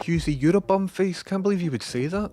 Husey, you're a bum face. Can't believe you would say that.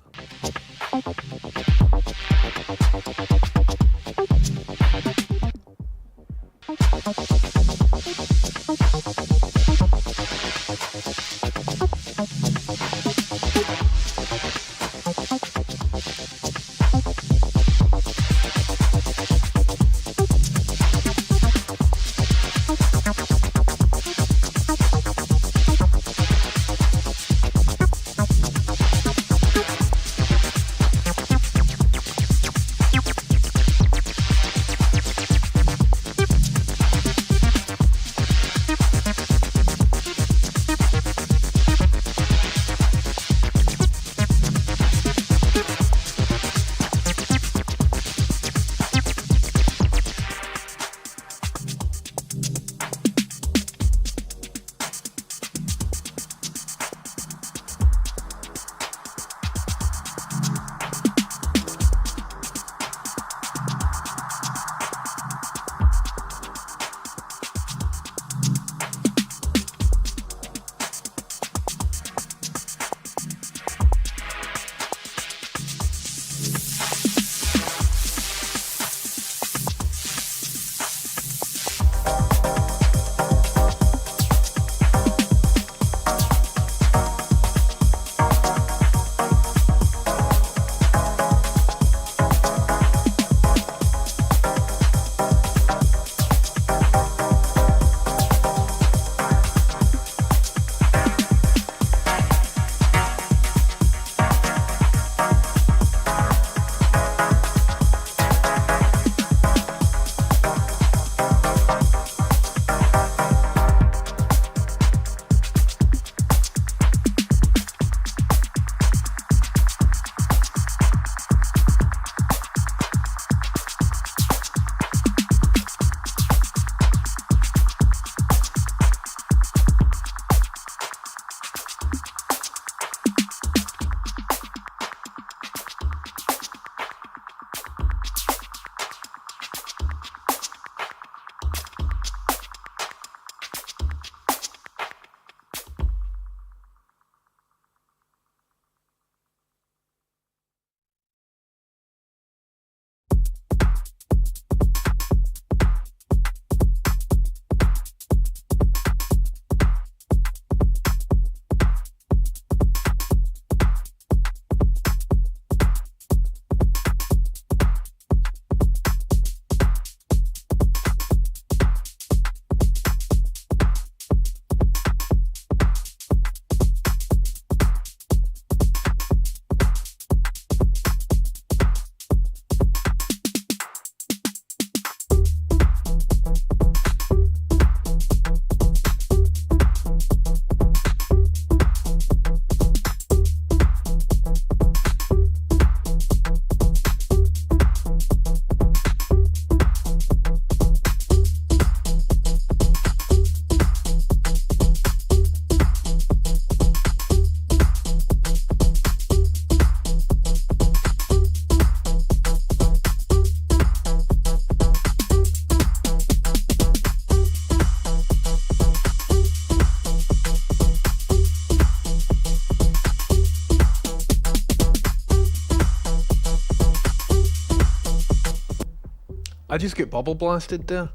I just get bubble blasted there.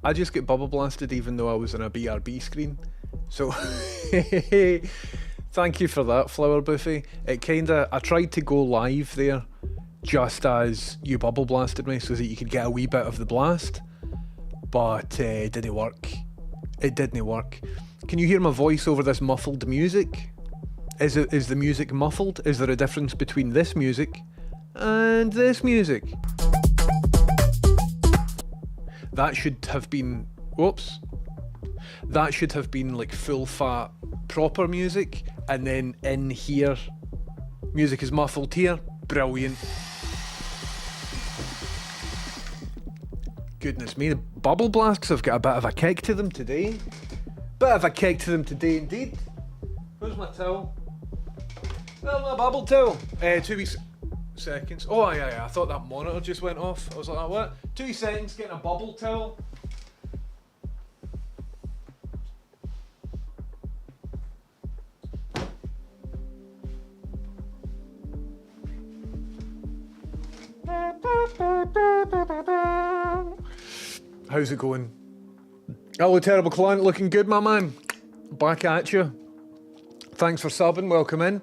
I just get bubble blasted even though I was on a BRB screen. So, thank you for that, Flower Buffy. I tried to go live there just as you bubble blasted me so that you could get a wee bit of the blast. But it didn't work. It didn't work. Can you hear my voice over this muffled music? Is the music muffled? Is there a difference between this music and this music? That should have been, whoops. That should have been like full fat proper music, and then in here, music is muffled here. Brilliant. Goodness me, the bubble blasts have got a bit of a kick to them today. Bit of a kick to them today indeed. Where's my towel? Where's my bubble towel? 2 weeks. Seconds. Oh yeah, I thought that monitor just went off. I was like, what? 2 seconds, getting a bubble towel. how's it going? Hello, Terrible Client, looking good, my man. Back at you. Thanks for subbing, welcome in.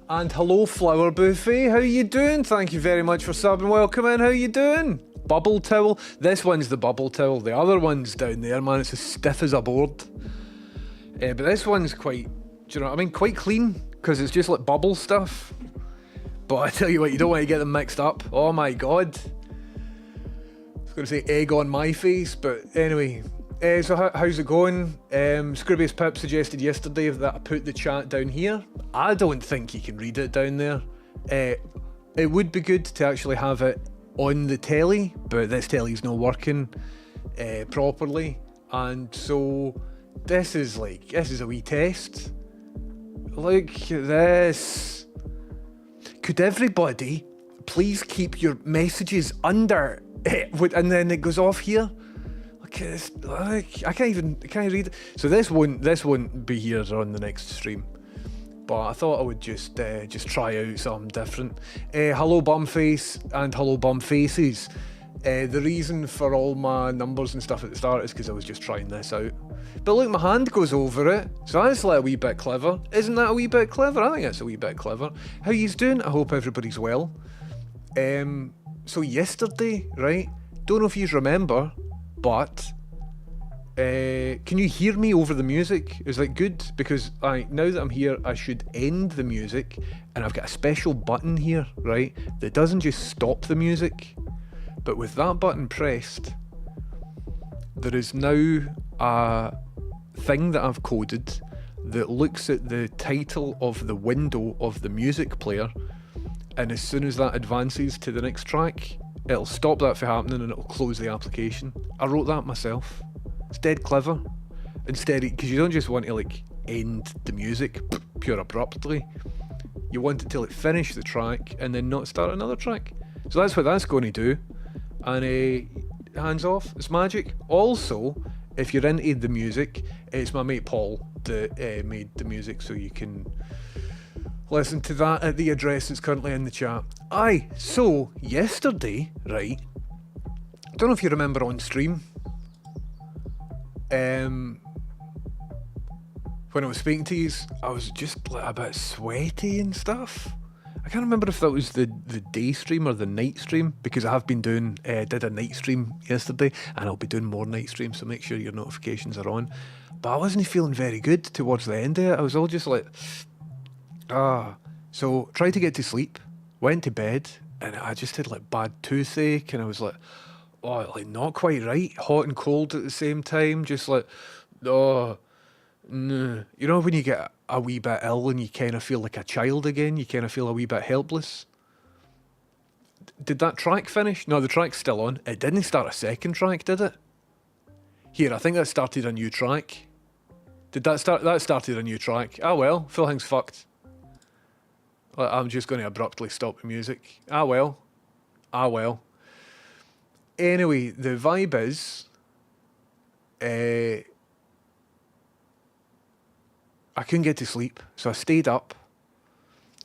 And hello, Flower Buffet, how you doing? Thank you very much for subbing, welcome in, how you doing? Bubble towel, this one's the bubble towel, the other one's down there, man, it's as stiff as a board. But this one's quite, do you know what I mean, quite clean, because it's just like bubble stuff. But I tell you what, you don't want to get them mixed up. Oh my god. I was going to say egg on my face, but anyway. So how's it going? Scroobius Pip suggested yesterday that I put the chat down here. I don't think you can read it down there. It would be good to actually have it on the telly, but this telly's not working properly. And so this is a wee test. Look at this. Could everybody please keep your messages under it, and then it goes off here? Look at this. Look, I can't read it. So this won't be here on the next stream. But I thought I would just try out something different. Hello Bumface and hello Bumfaces. The reason for all my numbers and stuff at the start is because I was just trying this out. But look, my hand goes over it, so that's like a wee bit clever. Isn't that a wee bit clever? I think that's a wee bit clever. How yous doing? I hope everybody's well. So yesterday, right? Don't know if yous remember, but can you hear me over the music? Is that good? Because now that I'm here, I should end the music, and I've got a special button here, right? That doesn't just stop the music, but with that button pressed, there is now a thing that I've coded that looks at the title of the window of the music player, and as soon as that advances to the next track, it'll stop that from happening and it'll close the application. I wrote that myself. It's dead clever. Instead, because you don't just want to like end the music pure abruptly. You want it to like finish the track and then not start another track. So that's what that's going to do. And hands off, it's magic. Also, if you're into the music, it's my mate Paul that made the music, so you can listen to that at the address that's currently in the chat. Aye, so yesterday, right, don't know if you remember on stream, when I was speaking to you, I was just like a bit sweaty and stuff. I can't remember if that was the day stream or the night stream, because I have been doing, did a night stream yesterday, and I'll be doing more night streams, so make sure your notifications are on. But I wasn't feeling very good towards the end of it. I was all just like, so tried to get to sleep, went to bed, and I just had like bad toothache, and I was like, oh, like not quite right, hot and cold at the same time, just like, oh, no. You know when you get a wee bit ill and you kind of feel like a child again, you kind of feel a wee bit helpless? Did that track finish? No, the track's still on. It didn't start a second track, did it? Here, I think that started a new track. Did that start? That started a new track. Ah well, full thing's fucked. I'm just going to abruptly stop the music. Ah well. Ah well. Anyway, the vibe is... I couldn't get to sleep, so I stayed up,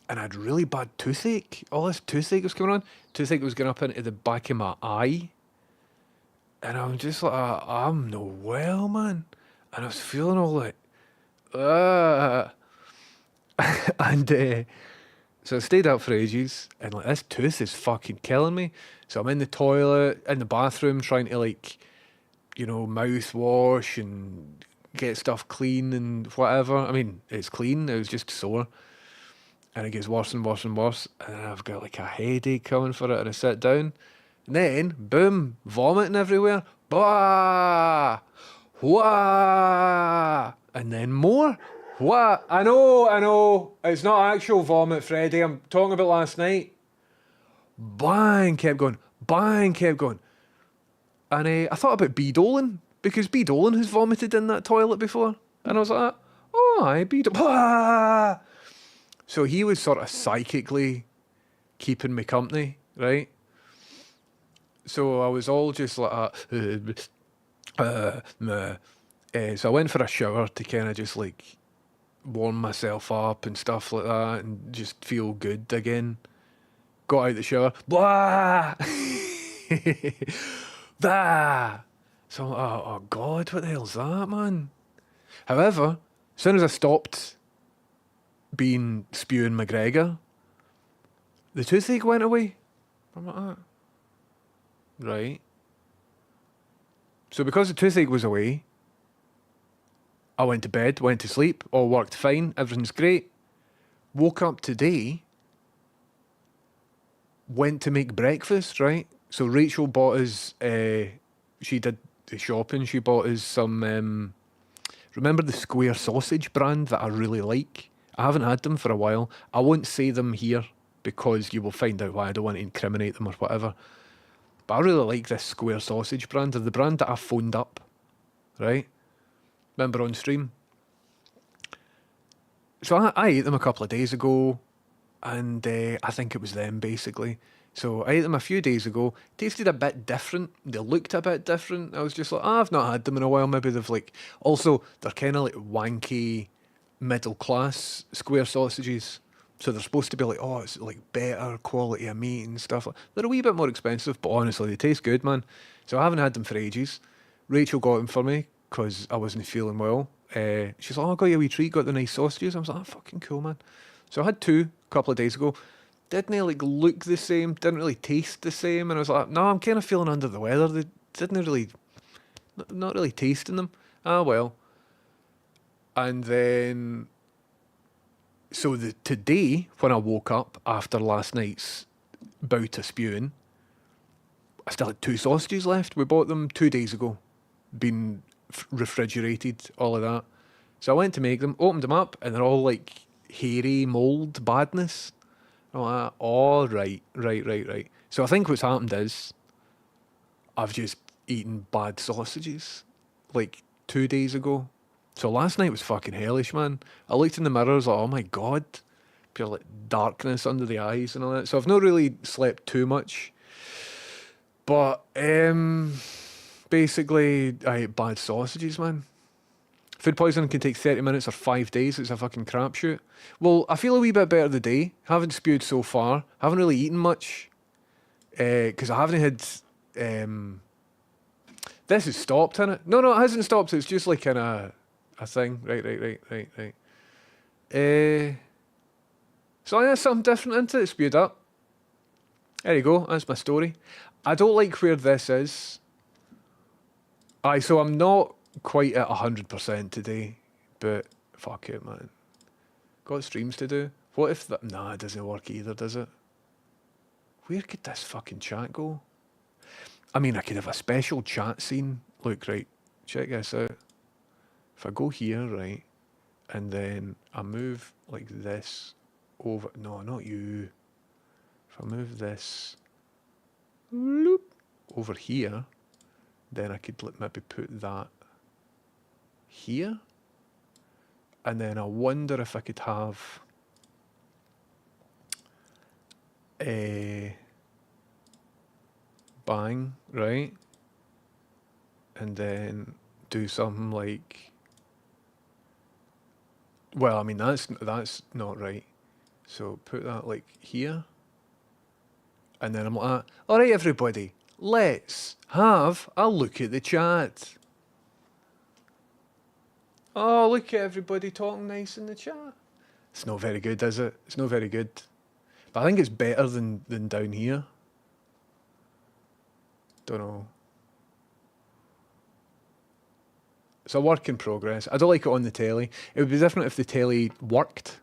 and I had really bad toothache. All this toothache was coming on. Toothache was going up into the back of my eye, and I'm just like, I'm no well, man. And I was feeling all like, and so I stayed up for ages, and like this tooth is fucking killing me. So I'm in the toilet, in the bathroom, trying to like, you know, mouthwash and get stuff clean and whatever. I mean, it's clean, it was just sore. And it gets worse and worse and worse. And I've got like a headache coming for it, and I sit down. And then, boom, vomiting everywhere. Blah! Wah! And then more. Wah! I know. It's not actual vomit, Freddie. I'm talking about last night. Bang! Kept going. Bang! Kept going. And I thought about B. Dolan, because B. Dolan has vomited in that toilet before. And I was like, oh, I B. Dolan. So he was sort of psychically keeping me company, right? So I was all just like, so I went for a shower to kind of just like warm myself up and stuff like that and just feel good again. Got out the shower, blah! Blah! So, oh God, what the hell's that, man? However, as soon as I stopped being spewing McGregor, the toothache went away. I'm like, ah, right. So because the toothache was away, I went to bed, went to sleep, all worked fine, everything's great. Woke up today, went to make breakfast, right? So Rachel bought us, she did the shopping, she bought us some, remember the Square Sausage brand that I really like? I haven't had them for a while. I won't say them here because you will find out why. I don't want to incriminate them or whatever. But I really like this Square Sausage brand. They're the brand that I phoned up, right? Remember on stream? So I ate them a couple of days ago, and I think it was them basically. So I ate them a few days ago. Tasted a bit different. They looked a bit different. I was just like, I've not had them in a while. Maybe they've like. Also, they're kind of like wanky, middle class square sausages. So they're supposed to be like, oh, it's like better quality of meat and stuff. They're a wee bit more expensive, but honestly, they taste good, man. So I haven't had them for ages. Rachel got them for me because I wasn't feeling well. She's like, oh, I got you a wee treat, got the nice sausages. I was like, oh, fucking cool, man. So I had two a couple of days ago. Didn't they like look the same? Didn't really taste the same. And I was like, no, I'm kind of feeling under the weather. They didn't really, not really tasting them. Ah, well. And then, so today, when I woke up after last night's bout of spewing, I still had two sausages left. We bought them 2 days ago. Been refrigerated, all of that. So I went to make them, opened them up, and they're all like hairy mold badness. I'm like, oh, right. So I think what's happened is I've just eaten bad sausages like 2 days ago. So last night was fucking hellish, man. I looked in the mirror, I was like, oh my God. Pure like darkness under the eyes and all that. So I've not really slept too much. But basically, I ate bad sausages, man. Food poisoning can take 30 minutes or 5 days. It's a fucking crapshoot. Well, I feel a wee bit better today. Haven't spewed so far. Haven't really eaten much. Because I haven't had... this has stopped, hasn't it? No, it hasn't stopped. It's just like a thing. Right. So I had something different into it. Spewed up. There you go. That's my story. I don't like where this is. So I'm not quite at 100% today, but fuck it, man. Got streams to do. What if that? Nah, it doesn't work either, does it? Where could this fucking chat go? I mean, I could have a special chat scene. Look, right, check this out. If I go here, right, and then I move like this over. No, not you. If I move this over here, then I could maybe put that here. And then I wonder if I could have a bang, right? And then do something like, well, I mean, that's not right. So put that like here. And then I'm like, all right, everybody, let's have a look at the chat. Oh, look at everybody talking nice in the chat. It's not very good, is it? It's not very good. But I think it's better than down here. Don't know. It's a work in progress. I don't like it on the telly. It would be different if the telly worked.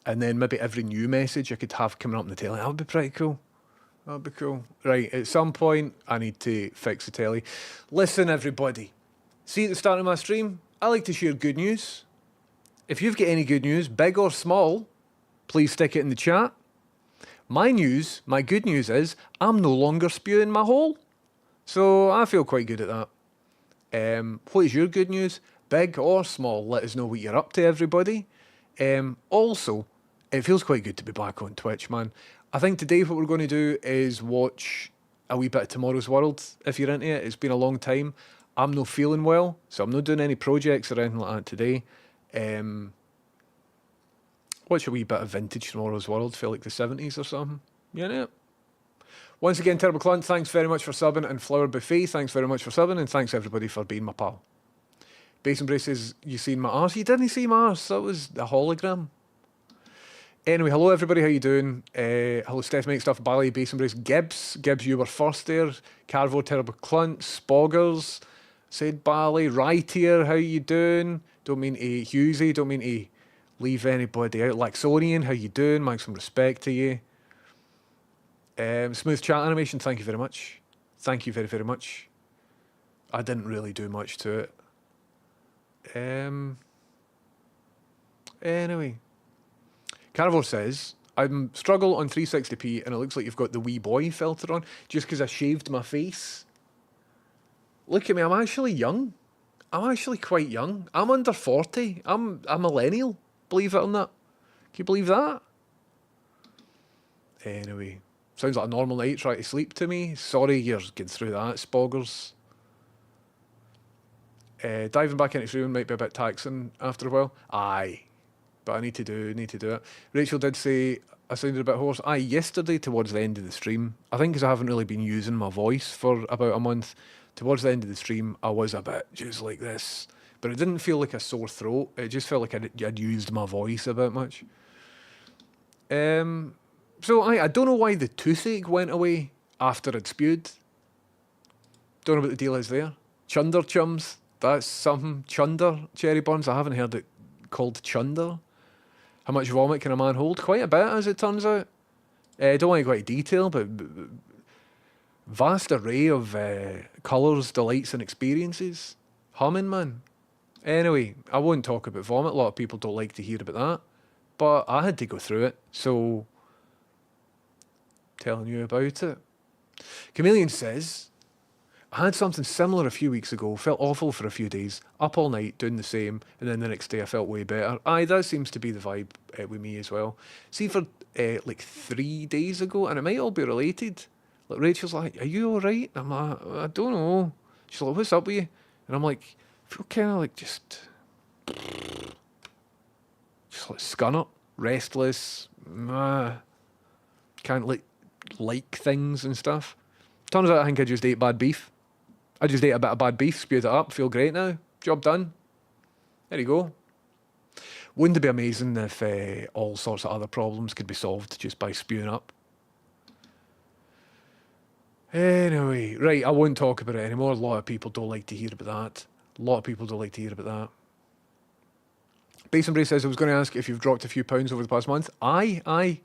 And then maybe every new message I could have coming up on the telly. That would be pretty cool. That would be cool. Right, at some point, I need to fix the telly. Listen, everybody. See at the start of my stream, I like to share good news. If you've got any good news, big or small, please stick it in the chat. My good news is, I'm no longer spewing my hole. So I feel quite good at that. What is your good news? Big or small? Let us know what you're up to, everybody. Also, it feels quite good to be back on Twitch, man. I think today what we're going to do is watch a wee bit of Tomorrow's World, if you're into it. It's been a long time. I'm not feeling well, so I'm not doing any projects or anything like that today. Watch a wee bit of vintage Tomorrow's World, feel like the 70s or something. You know? Once again, Terrible Clunt, thanks very much for subbing, and Flower Buffet, thanks very much for subbing, and thanks everybody for being my pal. Base Embrace says, you seen my arse? You didn't see my arse, that was a hologram. Anyway, hello everybody, how you doing? Hello Steph, Make Stuff, Bally, Base Embrace, Gibbs, you were first there. Carvo, Terrible Clunt, Spoggers, said Bally, Rytier, how you doing? Don't mean to Husey, don't mean to leave anybody out. Laxonian, how you doing? Make some respect to you. Smooth Chat Animation, thank you very much. Thank you very, very much. I didn't really do much to it. Anyway. Carnivore says, I'm struggle on 360p and it looks like you've got the wee boy filter on just because I shaved my face. Look at me, I'm actually young. I'm actually quite young. I'm under 40. I'm a millennial, believe it or not. Can you believe that? Anyway, sounds like a normal night trying to sleep to me. Sorry you're getting through that, Spoggers. Diving back into streaming might be a bit taxing after a while. Aye. But I need to do it. Rachel did say I sounded a bit hoarse. Aye, yesterday towards the end of the stream, I think because I haven't really been using my voice for about a month, towards the end of the stream, I was a bit just like this. But it didn't feel like a sore throat. It just felt like I'd used my voice a bit much. So I don't know why the toothache went away after I'd spewed. Don't know what the deal is there. Chunder chums, that's something. Chunder cherry buns, I haven't heard it called chunder. How much vomit can a man hold? Quite a bit, as it turns out. Don't want to go into detail, but vast array of colours, delights and experiences. Humming, man. Anyway, I won't talk about vomit. A lot of people don't like to hear about that. But I had to go through it, so telling you about it. Chameleon says, I had something similar a few weeks ago, felt awful for a few days, up all night doing the same, and then the next day I felt way better. Aye, that seems to be the vibe with me as well. See, for like 3 days ago, and it might all be related, like Rachel's like, are you alright? I'm like, I don't know. She's like, what's up with you? And I'm like, I feel kind of like just like scun up, restless, can't like things and stuff. Turns out I think I just ate bad beef. I just ate a bit of bad beef, spewed it up, feel great now. Job done. There you go. Wouldn't it be amazing if all sorts of other problems could be solved just by spewing up? Anyway, right, I won't talk about it anymore. A lot of people don't like to hear about that. Base Embrace says, I was going to ask if you've dropped a few pounds over the past month. Aye.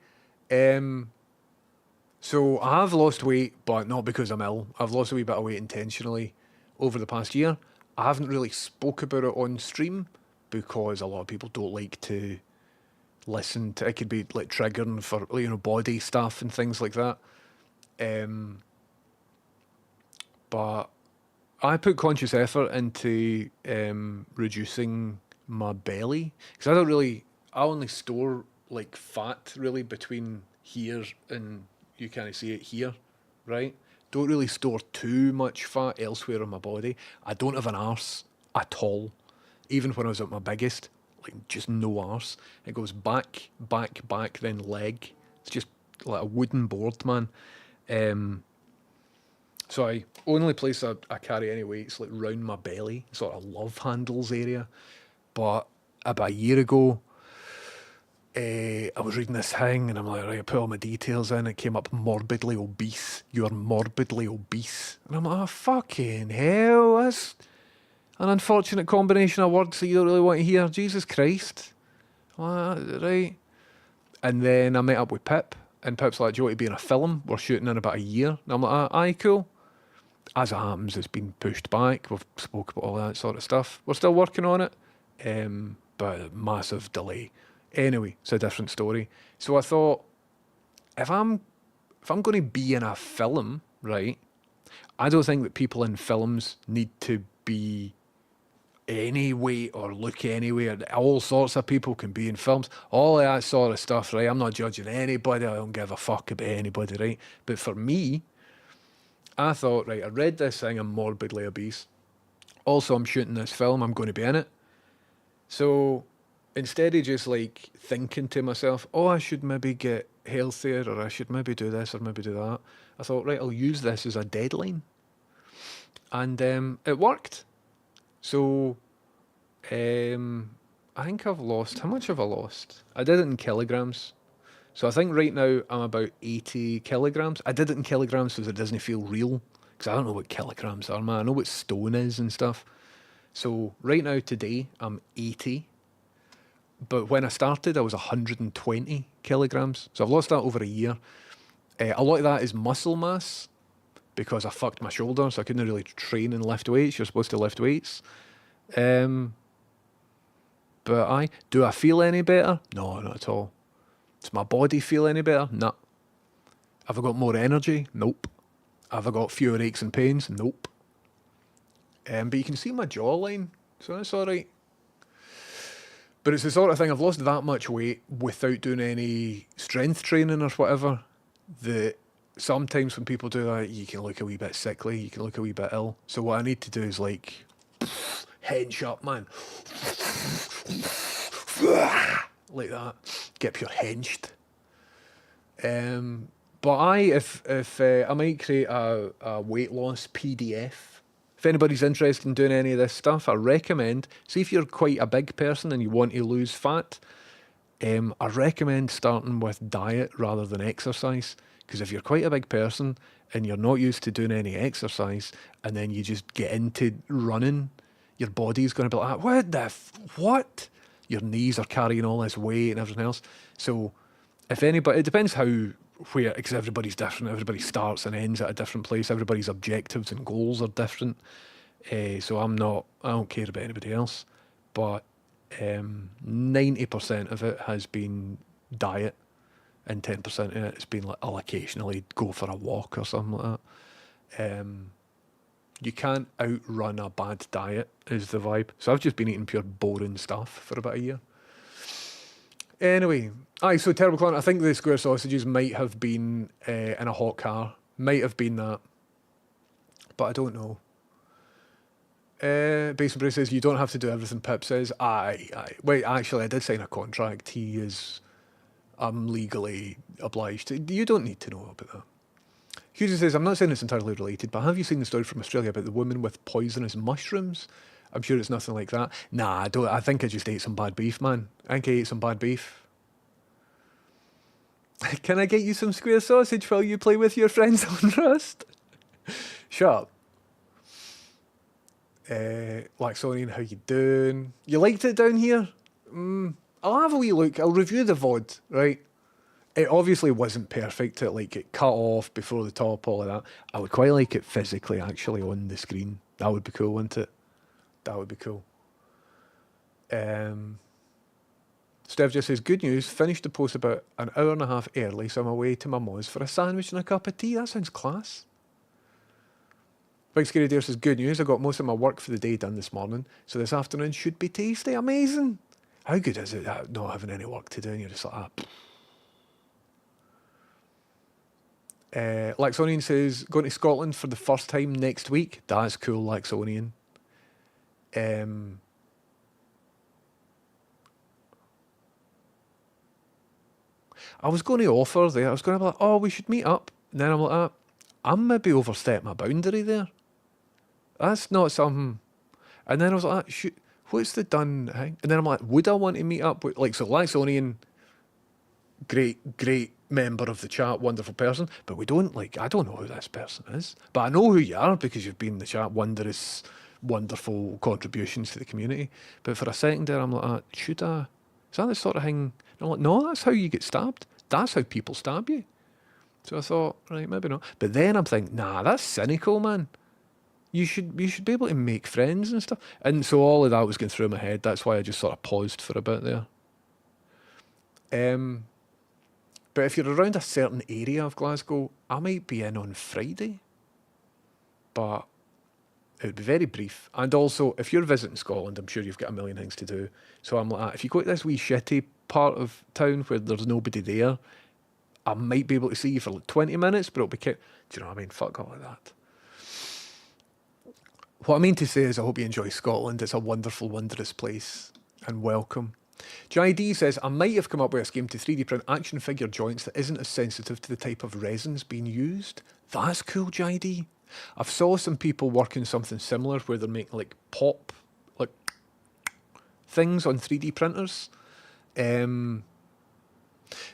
So I have lost weight, but not because I'm ill. I've lost a wee bit of weight intentionally over the past year. I haven't really spoke about it on stream because a lot of people don't like to listen to it. Could be like triggering for, body stuff and things like that. But I put conscious effort into reducing my belly because I only store like fat really between here and you can't see it here, right? Don't really store too much fat elsewhere on my body. I don't have an arse at all. Even when I was at my biggest, like just no arse. It goes back, then leg. It's just like a wooden board, man. So I only place I carry any weights like round my belly, sort of love handles area. But about a year ago, I was reading this thing and I'm like, right, I put all my details in. It came up morbidly obese. You're morbidly obese. And I'm like, oh, fucking hell. That's an unfortunate combination of words that you don't really want to hear. Jesus Christ. Right. And then I met up with Pip. And Pip's like, do you want to be in a film? We're shooting in about a year. And I'm like, aye, cool. As it happens, it's been pushed back. We've spoke about all that sort of stuff. We're still working on it. But massive delay. Anyway, it's a different story. So I thought, if I'm going to be in a film, right, I don't think that people in films need to be any way or look anywhere. All sorts of people can be in films. All that sort of stuff, right? I'm not judging anybody. I don't give a fuck about anybody, right? But for me, I thought, right, I read this thing, I'm morbidly obese. Also, I'm shooting this film, I'm going to be in it. So instead of just like thinking to myself, oh, I should maybe get healthier or I should maybe do this or maybe do that, I thought, right, I'll use this as a deadline. And it worked. So I think I've lost, how much have I lost? I did it in kilograms. So I think right now I'm about 80 kilograms. I did it in kilograms so that it doesn't feel real. Because I don't know what kilograms are, man. I know what stone is and stuff. So right now, today, I'm 80. But when I started, I was 120 kilograms. So I've lost that over a year. A lot of that is muscle mass because I fucked my shoulder, so I couldn't really train and lift weights. You're supposed to lift weights. Um, but do I feel any better? No, not at all. Does my body feel any better? No. Have I got more energy? Nope. Have I got fewer aches and pains? Nope. But you can see my jawline, so that's all right. But it's the sort of thing, I've lost that much weight without doing any strength training or whatever, that sometimes when people do that, you can look a wee bit sickly, you can look a wee bit ill. So what I need to do is like, hench up, man. Like that. Get pure henched. But if I might create a weight loss PDF. If anybody's interested in doing any of this stuff, I recommend, see if you're quite a big person and you want to lose fat, I recommend starting with diet rather than exercise. Because if you're quite a big person and you're not used to doing any exercise, and then you just get into running, your body's going to be like, what? Your knees are carrying all this weight and everything else. So if anybody, it depends where, because everybody's different, everybody starts and ends at a different place, everybody's objectives and goals are different. So I don't care about anybody else, but 90% of it has been diet, and 10% of it has been like, I'll occasionally go for a walk or something like that. You can't outrun a bad diet, is the vibe. So I've just been eating pure boring stuff for about a year. Anyway, so Terrible Clown, I think the square sausages might have been in a hot car. Might have been that. But I don't know. Basin Brace says, you don't have to do everything Pip says. Aye. Wait, actually, I did sign a contract. I'm legally obliged to. You don't need to know about that. Hughes says, I'm not saying it's entirely related, but have you seen the story from Australia about the woman with poisonous mushrooms? I'm sure it's nothing like that. Nah, I don't. I think I just ate some bad beef, man. I think I ate some bad beef. Can I get you some square sausage while you play with your friends on Rust? Shut up. Laxonian, how you doing? You liked it down here? I'll have a wee look. I'll review the VOD, right? It obviously wasn't perfect. It cut off before the top, all of that. I would quite like it physically, actually, on the screen. That would be cool, wouldn't it? That would be cool. Steph just says, good news, finished the post about an hour and a half early, so I'm away to my Moz for a sandwich and a cup of tea. That sounds class. Big Scary Deer says, good news, I got most of my work for the day done this morning, so this afternoon should be tasty. Amazing. How good is it not having any work to do and you're just like that? Laxonian says, going to Scotland for the first time next week. That's cool, Laxonian. I was going to offer there, I was going to be like, oh, we should meet up. And then I'm like, I'm maybe overstepped my boundary there. That's not something. And then I was like, shoot, what's the done thing? And then I'm like, would I want to meet up with, so Laxonian, great member of the chat, wonderful person, but we don't, I don't know who this person is. But I know who you are because you've been in the chat, wonderful contributions to the community. But for a second there, I'm like, should I? Is that the sort of thing? And I'm like, no, that's how you get stabbed. That's how people stab you. So I thought, right, maybe not. But then I'm thinking, nah, that's cynical, man. You should be able to make friends and stuff. And so all of that was going through my head. That's why I just sort of paused for a bit there. But if you're around a certain area of Glasgow, I might be in on Friday. But it would be very brief. And also, if you're visiting Scotland, I'm sure you've got a million things to do. So I'm like, if you go to this wee shitty part of town where there's nobody there, I might be able to see you for 20 minutes, but it'll be do you know what I mean? Fuck all of that. What I mean to say is I hope you enjoy Scotland. It's a wonderful, wondrous place. And welcome. Jai D says, I might have come up with a scheme to 3D print action figure joints that isn't as sensitive to the type of resins being used. That's cool, Jai D. I've saw some people working something similar where they're making like pop, like things on 3D printers.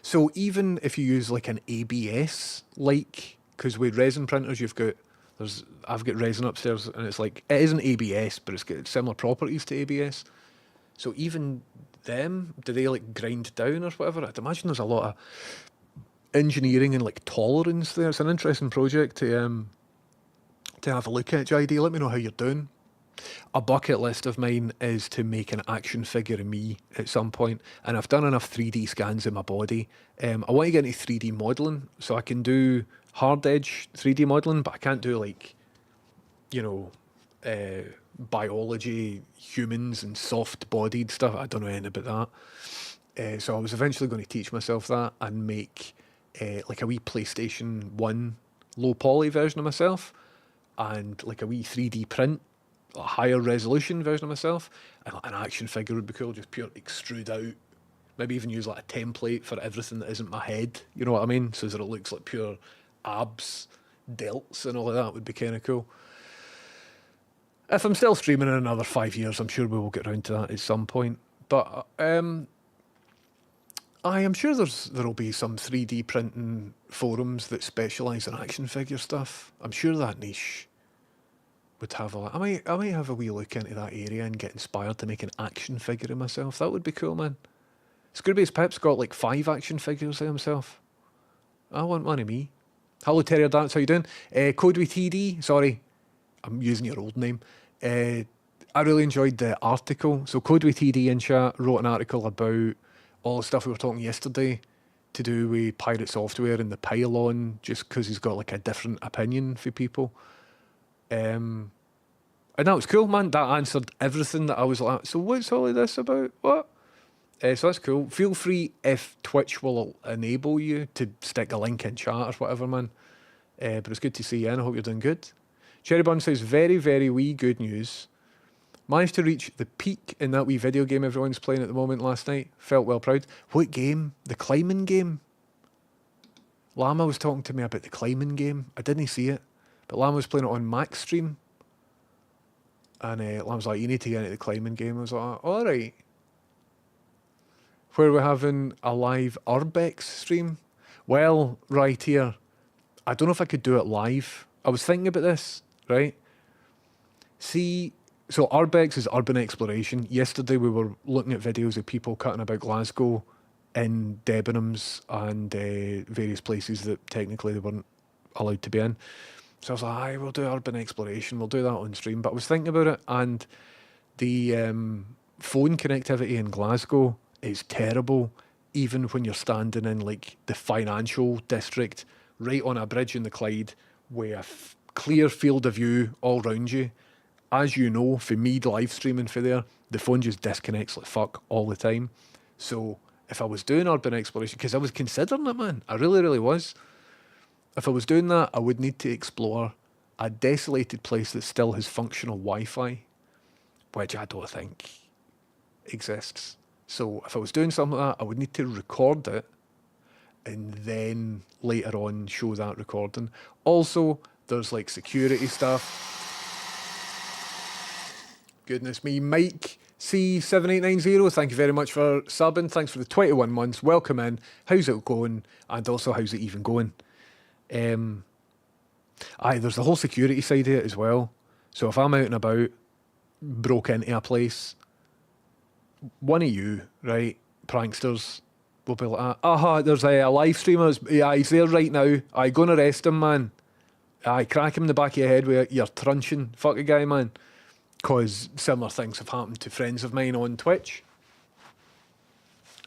So even if you use like an ABS, like, because with resin printers I've got resin upstairs and it's like, it isn't ABS, but it's got similar properties to ABS. So even them, do they like grind down or whatever? I'd imagine there's a lot of engineering and like tolerance there. It's an interesting project to have a look at, JD. Let me know how you're doing. A bucket list of mine is to make an action figure of me at some point, and I've done enough 3D scans of my body. I want to get into 3D modelling, so I can do hard edge 3D modelling, but I can't do like, you know, biology, humans and soft bodied stuff. I don't know anything about that. So I was eventually going to teach myself that and make like a wee PlayStation 1 low poly version of myself, and like a wee 3D print, a higher resolution version of myself, and like an action figure would be cool, just pure extrude out. Maybe even use like a template for everything that isn't my head, you know what I mean? So that it looks like pure abs, delts and all of that would be kind of cool. If I'm still streaming in another 5 years, I'm sure we will get around to that at some point. But I am sure there'll be some 3D printing forums that specialise in action figure stuff. I'm sure that niche would have I might have a wee look into that area and get inspired to make an action figure of myself. That would be cool, man. Scroobius Pip's got like 5 action figures of himself. I want one of me. Hello Terrier Dance, how you doing? Code with TD, sorry, I'm using your old name. I really enjoyed the article. So Code with TD in chat wrote an article about all the stuff we were talking yesterday to do with Pirate Software and the pylon, just because he's got like a different opinion for people. And that was cool, man. That answered everything that I was like, so what's all of this about? What? So that's cool. Feel free, if Twitch will enable you, to stick a link in chat or whatever, man. But it's good to see you, and I hope you're doing good. Cherrybun says, very, very wee good news. Managed to reach the peak in that wee video game everyone's playing at the moment last night. Felt well proud. What game? The climbing game? Llama was talking to me about the climbing game. I didn't see it, but Llama was playing it on Max stream. And Llama was like, you need to get into the climbing game. I was like, alright. Where we're having a live Urbex stream. Well, right here. I don't know if I could do it live. I was thinking about this, right? See, so Urbex is urban exploration. Yesterday we were looking at videos of people cutting about Glasgow in Debenhams and various places that technically they weren't allowed to be in. So I was like, aye, we'll do urban exploration. We'll do that on stream. But I was thinking about it, and the phone connectivity in Glasgow is terrible, even when you're standing in like the financial district, right on a bridge in the Clyde, with a clear field of view all round you. As you know, for me live streaming for there, the phone just disconnects like fuck all the time. So if I was doing urban exploration, because I was considering it, man, I really, really was. If I was doing that, I would need to explore a desolated place that still has functional Wi-Fi, which I don't think exists. So if I was doing something like that, I would need to record it and then later on show that recording. Also, there's like security stuff. Goodness me. Mike C7890, thank you very much for subbing. Thanks for the 21 months. Welcome in. How's it going? And also, how's it even going? There's the whole security side of it as well. So if I'm out and about, broke into a place, one of you, right, pranksters, will be like, there's a live streamer, he's there right now, go and arrest him, man. Crack him in the back of your head with your truncheon, fuck a guy, man. Because similar things have happened to friends of mine on Twitch.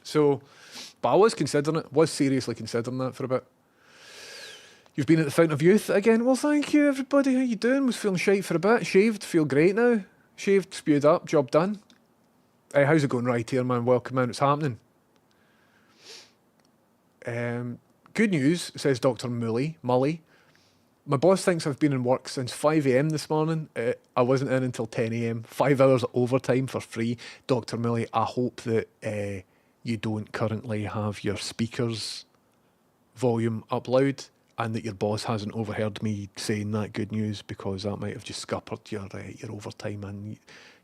So, but I was seriously considering that for a bit. You've been at the Fountain of Youth again? Well, thank you, everybody. How you doing? Was feeling shite for a bit. Shaved, feel great now. Shaved, spewed up, job done. Hey, how's it going right here, man? Welcome in, it's happening. Good news, says Dr. Mully. My boss thinks I've been in work since 5 a.m. this morning. I wasn't in until 10 a.m. 5 hours overtime for free. Dr. Millie, I hope that you don't currently have your speakers volume up loud and that your boss hasn't overheard me saying that good news, because that might have just scuppered your overtime and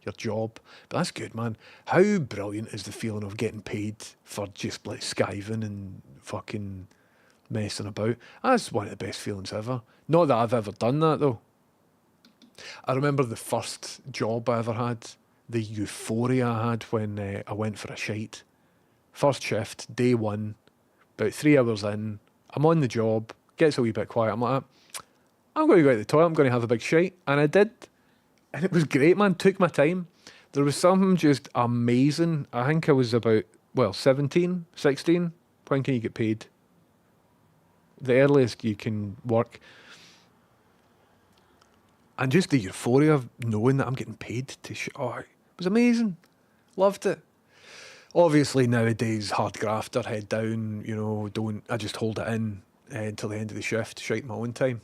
your job. But that's good, man. How brilliant is the feeling of getting paid for just like skiving and fucking messing about? That's one of the best feelings ever. Not that I've ever done that though. I remember the first job I ever had, the euphoria I had when I went for a shite. First shift, day one, about 3 hours in, I'm on the job, gets a wee bit quiet. I'm like, I'm going to go to the toilet, I'm going to have a big shite. And I did. And it was great, man. Took my time. There was something just amazing. I think I was about, 17, 16. When can you get paid? The earliest you can work. And just the euphoria of knowing that I'm getting paid to it was amazing. Loved it. Obviously nowadays, hard grafter, head down, I just hold it in until the end of the shift, shite my own time.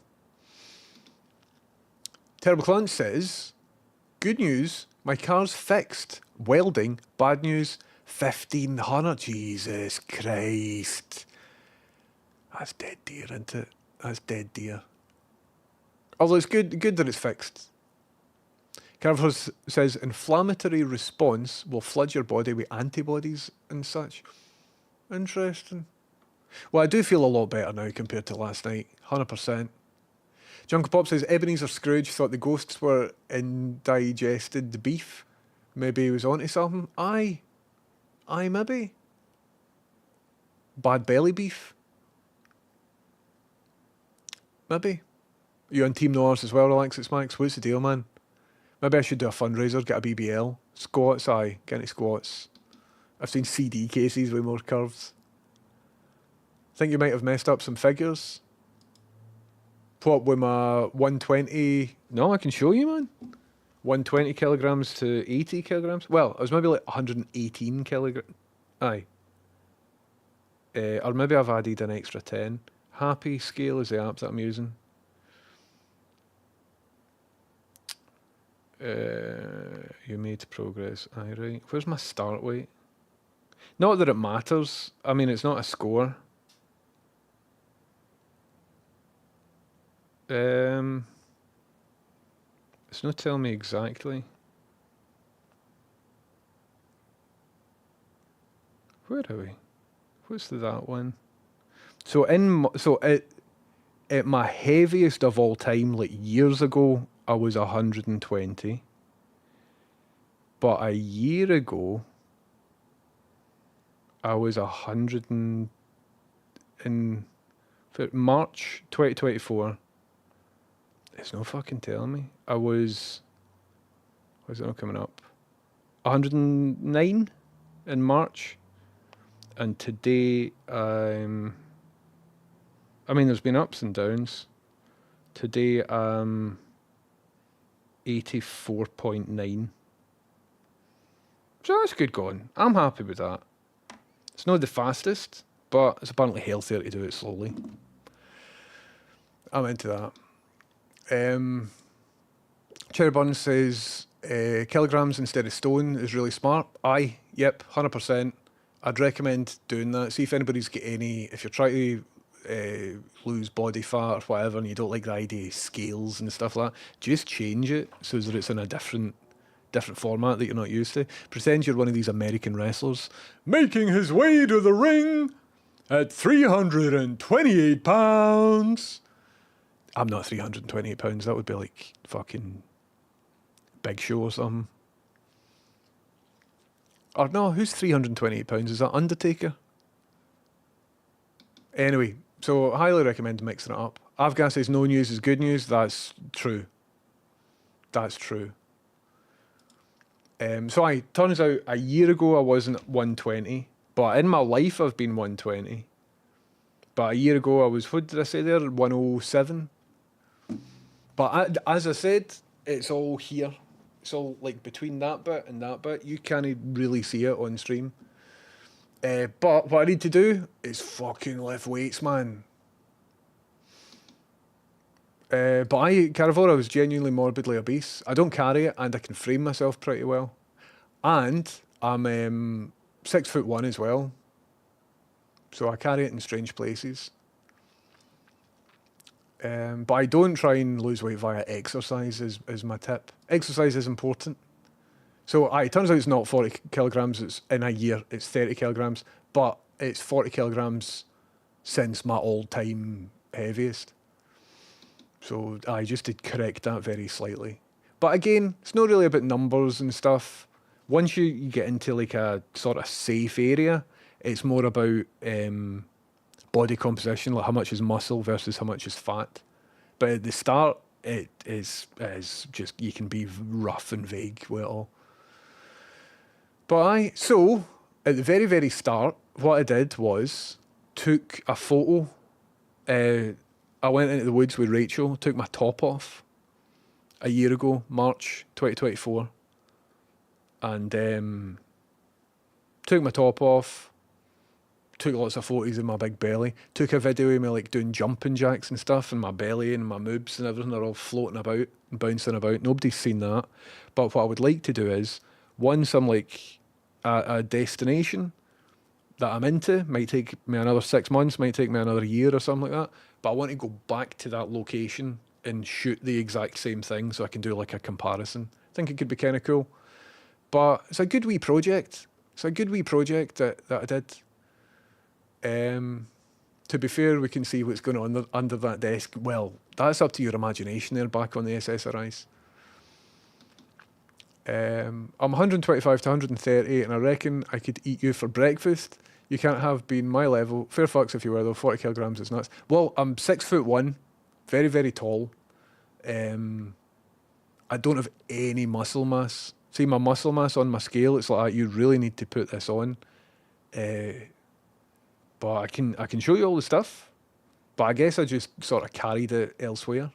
Terrible Clunch says, good news, my car's fixed. Welding, bad news, 1,500. Jesus Christ. That's dead dear, isn't it? That's dead dear. Although it's good that it's fixed. Carver says, inflammatory response will flood your body with antibodies and such. Interesting. Well, I do feel a lot better now compared to last night. 100%. Jungle Pop says, Ebenezer Scrooge thought the ghosts were indigested beef. Maybe he was onto something. Aye, maybe. Bad belly beef. Maybe. You on Team Norse as well, Alexis Max? What's the deal, man? Maybe I should do a fundraiser, get a BBL. Squats, aye. Get into squats. I've seen CD cases with more curves. Think you might have messed up some figures. What, with my 120... No, I can show you, man. 120 kilograms to 80 kilograms. Well, I was maybe like 118 kilograms. Aye. Or maybe I've added an extra 10. Happy Scale is the app that I'm using. You made progress. Aye, right. Where's my start weight? Not that it matters. I mean, it's not a score. It's not telling me exactly. Where are we? What's that one? So at my heaviest of all time, like years ago, I was 120. But a year ago, I was 100 in March 2024. It's not fucking telling me. I was... Why is it not coming up? 109 in March. And today, I mean, there's been ups and downs. Today, 84.9. So that's good going. I'm happy with that. It's not the fastest, but it's apparently healthier to do it slowly. I'm into that. Cherry Bun says, kilograms instead of stone is really smart. Aye, yep, 100%. I'd recommend doing that. See if anybody's got any, if you're trying to lose body fat or whatever and you don't like the idea of scales and stuff like that, just change it so that it's in a different format that you're not used to. Pretend you're one of these American wrestlers making his way to the ring at 328 pounds. I'm not 328 pounds. That would be like fucking Big Show or something. Or no, who's 328 pounds? Is that Undertaker? Anyway, so I highly recommend mixing it up. Afghan says no news is good news. That's true. That's true. So turns out a year ago I wasn't 120, but in my life I've been 120. But a year ago I was, what did I say there? 107. But as I said, it's all here. It's all like between that bit and that bit. You can't really see it on stream. But what I need to do is fucking lift weights, man. But Caravora was genuinely morbidly obese. I don't carry it, and I can frame myself pretty well. And I'm 6'1" as well, so I carry it in strange places. But I don't try and lose weight via exercise is my tip. Exercise is important. So it turns out it's not 40 kilograms, it's in a year, it's 30 kilograms, but it's 40 kilograms since my all-time heaviest. So just to correct that very slightly. But again, it's not really about numbers and stuff. Once you get into like a sort of safe area, it's more about body composition, like how much is muscle versus how much is fat. But at the start, it is just, you can be rough and vague with it all. But so at the very, very start, what I did was took a photo. I went into the woods with Rachel, took my top off a year ago, March 2024, and took my top off, took lots of photos of my big belly, took a video of me like doing jumping jacks and stuff, and my belly and my moobs and everything are all floating about and bouncing about. Nobody's seen that. But what I would like to do is, once I'm like a destination that I'm into, might take me another 6 months, might take me another year or something like that, but I want to go back to that location and shoot the exact same thing so I can do like a comparison. I think it could be kind of cool. But it's a good wee project. It's a good wee project that I did. To be fair, we can see what's going on under that desk. Well, that's up to your imagination there back on the SSRIs. I'm 125 to 130, and I reckon I could eat you for breakfast. You can't have been my level. Fair fucks if you were, though. 40 kilograms is nuts. Well, I'm 6'1", very, very tall. I don't have any muscle mass. See, my muscle mass on my scale, it's like, you really need to put this on. But I can show you all the stuff. But I guess I just sort of carried it elsewhere.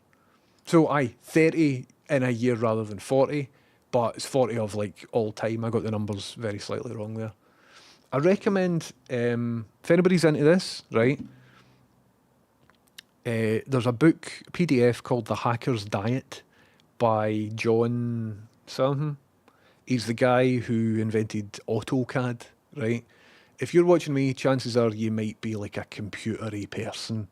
So 30 in a year rather than 40. But it's 40 of like all time. I got the numbers very slightly wrong there. I recommend, if anybody's into this, right, there's a book, PDF called The Hacker's Diet by John something. He's the guy who invented AutoCAD, right? If you're watching me, chances are you might be like a computery person.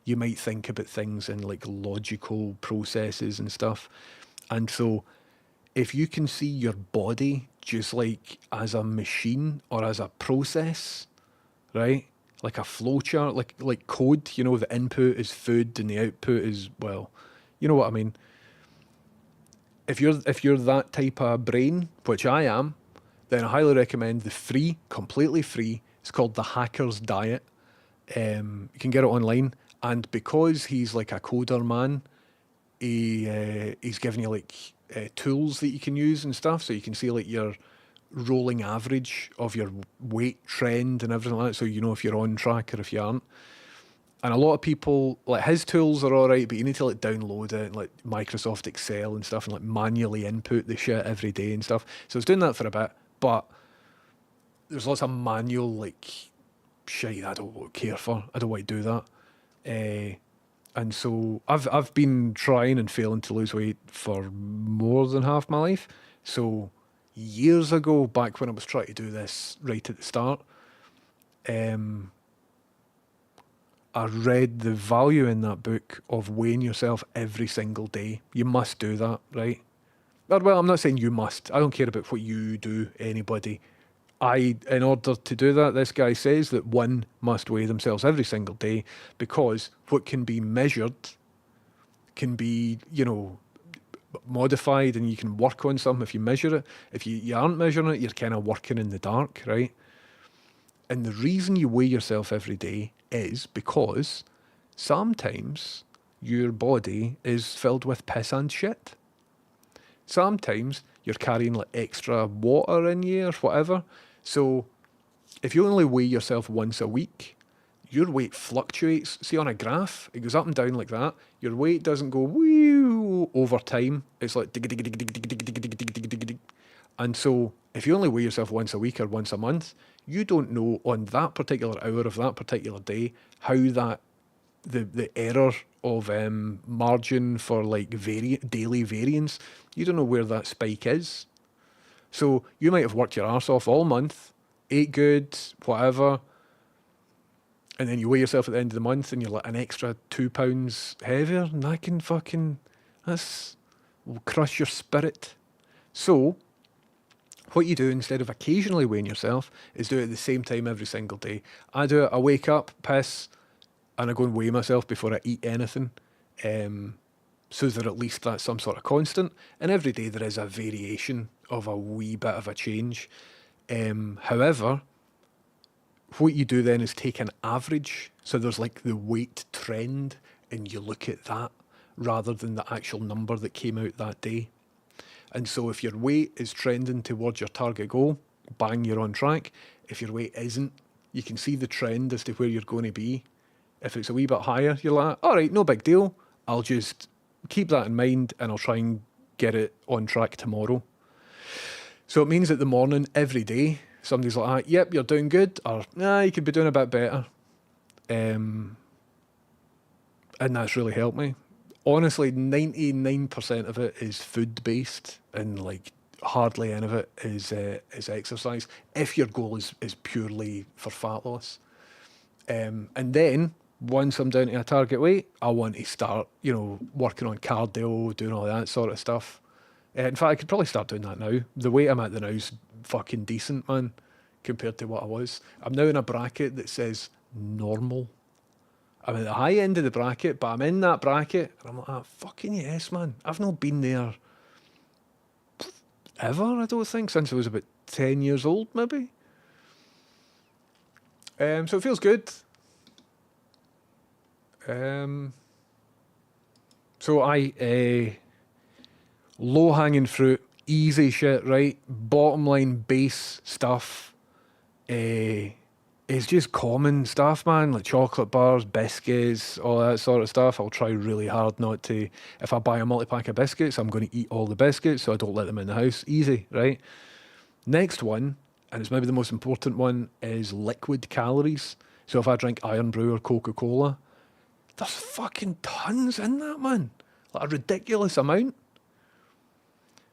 You might think about things in like logical processes and stuff. And so if you can see your body just like as a machine or as a process, right? Like a flowchart, like code, you know, the input is food and the output is, well, you know what I mean. If you're that type of brain, which I am, then I highly recommend the completely free. It's called The Hacker's Diet. You can get it online, and because he's like a coder man, he's giving you like tools that you can use and stuff, so you can see like your rolling average of your weight trend and everything like that, so you know if you're on track or if you aren't. And a lot of people, like, his tools are all right, but you need to like download it, like Microsoft Excel and stuff, and like manually input the shit every day and stuff. So I was doing that for a bit, but there's lots of manual like shit I don't care for. I don't want to do that. And so I've been trying and failing to lose weight for more than half my life. So years ago, back when I was trying to do this right at the start, I read the value in that book of weighing yourself every single day. You must do that, right? Well, I'm not saying you must. I don't care about what you do, anybody. In order to do that, this guy says that one must weigh themselves every single day, because what can be measured can be, you know, modified, and you can work on something if you measure it. If you aren't measuring it, you're kind of working in the dark, right? And the reason you weigh yourself every day is because sometimes your body is filled with piss and shit. Sometimes you're carrying like extra water in you or whatever. So if you only weigh yourself once a week, your weight fluctuates. See, on a graph, it goes up and down like that. Your weight doesn't go woo over time. It's like dig, dig, dig, dig, dig, dig, dig, dig, dig, dig, dig, dig. And so if you only weigh yourself once a week or once a month, you don't know on that particular hour of that particular day how that the error of margin for like daily variance. You don't know where that spike is. So you might have worked your arse off all month, ate good, whatever, and then you weigh yourself at the end of the month and you're like an extra £2 heavier, and that's will crush your spirit. So what you do instead of occasionally weighing yourself is do it at the same time every single day. I do it, I wake up, piss, and I go and weigh myself before I eat anything. So that at least that's some sort of constant. And every day there is a variation of a wee bit of a change. However, what you do then is take an average. So there's like the weight trend, and you look at that rather than the actual number that came out that day. And so if your weight is trending towards your target goal, bang, you're on track. If your weight isn't, you can see the trend as to where you're going to be. If it's a wee bit higher, you're like, all right, no big deal. I'll just keep that in mind and I'll try and get it on track tomorrow. So it means that the morning, every day, somebody's like, yep, you're doing good, or nah, you could be doing a bit better. And that's really helped me. Honestly, 99% of it is food-based, and like hardly any of it is exercise, if your goal is purely for fat loss. And then, once I'm down to a target weight, I want to start, working on cardio, doing all that sort of stuff. In fact, I could probably start doing that now. The weight I'm at now is fucking decent, man, compared to what I was. I'm now in a bracket that says normal. I'm at the high end of the bracket, but I'm in that bracket, and I'm like, fucking yes, man. I've not been there ever, I don't think, since I was about 10 years old, maybe. So it feels good. So low-hanging fruit, easy shit, right? Bottom line base stuff is just common stuff, man, like chocolate bars, biscuits, all that sort of stuff. I'll try really hard not to. If I buy a multi-pack of biscuits, I'm going to eat all the biscuits, so I don't let them in the house. Easy, right? Next one, and it's maybe the most important one, is liquid calories. So if I drink Iron Brew or Coca-Cola, there's fucking tons in that, man. Like a ridiculous amount.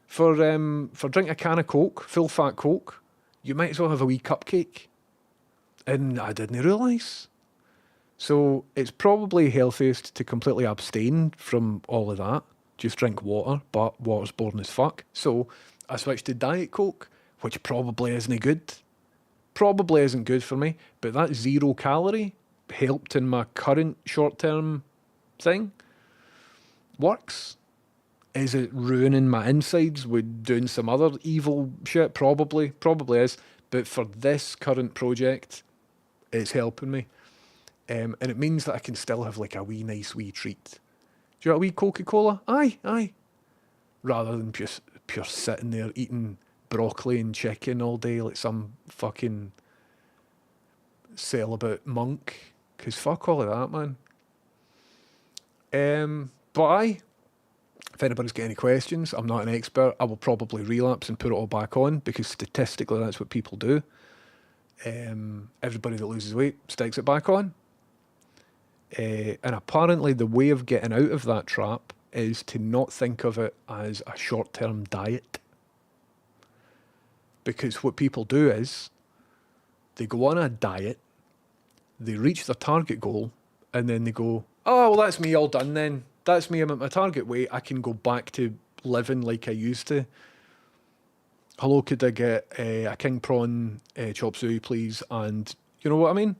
For drinking a can of Coke, full fat Coke, you might as well have a wee cupcake. And I didn't realise. So it's probably healthiest to completely abstain from all of that. Just drink water, but water's boring as fuck. So I switched to Diet Coke, which probably isn't good. Probably isn't good for me, but that 0 calorie helped in my current short-term thing. Works. Is it ruining my insides with doing some other evil shit? Probably is. But for this current project, it's helping me. And it means that I can still have like a nice wee treat. Do you want a wee Coca-Cola? Aye. Rather than just pure sitting there eating broccoli and chicken all day like some fucking celibate monk. Because fuck all of that, man. But aye, if anybody's got any questions, I'm not an expert. I will probably relapse and put it all back on, because statistically that's what people do. Everybody that loses weight sticks it back on. And apparently the way of getting out of that trap is to not think of it as a short-term diet. Because what people do is they go on a diet, they reach their target goal, and then they go, oh, well, that's me all done then. That's me, I'm at my target weight. I can go back to living like I used to. Hello, could I get a king prawn chop suey, please? And you know what I mean?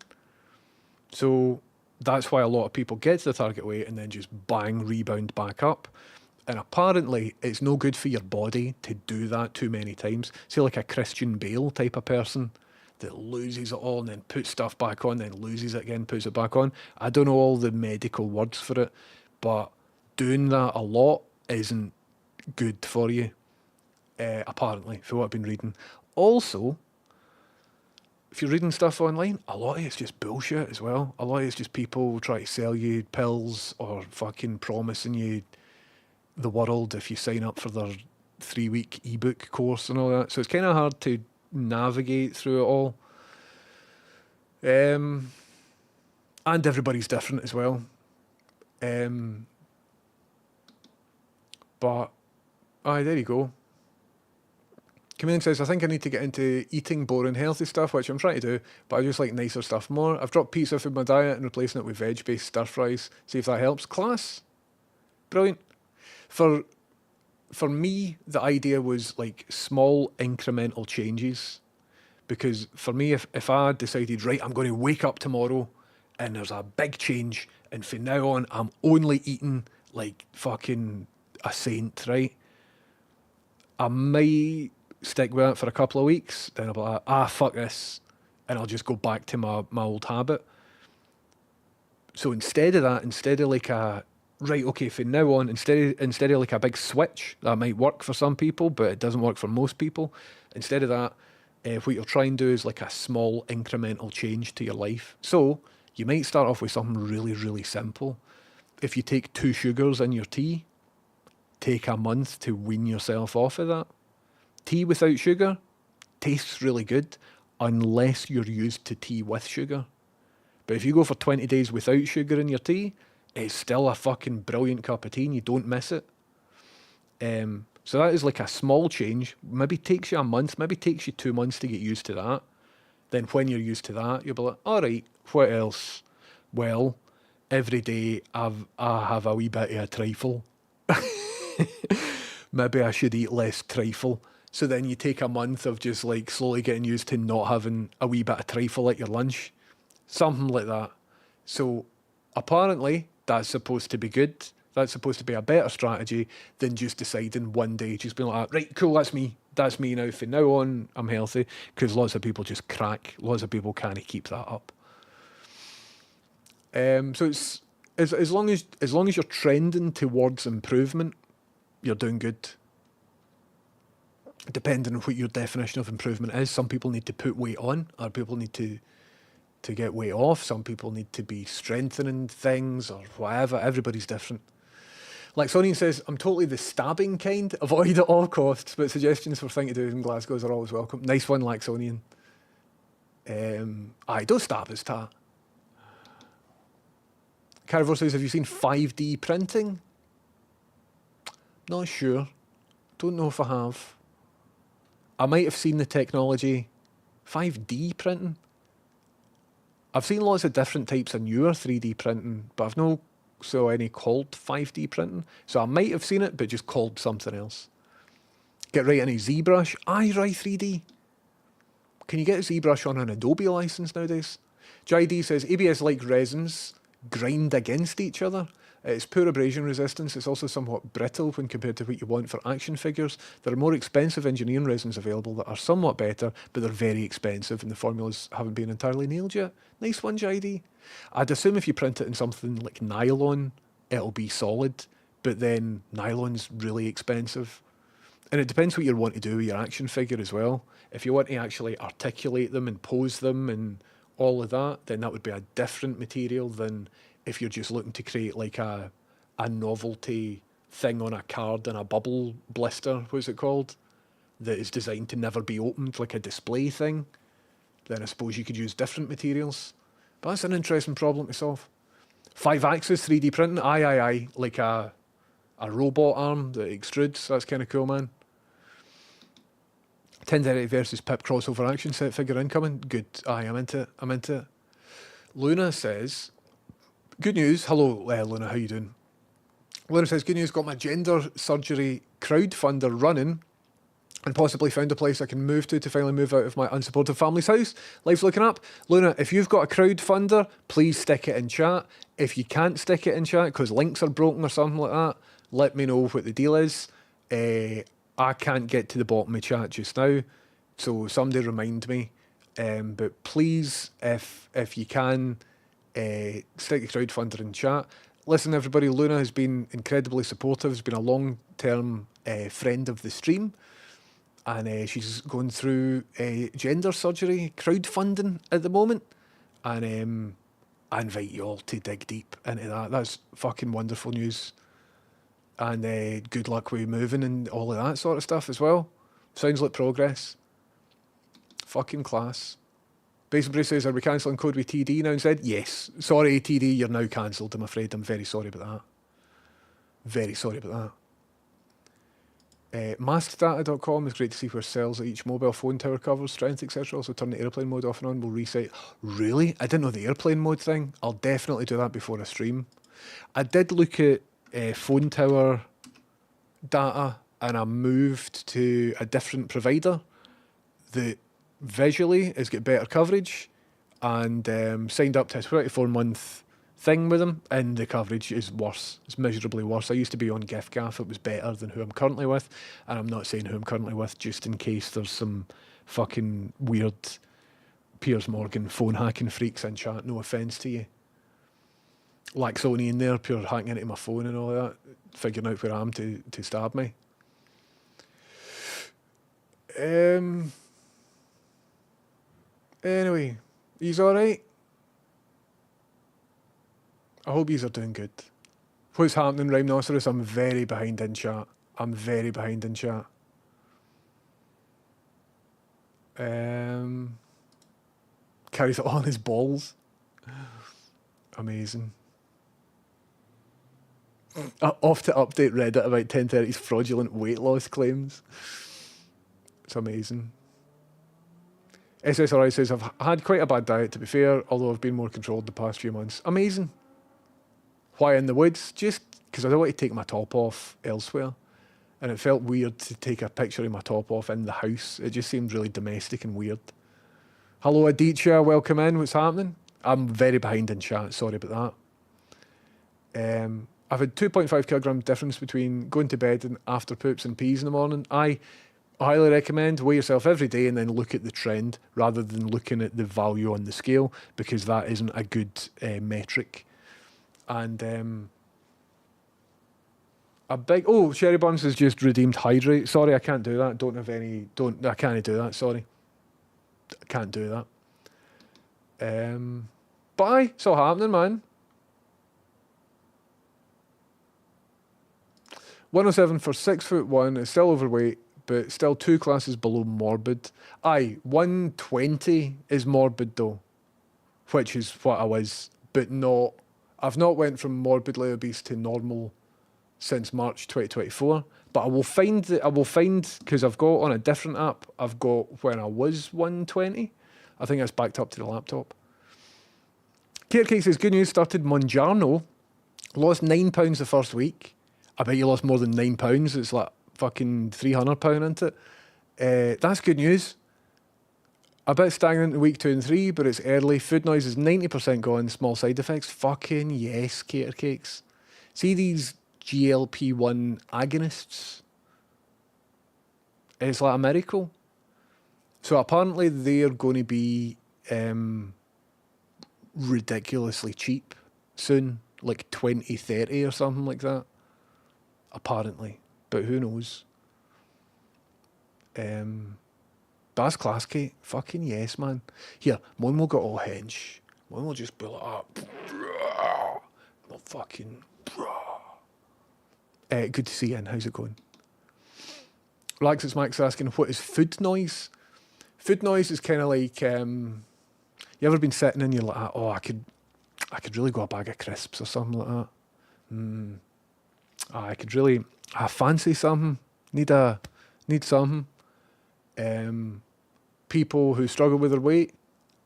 So that's why a lot of people get to the target weight and then just bang, rebound back up. And apparently it's no good for your body to do that too many times. Say like a Christian Bale type of person that loses it all and then puts stuff back on, then loses it again, puts it back on. I don't know all the medical words for it, but doing that a lot isn't good for you. Apparently, for what I've been reading. Also, if you're reading stuff online, a lot of it's just bullshit as well. A lot of it's just people trying to sell you pills or fucking promising you the world if you sign up for their 3-week ebook course and all that. So it's kind of hard to navigate through it all. And everybody's different as well. But, aye, there you go. Comedian says, I think I need to get into eating boring healthy stuff, which I'm trying to do, but I just like nicer stuff more. I've dropped pizza from my diet and replacing it with veg-based stir fries. See if that helps. Class. Brilliant. For me, the idea was like small incremental changes. Because for me, if I decided, right, I'm going to wake up tomorrow and there's a big change, and from now on, I'm only eating like fucking a saint, right? I might stick with it for a couple of weeks, then I'll be like, fuck this, and I'll just go back to my old habit. So instead of that, instead of like right, okay, from now on, instead of like a big switch, that might work for some people, but it doesn't work for most people. Instead of that, what you'll try and do is like a small incremental change to your life. So you might start off with something really, really simple. If you take 2 sugars in your tea, take a month to wean yourself off of that. Tea without sugar tastes really good unless you're used to tea with sugar. But if you go for 20 days without sugar in your tea, it's still a fucking brilliant cup of tea and you don't miss it. So that is like a small change. Maybe takes you a month, maybe takes you 2 months to get used to that. Then when you're used to that, you'll be like, all right, what else? Well, every day I have a wee bit of a trifle. Maybe I should eat less trifle. So then you take a month of just like slowly getting used to not having a wee bit of trifle at your lunch. Something like that. So apparently that's supposed to be good. That's supposed to be a better strategy than just deciding one day, just being like, right, cool, that's me. That's me now. From now on, I'm healthy. Because lots of people just crack. Lots of people can't keep that up. So it's as long as you're trending towards improvement, you're doing good. Depending on what your definition of improvement is, some people need to put weight on, other people need to get weight off, some people need to be strengthening things or whatever. Everybody's different. Laxonian says, I'm totally the stabbing kind, avoid at all costs, but suggestions for things to do in Glasgow's are always welcome. Nice one, Laxonian. Aye, don't stab us, ta. Carivore says, have you seen 5D printing? Not sure. Don't know if I have. I might have seen the technology. 5D printing? I've seen lots of different types of newer 3D printing, but I've no saw any called 5D printing. So I might have seen it, but just called something else. Get right into ZBrush. Aye, right, 3D. Can you get ZBrush on an Adobe license nowadays? JD says, ABS-like resins grind against each other. It's poor abrasion resistance. It's also somewhat brittle when compared to what you want for action figures. There are more expensive engineering resins available that are somewhat better, but they're very expensive and the formulas haven't been entirely nailed yet. Nice one, JD. I'd assume if you print it in something like nylon, it'll be solid, but then nylon's really expensive. And it depends what you want to do with your action figure as well. If you want to actually articulate them and pose them and all of that, then that would be a different material than if you're just looking to create like a novelty thing on a card and a bubble blister, what's it called, that is designed to never be opened, like a display thing, then I suppose you could use different materials. But that's an interesting problem to solve. 5-axis 3D printing, aye, like a robot arm that extrudes, that's kind of cool, man. 1030 versus Pip crossover action set figure incoming, good, aye, I'm into it. Luna says, good news, hello Luna, how you doing? Luna says, good news, got my gender surgery crowdfunder running and possibly found a place I can move to finally move out of my unsupportive family's house. Life's looking up. Luna, if you've got a crowdfunder, please stick it in chat. If you can't stick it in chat because links are broken or something like that, let me know what the deal is. I can't get to the bottom of chat just now, so somebody remind me. But please, if you can, stick the crowdfunder in chat. Listen, everybody, Luna has been incredibly supportive. Has been a long-term friend of the stream. And she's going through gender surgery crowdfunding at the moment. And I invite you all to dig deep into that. That's fucking wonderful news. And good luck with moving and all of that sort of stuff as well. Sounds like progress. Fucking class. Basin Bruce says, are we cancelling Code with TD now instead? Yes. Sorry, TD, you're now cancelled, I'm afraid. I'm very sorry about that. Very sorry about that. Mastdata.com is great to see where cells at each mobile phone tower covers, strength, etc. Also turn the airplane mode off and on, will reset. Really? I didn't know the airplane mode thing. I'll definitely do that before I stream. I did look at phone tower data and I moved to a different provider that visually has got better coverage and signed up to a 24-month thing with them, and the coverage is worse. It's miserably worse. I used to be on giffgaff. It was better than who I'm currently with, and I'm not saying who I'm currently with just in case there's some fucking weird Piers Morgan phone hacking freaks in chat. No offence to you. Like Sony in there, pure hacking into my phone and all that, figuring out where I am to stab me. Anyway, he's alright. I hope yous are doing good. What's happening, Rhinoceros? I'm very behind in chat. I'm very behind in chat. Carries it on his balls. Amazing. Off to update Reddit about 1030's fraudulent weight loss claims. It's amazing. SSRI says, I've had quite a bad diet, to be fair, although I've been more controlled the past few months. Amazing. Why in the woods? Just because I don't want to take my top off elsewhere. And it felt weird to take a picture of my top off in the house. It just seemed really domestic and weird. Hello, Aditya. Welcome in. What's happening? I'm very behind in chat. Sorry about that. I've had 2.5 kilogram difference between going to bed and after poops and pees in the morning. I highly recommend weigh yourself every day and then look at the trend rather than looking at the value on the scale, because that isn't a good metric. And a big Sherry Buns has just redeemed Hydrate. Sorry, I can't do that. I can't do that. Sorry, I can't do that. But aye, it's all happening, man. 107 for 6'1", is still overweight, but still 2 classes below morbid. Aye, 120 is morbid though, which is what I was, but not. I've not went from morbidly obese to normal since March 2024. But I will find because I've got on a different app. I've got when I was 120. I think that's backed up to the laptop. Cake says, good news, started Monjarno. Lost £9 the first week. I bet you lost more than £9. It's like fucking £300 into it. That's good news. A bit stagnant in week 2 and 3, but it's early. Food noise is 90% gone. Small side effects. Fucking yes, Cater Cakes. See these GLP-1 agonists? It's like a miracle. So apparently they're going to be ridiculously cheap soon, like 2030 or something like that. Apparently, but who knows? That's class, Kate. Fucking yes, man. Here, mine will get all hench. Mine will just be like, well, fucking. Good to see you, and how's it going? Relax, it's Max asking, what is food noise? Food noise is kind of like, you ever been sitting and you're like, oh, I could really go a bag of crisps or something like that. I could really, fancy something. Need something. People who struggle with their weight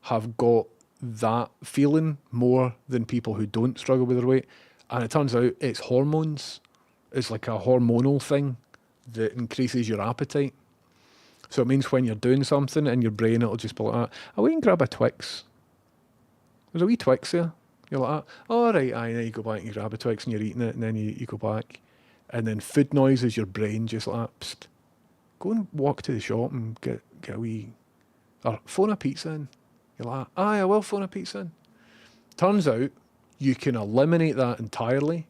have got that feeling more than people who don't struggle with their weight. And it turns out it's hormones. It's like a hormonal thing that increases your appetite. So it means when you're doing something in your brain, it'll just be like that. Oh, we can grab a Twix. There's a wee Twix there. You're like, oh, right, aye, then you go back and you grab a Twix and you're eating it, and then you go back. And then food noise is your brain just like, psst, go and walk to the shop and get a wee, or phone a pizza in. You're like, aye, I will phone a pizza in. Turns out you can eliminate that entirely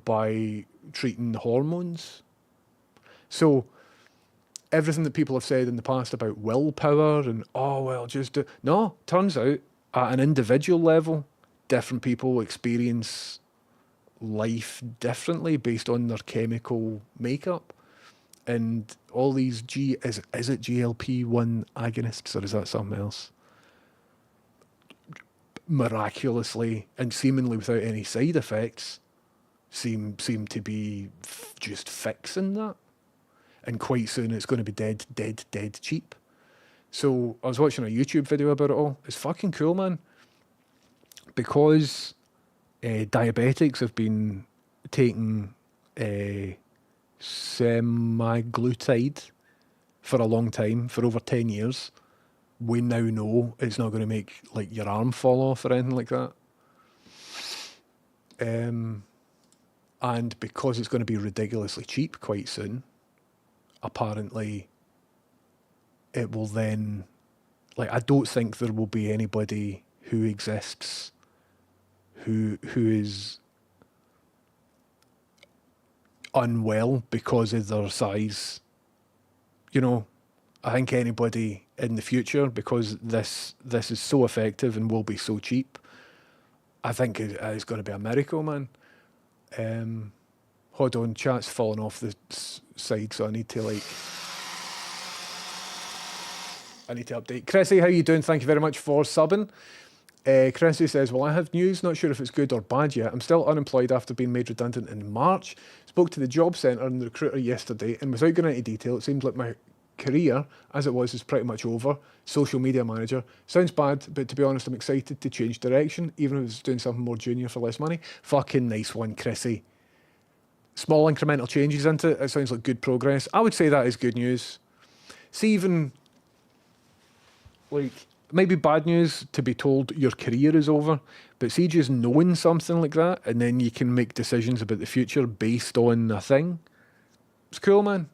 by treating hormones. So everything that people have said in the past about willpower and, just do... No, turns out at an individual level, different people experience life differently based on their chemical makeup. And all these is it GLP-1 agonists, or is that something else? miraculously and seemingly without any side effects seem to be just fixing that. And quite soon it's going to be dead cheap. So I was watching a YouTube video about it all. It's fucking cool, man. Because diabetics have been taking semaglutide for a long time, for over 10 years. We now know it's not going to make like your arm fall off or anything like that. And because it's going to be ridiculously cheap quite soon, apparently it will then, like, I don't think there will be anybody who exists who is unwell because of their size. You know, I think anybody in the future, because this is so effective and will be so cheap, I think it's going to be a miracle, man. Hold on, chat's falling off the side, so I need to update. Chrissy, how you doing? Thank you very much for subbing. Chrissy says, well, I have news, not sure if it's good or bad yet. I'm still unemployed after being made redundant in March. Spoke to the job centre and the recruiter yesterday, and without going into detail, it seemed like my career, as it was, is pretty much over. Social media manager. Sounds bad, but to be honest, I'm excited to change direction, even if it's doing something more junior for less money. Fucking nice one, Chrissy. Small incremental changes into it. It sounds like good progress. I would say that is good news. See, even, like, maybe bad news to be told your career is over, but see, just knowing something like that, and then you can make decisions about the future based on a thing. It's cool, man.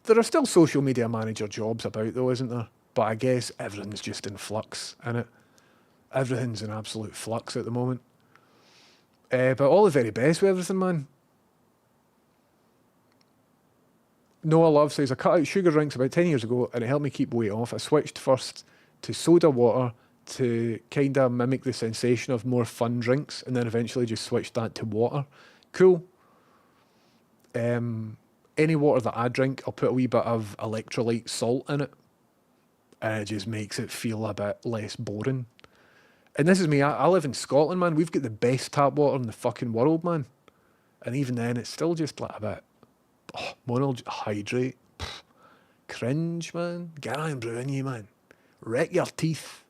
There are still social media manager jobs about, though, isn't there? But I guess everything's just in flux, innit? Everything's in absolute flux at the moment. But all the very best with everything, man. Noah Love says, I cut out sugar drinks about 10 years ago and it helped me keep weight off. I switched first to soda water to kind of mimic the sensation of more fun drinks, and then eventually just switched that to water. Cool. Any water that I drink, I'll put a wee bit of electrolyte salt in it, and it just makes it feel a bit less boring. And this is me, I live in Scotland, man. We've got the best tap water in the fucking world, man. And even then, it's still just like a bit, monohydrate. Cringe, man. Get on brewing you, man. Wreck your teeth.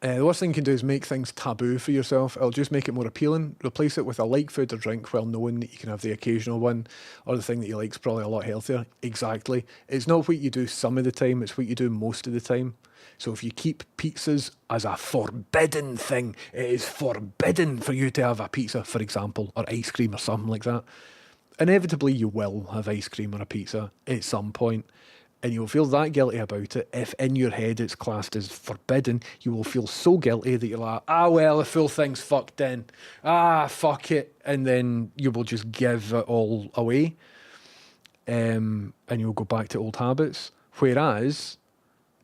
The worst thing you can do is make things taboo for yourself. It'll just make it more appealing. Replace it with a like food or drink while knowing that you can have the occasional one, or the thing that you like is probably a lot healthier. Exactly. It's not what you do some of the time, it's what you do most of the time. So if you keep pizzas as a forbidden thing, it is forbidden for you to have a pizza, for example, or ice cream or something like that. Inevitably, you will have ice cream or a pizza at some point. And you'll feel that guilty about it. If in your head it's classed as forbidden, you will feel so guilty that you're like, well, the full thing's fucked in. Fuck it. And then you will just give it all away. And you'll go back to old habits. Whereas,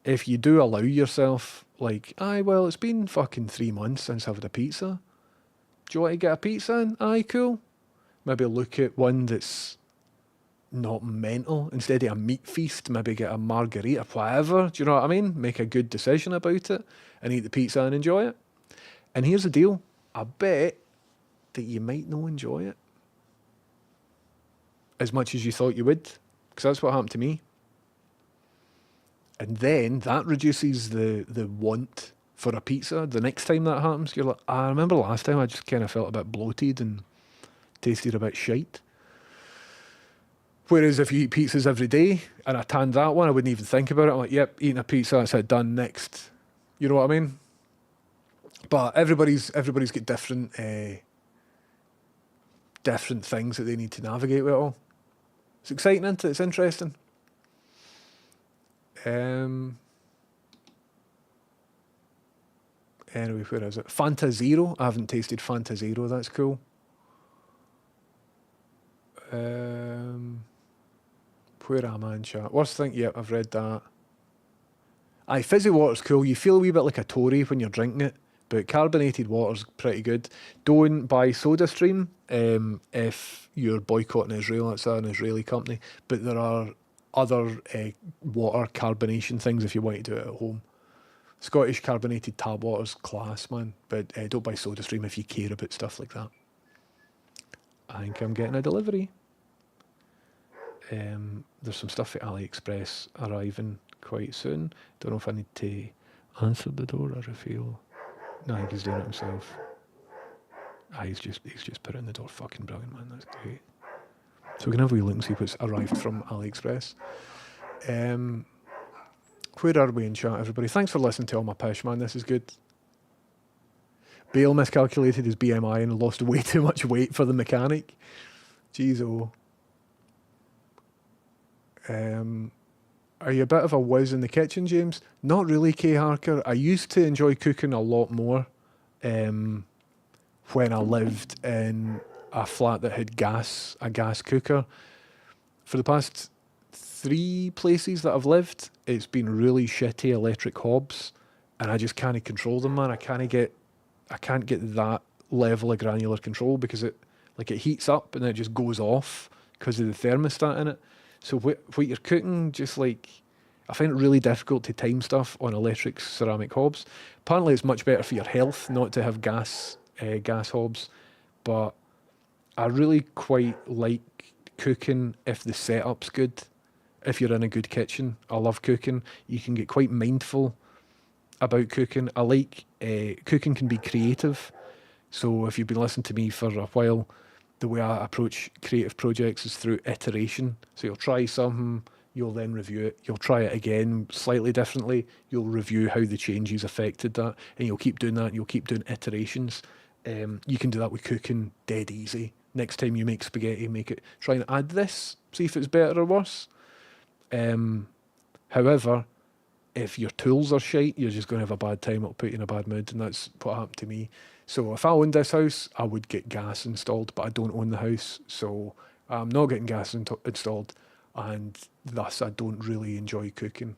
if you do allow yourself, like, well, it's been fucking 3 months since I've had a pizza. Do you want to get a pizza in? Cool. Maybe look at one that's not mental. Instead of a meat feast, maybe get a margarita, whatever. Do you know what I mean? Make a good decision about it and eat the pizza and enjoy it. And here's the deal. I bet that you might not enjoy it as much as you thought you would, because that's what happened to me. And then that reduces the want for a pizza. The next time that happens, you're like, I remember last time I just kind of felt a bit bloated and tasted a bit shite. Whereas if you eat pizzas every day, and I tanned that one, I wouldn't even think about it. I'm like, yep, eating a pizza, that's it, done, next. You know what I mean? But everybody's got different things that they need to navigate with it all. It's exciting, isn't it? It's interesting. Anyway, where is it? Fanta Zero. I haven't tasted Fanta Zero. That's cool. Where am I in chat? Worst thing? Yep, I've read that. Fizzy water's cool. You feel a wee bit like a Tory when you're drinking it, but carbonated water's pretty good. Don't buy SodaStream if you're boycotting Israel. It's an Israeli company, but there are other water carbonation things if you want to do it at home. Scottish carbonated tap water's class, man. But don't buy SodaStream if you care about stuff like that. I think I'm getting a delivery. There's some stuff at AliExpress arriving quite soon. Don't know if I need to answer the door or if he'll... No, I think he's doing it himself. He's just put it in the door. Fucking brilliant, man. That's great. So we can have a wee look and see what's arrived from AliExpress. Where are we in chat, everybody? Thanks for listening to all my pish, man. This is good. Bale miscalculated his BMI and lost way too much weight for the mechanic. Jeez, oh. Are you a bit of a whiz in the kitchen, James? Not really, K Harker. I used to enjoy cooking a lot more when I lived in a flat that had a gas cooker. For the past 3 places that I've lived, it's been really shitty electric hobs, and I just can't control them, man. I can't get that level of granular control because it heats up and then it just goes off because of the thermostat in it. So what you're cooking, just like, I find it really difficult to time stuff on electric ceramic hobs. Apparently it's much better for your health not to have gas hobs, but I really quite like cooking if the setup's good. If you're in a good kitchen, I love cooking. You can get quite mindful about cooking. I like cooking can be creative. So if you've been listening to me for a while, the way I approach creative projects is through iteration. So you'll try something, you'll then review it. You'll try it again slightly differently. You'll review how the changes affected that, and you'll keep doing that. And you'll keep doing iterations. You can do that with cooking dead easy. Next time you make spaghetti, try and add this, see if it's better or worse. However, if your tools are shite, you're just going to have a bad time. It'll put you in a bad mood, and that's what happened to me. So if I owned this house, I would get gas installed, but I don't own the house, so I'm not getting gas installed, and thus I don't really enjoy cooking.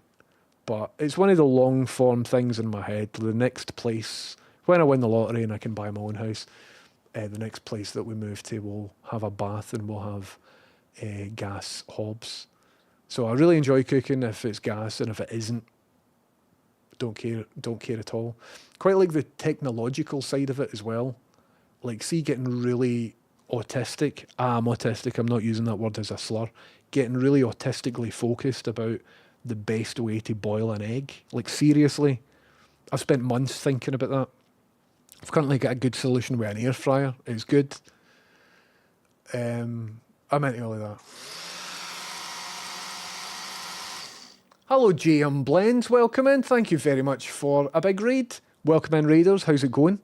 But it's one of the long-form things in my head. The next place, when I win the lottery and I can buy my own house, the next place that we move to will have a bath and we'll have gas hobs. So I really enjoy cooking if it's gas, and if it isn't, don't care at all. Quite like the technological side of it as well. Like, see, getting really autistic. I'm autistic, I'm not using that word as a slur. Getting really autistically focused about the best way to boil an egg. Like, seriously, I've spent months thinking about that. I've currently got a good solution with an air fryer. It's good. I'm into all of that. Hello, JM Blends. Welcome in. Thank you very much for a big raid. Welcome in, Raiders. How's it going?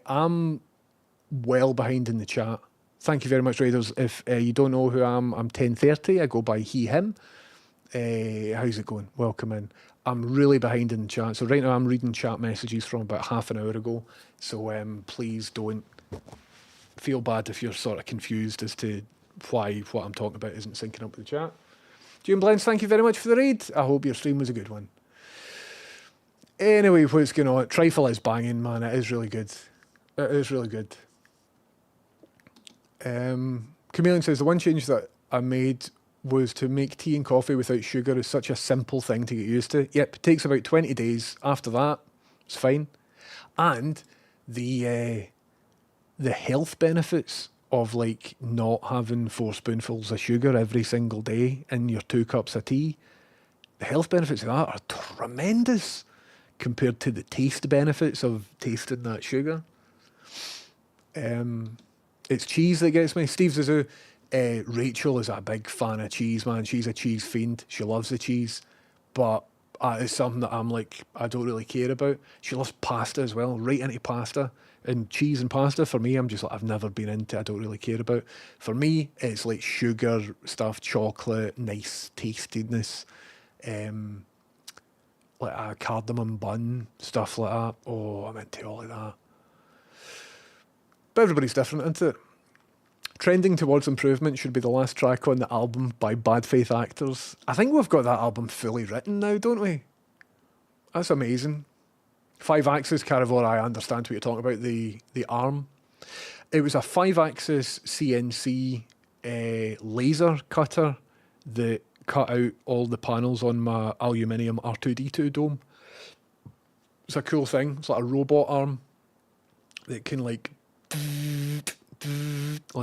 I'm well behind in the chat. Thank you very much, Raiders. If you don't know who I am, I'm 1030. I go by he, him. How's it going? Welcome in. I'm really behind in the chat. So right now I'm reading chat messages from about half an hour ago. So please don't feel bad if you're sort of confused as to why what I'm talking about isn't syncing up with the chat. June Blends, thank you very much for the raid. I hope your stream was a good one. Anyway, what's going on? Trifle is banging, man. It is really good. It is really good. Chameleon says, the one change that I made was to make tea and coffee without sugar. Is such a simple thing to get used to. Yep, it takes about 20 days. After that, it's fine. And the health benefits of like not having 4 spoonfuls of sugar every single day in your 2 cups of tea, the health benefits of that are tremendous compared to the taste benefits of tasting that sugar. It's cheese that gets me. Steve Zizou, Rachel is a big fan of cheese, man. She's a cheese fiend. She loves the cheese, but it's something that I'm like, I don't really care about. She loves pasta as well, right into pasta. And cheese and pasta, for me, I'm just like, I've never been into, I don't really care about. For me, it's like sugar stuff, chocolate, nice tastiness, like a cardamom bun, stuff like that. Oh, I'm into all of that. But everybody's different, isn't it? Trending Towards Improvement should be the last track on the album by Bad Faith Actors. I think we've got that album fully written now, don't we? That's amazing. 5-axis Caravora, I understand what you're talking about, the arm. It was a 5-axis CNC laser cutter that cut out all the panels on my aluminium R2-D2 dome. It's a cool thing. It's like a robot arm that can like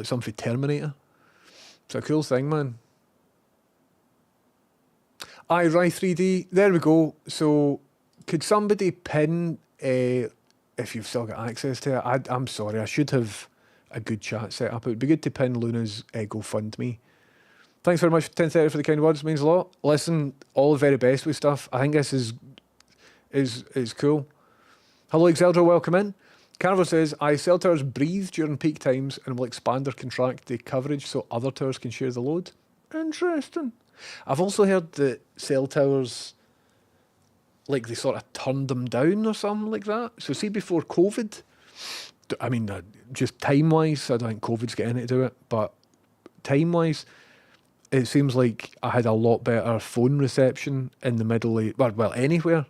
something Terminator. It's a cool thing, man. Aye, Rye 3D. There we go. So, could somebody pin, if you've still got access to it? I'm sorry, I should have a good chat set up. It would be good to pin Luna's GoFundMe. Thanks very much for 1030 for the kind words. It means a lot. Listen, all the very best with stuff. I think this is cool. Hello, Exeldra. Welcome in. Carver says, cell towers breathe during peak times and will expand or contract the coverage so other towers can share the load. Interesting. I've also heard that cell towers, like they sort of turned them down or something like that. So see, before COVID, I mean, just time-wise, I don't think COVID's got anything to do it, but time-wise, it seems like I had a lot better phone reception in the Middle East, well, anywhere.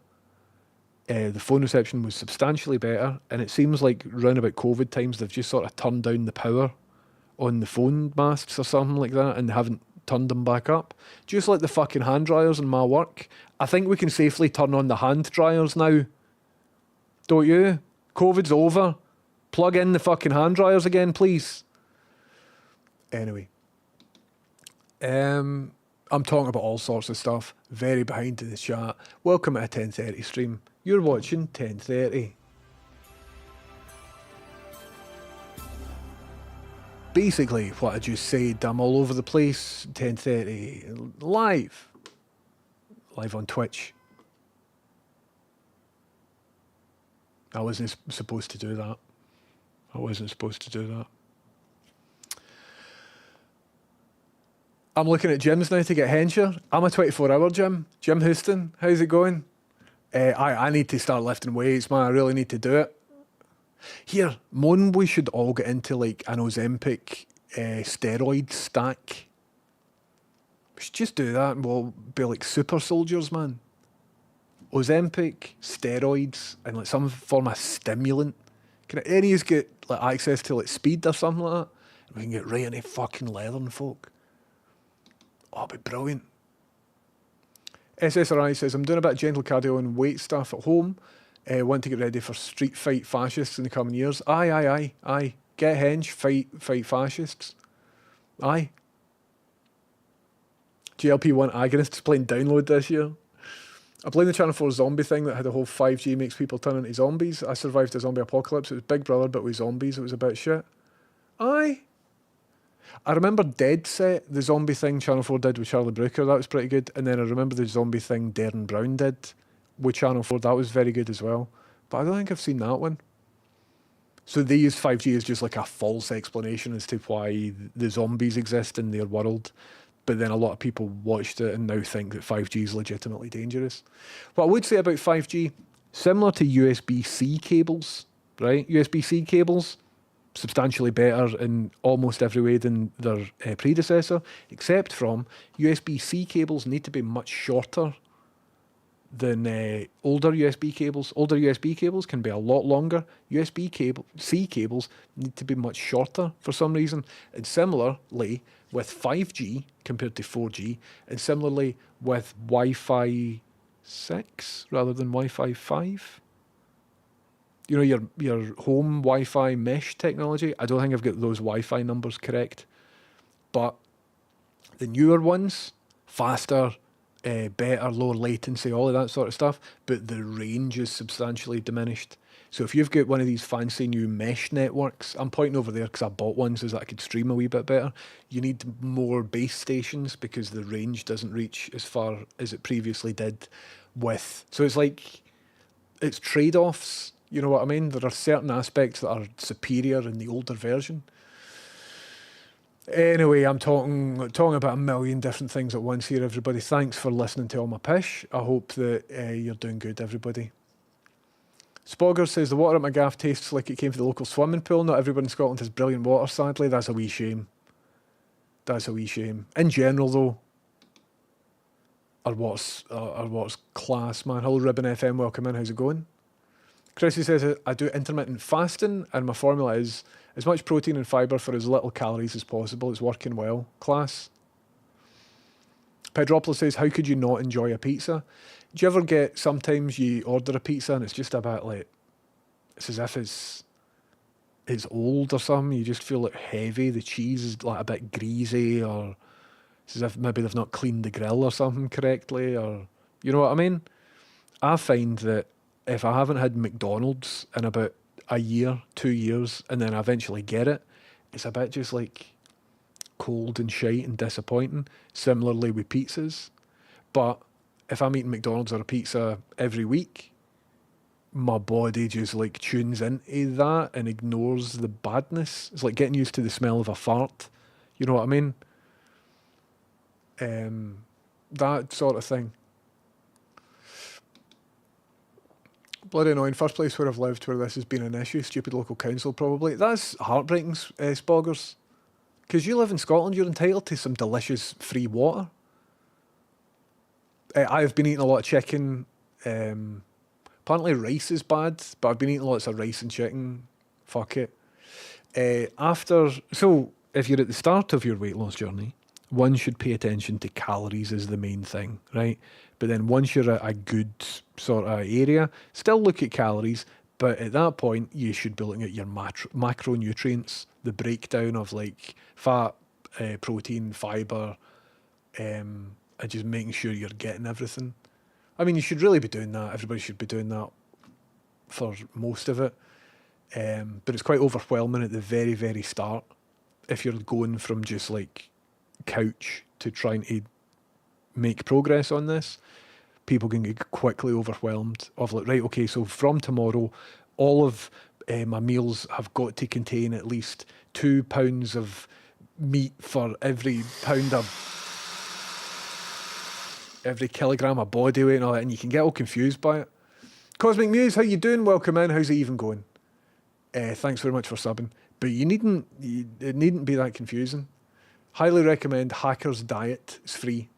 The phone reception was substantially better, and it seems like round about COVID times, they've just sort of turned down the power on the phone masts or something like that, and they haven't turned them back up. Just like the fucking hand dryers in my work. I think we can safely turn on the hand dryers now. Don't you? COVID's over. Plug in the fucking hand dryers again, please. Anyway. I'm talking about all sorts of stuff. Very behind in the chat. Welcome at a 10:30 stream. You're watching 1030. Basically, what I just said, I'm all over the place. 1030 live. Live on Twitch. I wasn't supposed to do that. I'm looking at gyms now to get Hensher. I'm a 24-hour gym. Jim Houston, how's it going? I need to start lifting weights, man. I really need to do it. Here, Mon, we should all get into like an Ozempic steroid stack. We should just do that and we'll be like super soldiers, man. Ozempic, steroids, and like some form of stimulant. Can any of us get like access to like speed or something like that? We can get right into fucking leathering, folk. Oh, it'd be brilliant. SSRI says, I'm doing a bit of gentle cardio and weight stuff at home. Want to get ready for street fight fascists in the coming years. Aye. Get henge, fight fascists. Aye. GLP-1 agonists playing download this year. I blame the Channel 4 zombie thing that had a whole 5G makes people turn into zombies. I survived a zombie apocalypse. It was Big Brother, but with zombies. It was about shit. Aye. I remember Dead Set, the zombie thing Channel 4 did with Charlie Brooker. That was pretty good. And then I remember the zombie thing Darren Brown did with Channel 4. That was very good as well. But I don't think I've seen that one. So they use 5G as just like a false explanation as to why the zombies exist in their world. But then a lot of people watched it and now think that 5G is legitimately dangerous. What I would say about 5G, similar to USB-C cables, right? USB-C cables, substantially better in almost every way than their predecessor, except from USB-C cables need to be much shorter than older USB cables. Older USB cables can be a lot longer. USB-C cables need to be much shorter for some reason. And similarly with 5G compared to 4G, and similarly with Wi-Fi 6 rather than Wi-Fi 5. You know, your home Wi-Fi mesh technology. I don't think I've got those Wi-Fi numbers correct. But the newer ones, faster, better, lower latency, all of that sort of stuff, but the range is substantially diminished. So if you've got one of these fancy new mesh networks, I'm pointing over there because I bought one so that I could stream a wee bit better. You need more base stations because the range doesn't reach as far as it previously did with... So it's like, it's trade-offs, you know what I mean? There are certain aspects that are superior in the older version. Anyway, I'm talking about a million different things at once here, everybody. Thanks for listening to all my pish. I hope that you're doing good, everybody. Spogger says, the water at my gaff tastes like it came from the local swimming pool. Not everyone in Scotland has brilliant water, sadly. That's a wee shame. That's a wee shame. In general, though, our water's class, man. Hello, Ribbon FM. Welcome in. How's it going? Chrissy says, I do intermittent fasting, and my formula is as much protein and fibre for as little calories as possible. It's working well. Class. Pedropolis says, how could you not enjoy a pizza? Do you ever get, sometimes you order a pizza and it's just a bit like, it's as if it's old or something. You just feel like heavy. The cheese is like a bit greasy, or it's as if maybe they've not cleaned the grill or something correctly, or you know what I mean? I find that if I haven't had McDonald's in about a year, 2 years, and then I eventually get it, it's a bit just like cold and shite and disappointing. Similarly with pizzas. But if I'm eating McDonald's or a pizza every week, my body just like tunes into that and ignores the badness. It's like getting used to the smell of a fart. You know what I mean? That sort of thing. Bloody annoying. First place where I've lived where this has been an issue. Stupid local council, probably. That's heartbreaking, Spoggers. Because you live in Scotland, you're entitled to some delicious free water. I've been eating a lot of chicken. Apparently rice is bad, but I've been eating lots of rice and chicken. Fuck it. So if you're at the start of your weight loss journey, one should pay attention to calories as the main thing, right? But then once you're at a good sort of area, still look at calories, but at that point you should be looking at your macronutrients, the breakdown of like fat, protein, fibre, and just making sure you're getting everything. I mean, you should really be doing that. Everybody should be doing that for most of it. But it's quite overwhelming at the very, very start if you're going from just like couch to trying to make progress on this. People can get quickly overwhelmed of like, right, okay, so from tomorrow, all of my meals have got to contain at least 2 pounds of meat for every kilogram of body weight and all that, and you can get all confused by it. Cosmic Muse, how you doing? Welcome in. How's it even going? Thanks very much for subbing. But it needn't be that confusing. Highly recommend Hacker's Diet. It's free.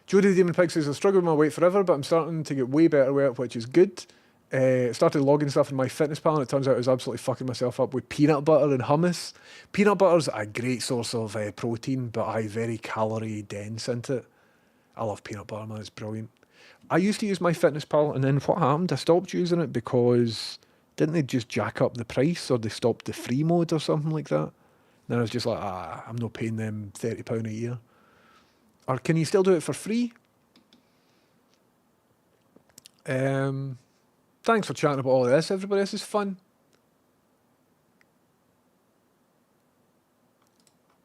Jody the Demon Pig says, I've struggled with my weight forever, but I'm starting to get way better with it, which is good. Started logging stuff in MyFitnessPal, and it turns out I was absolutely fucking myself up with peanut butter and hummus. Peanut butter's a great source of protein, but very calorie dense, isn't it? I love peanut butter, man. It's brilliant. I used to use MyFitnessPal, and then what happened? I stopped using it because didn't they just jack up the price, or they stopped the free mode or something like that? And then I was just like, I'm not paying them £30 a year. Or can you still do it for free? Thanks for chatting about all of this, everybody. This is fun.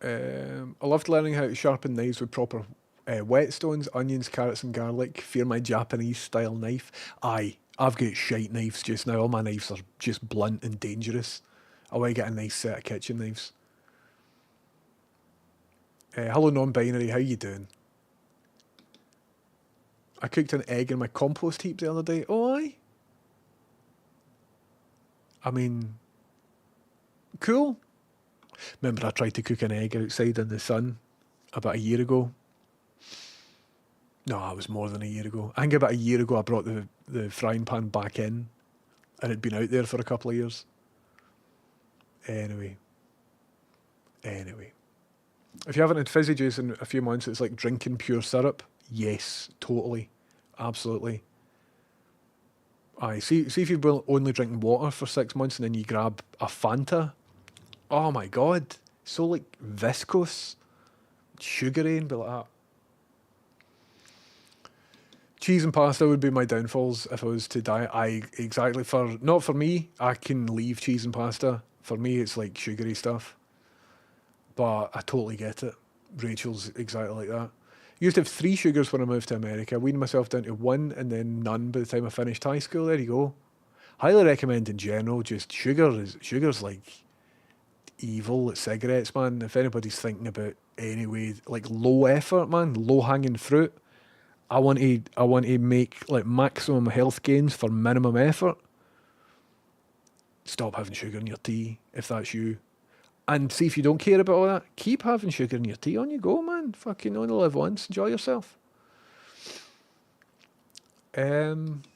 I loved learning how to sharpen knives with proper whetstones, onions, carrots and garlic. Fear my Japanese style knife. Aye, I've got shite knives just now. All my knives are just blunt and dangerous. I want to get a nice set of kitchen knives. Hello non-binary, how you doing? I cooked an egg in my compost heap the other day. Oh, aye. I mean, cool. Remember I tried to cook an egg outside in the sun about a year ago? No, it was more than a year ago. I think about a year ago I brought the frying pan back in and it'd been out there for a couple of years. Anyway. If you haven't had fizzy juice in a few months, it's like drinking pure syrup. Yes, totally. Absolutely. Aye, see if you've been only drinking water for 6 months and then you grab a Fanta. Oh my god. So like viscose, sugary and be like that. Cheese and pasta would be my downfalls if I was to diet. Exactly. Not for me, I can leave cheese and pasta. For me, it's like sugary stuff. But I totally get it. Rachel's exactly like that. Used to have 3 sugars when I moved to America. Weaned myself down to 1 and then none by the time I finished high school. There you go. Highly recommend in general. Just sugar's like evil at cigarettes, man. If anybody's thinking about anyway, like low effort, man, low hanging fruit. I want to make like maximum health gains for minimum effort. Stop having sugar in your tea if that's you. And see if you don't care about all that, keep having sugar in your tea. On you go, man. Fucking only live once. Enjoy yourself. Anyway.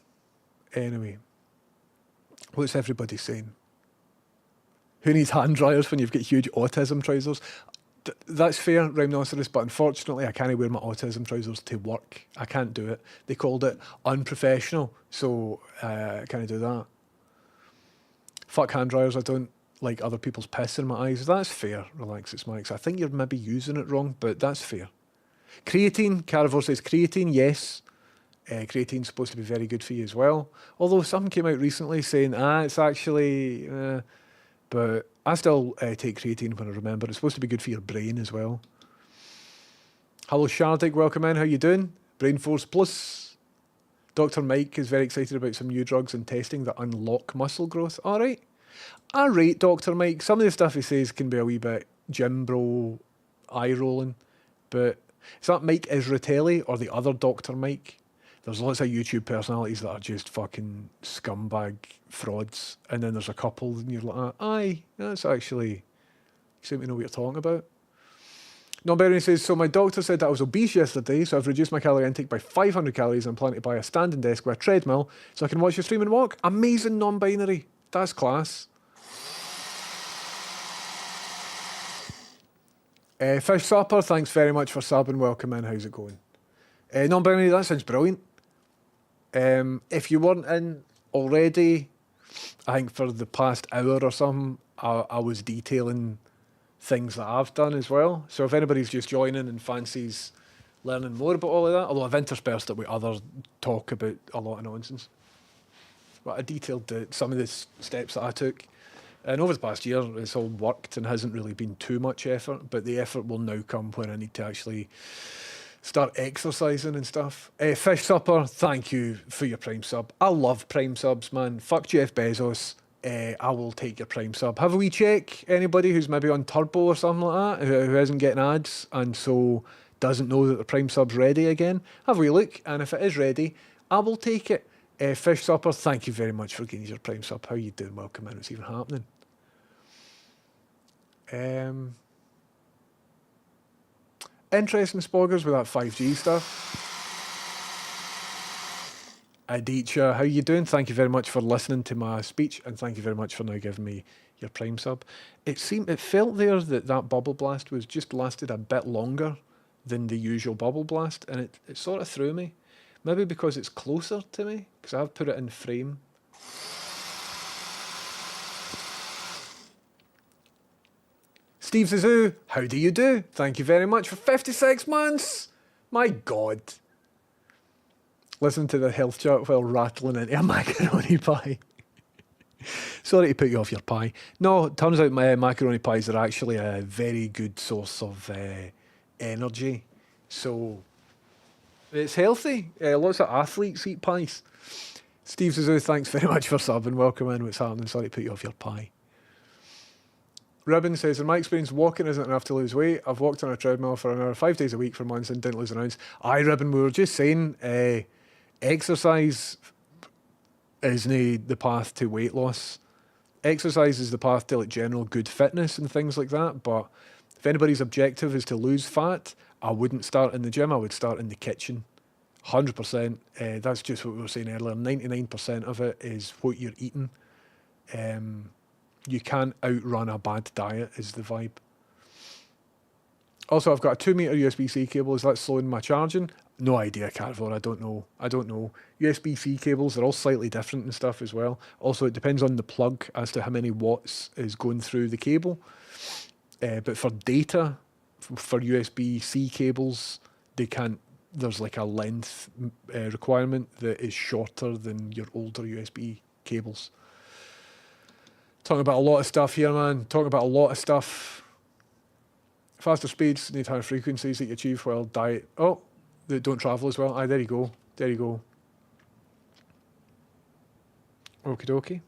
What's everybody saying? Who needs hand dryers when you've got huge autism trousers? That's fair, Rhinoceros, but unfortunately I can't wear my autism trousers to work. I can't do it. They called it unprofessional, so I can't do that. Fuck hand dryers, I don't like other people's piss in my eyes. That's fair, Relax It's Max. I think you're maybe using it wrong, but that's fair. Creatine, Carivore says creatine, yes. Creatine's supposed to be very good for you as well. Although something came out recently saying, it's actually... but I still take creatine when I remember. It's supposed to be good for your brain as well. Hello Shardik, welcome in. How you doing? Brain Force Plus. Dr. Mike is very excited about some new drugs and testing that unlock muscle growth. All right. I rate Dr. Mike. Some of the stuff he says can be a wee bit gym bro eye rolling. But is that Mike Isratelli or the other Dr. Mike? There's lots of YouTube personalities that are just fucking scumbag frauds. And then there's a couple and you're like, aye, that's actually, you seem to know what you're talking about. Non-Berry says, so my doctor said that I was obese yesterday, so I've reduced my calorie intake by 500 calories and I'm planning to buy a standing desk with a treadmill so I can watch the stream and walk. Amazing non-binary. That's class. Fish Supper, thanks very much for subbing. Welcome in. How's it going? Non-binary, that sounds brilliant. If you weren't in already, I think for the past hour or something, I was detailing things that I've done as well. So if anybody's just joining and fancies learning more about all of that, although I've interspersed it with other talk about a lot of nonsense. But I detailed some of the steps that I took. And over the past year, it's all worked and hasn't really been too much effort, but the effort will now come when I need to actually start exercising and stuff. Fish Supper, thank you for your Prime sub. I love Prime subs, man. Fuck Jeff Bezos. I will take your Prime sub. Have a wee check. Anybody who's maybe on Turbo or something like that, who isn't getting ads and so doesn't know that the Prime sub's ready again, have a wee look. And if it is ready, I will take it. Fish Supper, thank you very much for getting your Prime sub. How you doing? Welcome in. It's even happening. Interesting spoggers with that 5G stuff. Aditya, how you doing? Thank you very much for listening to my speech and thank you very much for now giving me your Prime sub. It felt there that Bubble Blast was just lasted a bit longer than the usual Bubble Blast and it sort of threw me. Maybe because it's closer to me, because I've put it in frame. Steve Zizou, how do you do? Thank you very much for 56 months. My God. Listen to the health chart while rattling into a macaroni pie. Sorry to put you off your pie. No, it turns out my macaroni pies are actually a very good source of energy. So it's healthy. Lots of athletes eat pies. Steve Zizou, thanks very much for subbing. Welcome in. What's happening? Sorry to put you off your pie. Ribbon says, in my experience, walking isn't enough to lose weight. I've walked on a treadmill for an hour 5 days a week for months and didn't lose an ounce. Aye, Ribbon, we were just saying exercise isn't the path to weight loss. Exercise is the path to like general good fitness and things like that. But if anybody's objective is to lose fat, I wouldn't start in the gym. I would start in the kitchen. 100%. That's just what we were saying earlier. 99% of it is what you're eating. You can't outrun a bad diet is the vibe. Also, I've got a 2 meter USB-C cable. Is that slowing my charging? No idea, Carivore. I don't know. USB-C cables are all slightly different and stuff as well. Also, it depends on the plug as to how many watts is going through the cable. But for data, for USB-C cables, there's like a length requirement that is shorter than your older USB cables. Talking about a lot of stuff here, man. Talking about a lot of stuff. Faster speeds need higher frequencies that you achieve while diet. Oh, that don't travel as well. Aye, there you go. There you go. Okie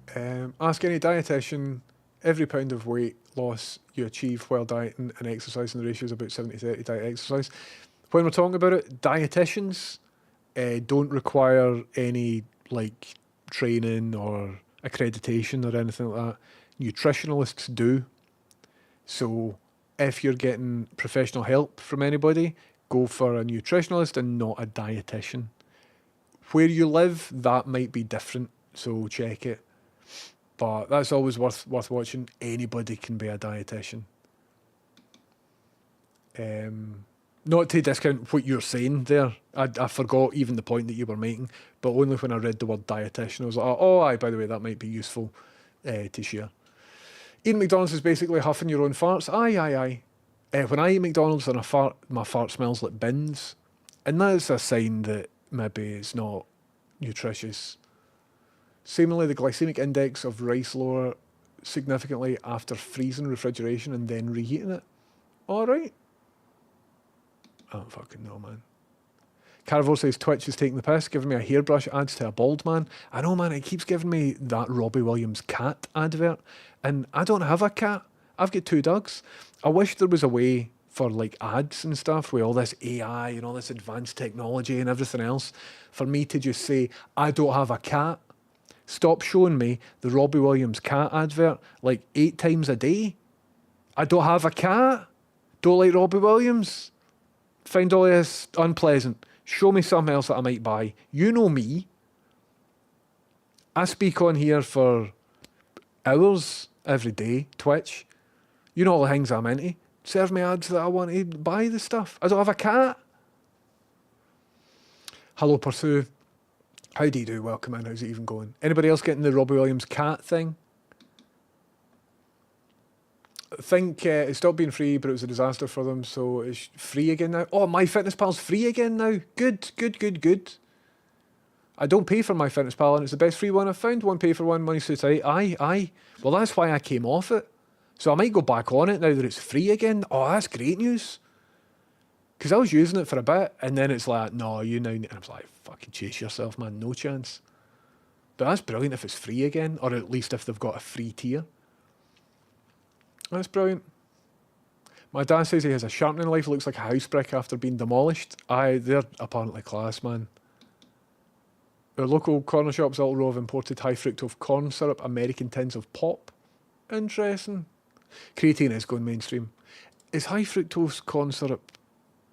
dokie. Ask any dietitian. Every pound of weight loss you achieve while dieting and exercising, the ratio is about 70-30 diet exercise. When we're talking about it, dietitians don't require any like training or accreditation or anything like that. Nutritionalists do. So if you're getting professional help from anybody, go for a nutritionalist and not a dietitian. Where you live, that might be different, so check it. But that's always worth watching. Anybody can be a dietitian. Not to discount what you're saying there. I forgot even the point that you were making, but only when I read the word dietitian, I was like, oh, aye, by the way, that might be useful to share. Eating McDonald's is basically huffing your own farts. Aye, aye, aye. When I eat McDonald's and I fart, my fart smells like bins. And that's a sign that maybe it's not nutritious. Seemingly, the glycemic index of rice lower significantly after freezing refrigeration and then reheating it. Alright. I don't fucking know, man. Carvor says Twitch is taking the piss, giving me a hairbrush ads to a bald man. I know, man, it keeps giving me that Robbie Williams cat advert. And I don't have a cat. I've got 2 dogs. I wish there was a way for like ads and stuff with all this AI and all this advanced technology and everything else for me to just say, I don't have a cat. Stop showing me the Robbie Williams cat advert like 8 times a day. I don't have a cat. Don't like Robbie Williams. Find all this unpleasant. Show me something else that I might buy. You know me. I speak on here for hours every day, Twitch. You know all the things I'm into. Serve me ads that I want to buy the stuff. I don't have a cat. Hello, Pursue. How do you do? Welcome in. How's it even going? Anybody else getting the Robbie Williams cat thing? I think it stopped being free, but it was a disaster for them, so it's free again now. Oh, MyFitnessPal's free again now. Good, good, good, good. I don't pay for MyFitnessPal, and it's the best free one I've found. One pay for one, money so tight. Aye, aye. Well, that's why I came off it. So I might go back on it now that it's free again. Oh, that's great news. Because I was using it for a bit, and then it's like, no, you now need... And I was like, fucking chase yourself, man. No chance. But that's brilliant if it's free again, or at least if they've got a free tier. That's brilliant. My dad says he has a sharpening knife that looks like a house brick after being demolished. Aye, they're apparently class, man. Our local corner shop's all row of imported high fructose corn syrup, American tins of pop. Interesting. Creatine is going mainstream. Is high fructose corn syrup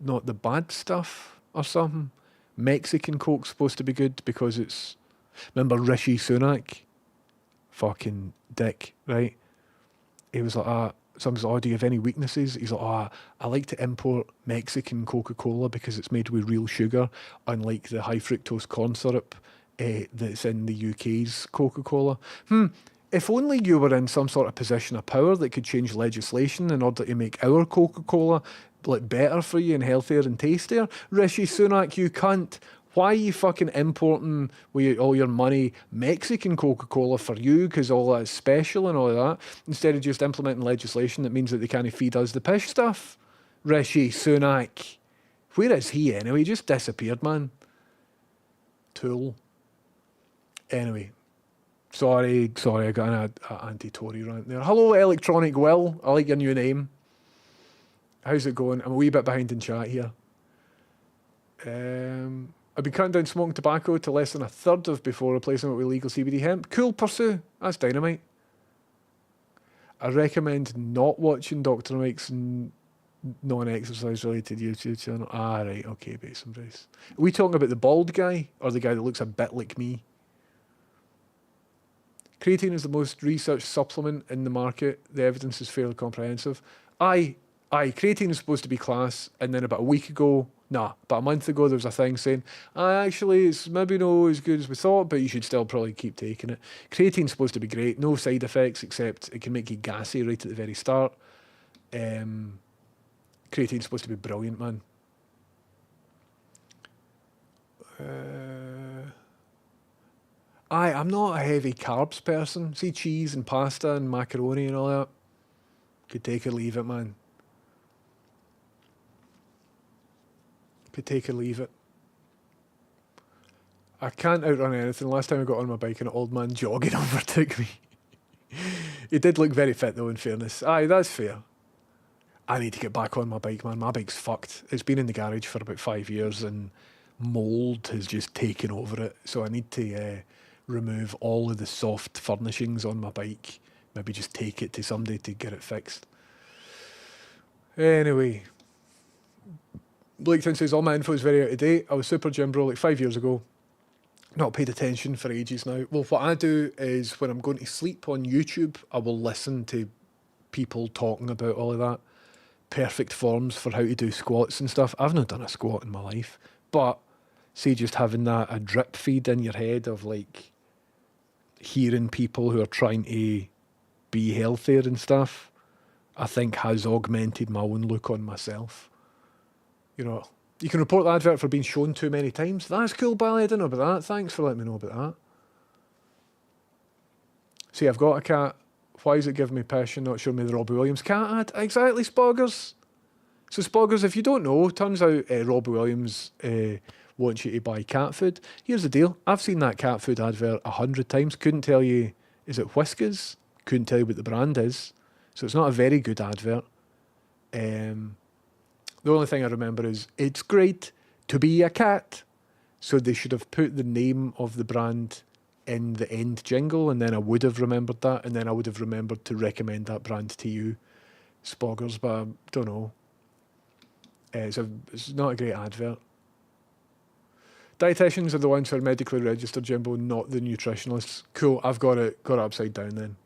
not the bad stuff or something? Mexican Coke's supposed to be good because it's... Remember Rishi Sunak? Fucking dick, right? He was like, someone's like, oh, do you have any weaknesses? He's like, I like to import Mexican Coca-Cola because it's made with real sugar, unlike the high fructose corn syrup that's in the UK's Coca-Cola. If only you were in some sort of position of power that could change legislation in order to make our Coca-Cola like better for you and healthier and tastier. Rishi Sunak, you cunt. Why are you fucking importing with all your money Mexican Coca-Cola for you because all that's special and all of that, instead of just implementing legislation that means that they can't feed us the pish stuff? Rishi Sunak. Where is he anyway? He just disappeared, man. Tool. Anyway. Sorry, I got an anti-Tory rant there. Hello, Electronic Will. I like your new name. How's it going? I'm a wee bit behind in chat here. I've been cutting down smoking tobacco to less than a third of before replacing it with legal CBD hemp. Cool, Pursue. That's dynamite. I recommend not watching Dr. Mike's non-exercise related YouTube channel. Ah, right. Okay, base and brace. Are we talking about the bald guy or the guy that looks a bit like me? Creatine is the most researched supplement in the market. The evidence is fairly comprehensive. Aye, creatine is supposed to be class, and then about a month ago, there was a thing saying, actually, it's maybe not as good as we thought, but you should still probably keep taking it. Creatine's supposed to be great, no side effects, except it can make you gassy right at the very start. Creatine's supposed to be brilliant, man. I'm not a heavy carbs person. See, cheese and pasta and macaroni and all that. Could take or leave it, man. Could take or leave it. I can't outrun anything. Last time I got on my bike, an old man jogging overtook me. He did look very fit, though, in fairness. Aye, that's fair. I need to get back on my bike, man. My bike's fucked. It's been in the garage for about 5 years, and mould has just taken over it. So I need to remove all of the soft furnishings on my bike. Maybe just take it to somebody to get it fixed. Anyway. Blaketon says, all my info is very out of date. I was super gym bro like 5 years ago. Not paid attention for ages now. Well, what I do is when I'm going to sleep on YouTube, I will listen to people talking about all of that. perfect forms for how to do squats and stuff. I've not done a squat in my life, but see, just having that a drip feed in your head of like hearing people who are trying to be healthier and stuff, I think has augmented my own look on myself. You know, you can report the advert for being shown too many times. That's cool, Bally. I didn't know about that. Thanks for letting me know about that. See, I've got a cat. Why is it giving me passion not showing me the Robbie Williams cat ad? Exactly, Spoggers. So, Spoggers, if you don't know, turns out Robbie Williams wants you to buy cat food. Here's the deal. I've seen that cat food advert 100 times. Couldn't tell you, is it Whiskas? Couldn't tell you what the brand is. So it's not a very good advert. The only thing I remember is, it's great to be a cat. So they should have put the name of the brand in the end jingle, and then I would have remembered that, and then I would have remembered to recommend that brand to you, Spoggers, but I don't know. It's not a great advert. Dietitians are the ones who are medically registered, Jimbo, not the nutritionalists. Cool, I've got it upside down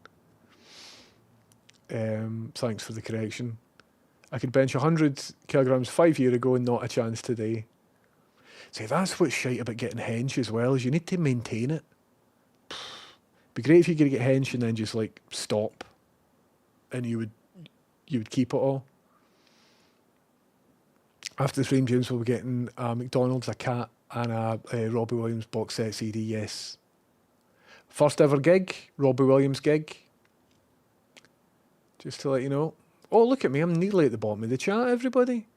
then. Thanks for the correction. I could bench 100 kilograms 5 years ago and not a chance today. See, that's what's shite about getting hench as well, is you need to maintain it. Be great if you could get hench and then just like stop, and you would keep it all. After the stream, James will be getting a McDonald's, a cat, and a Robbie Williams box set CD. Yes. First ever gig, Robbie Williams gig. Just to let you know. Oh, look at me, I'm nearly at the bottom of the chat, everybody.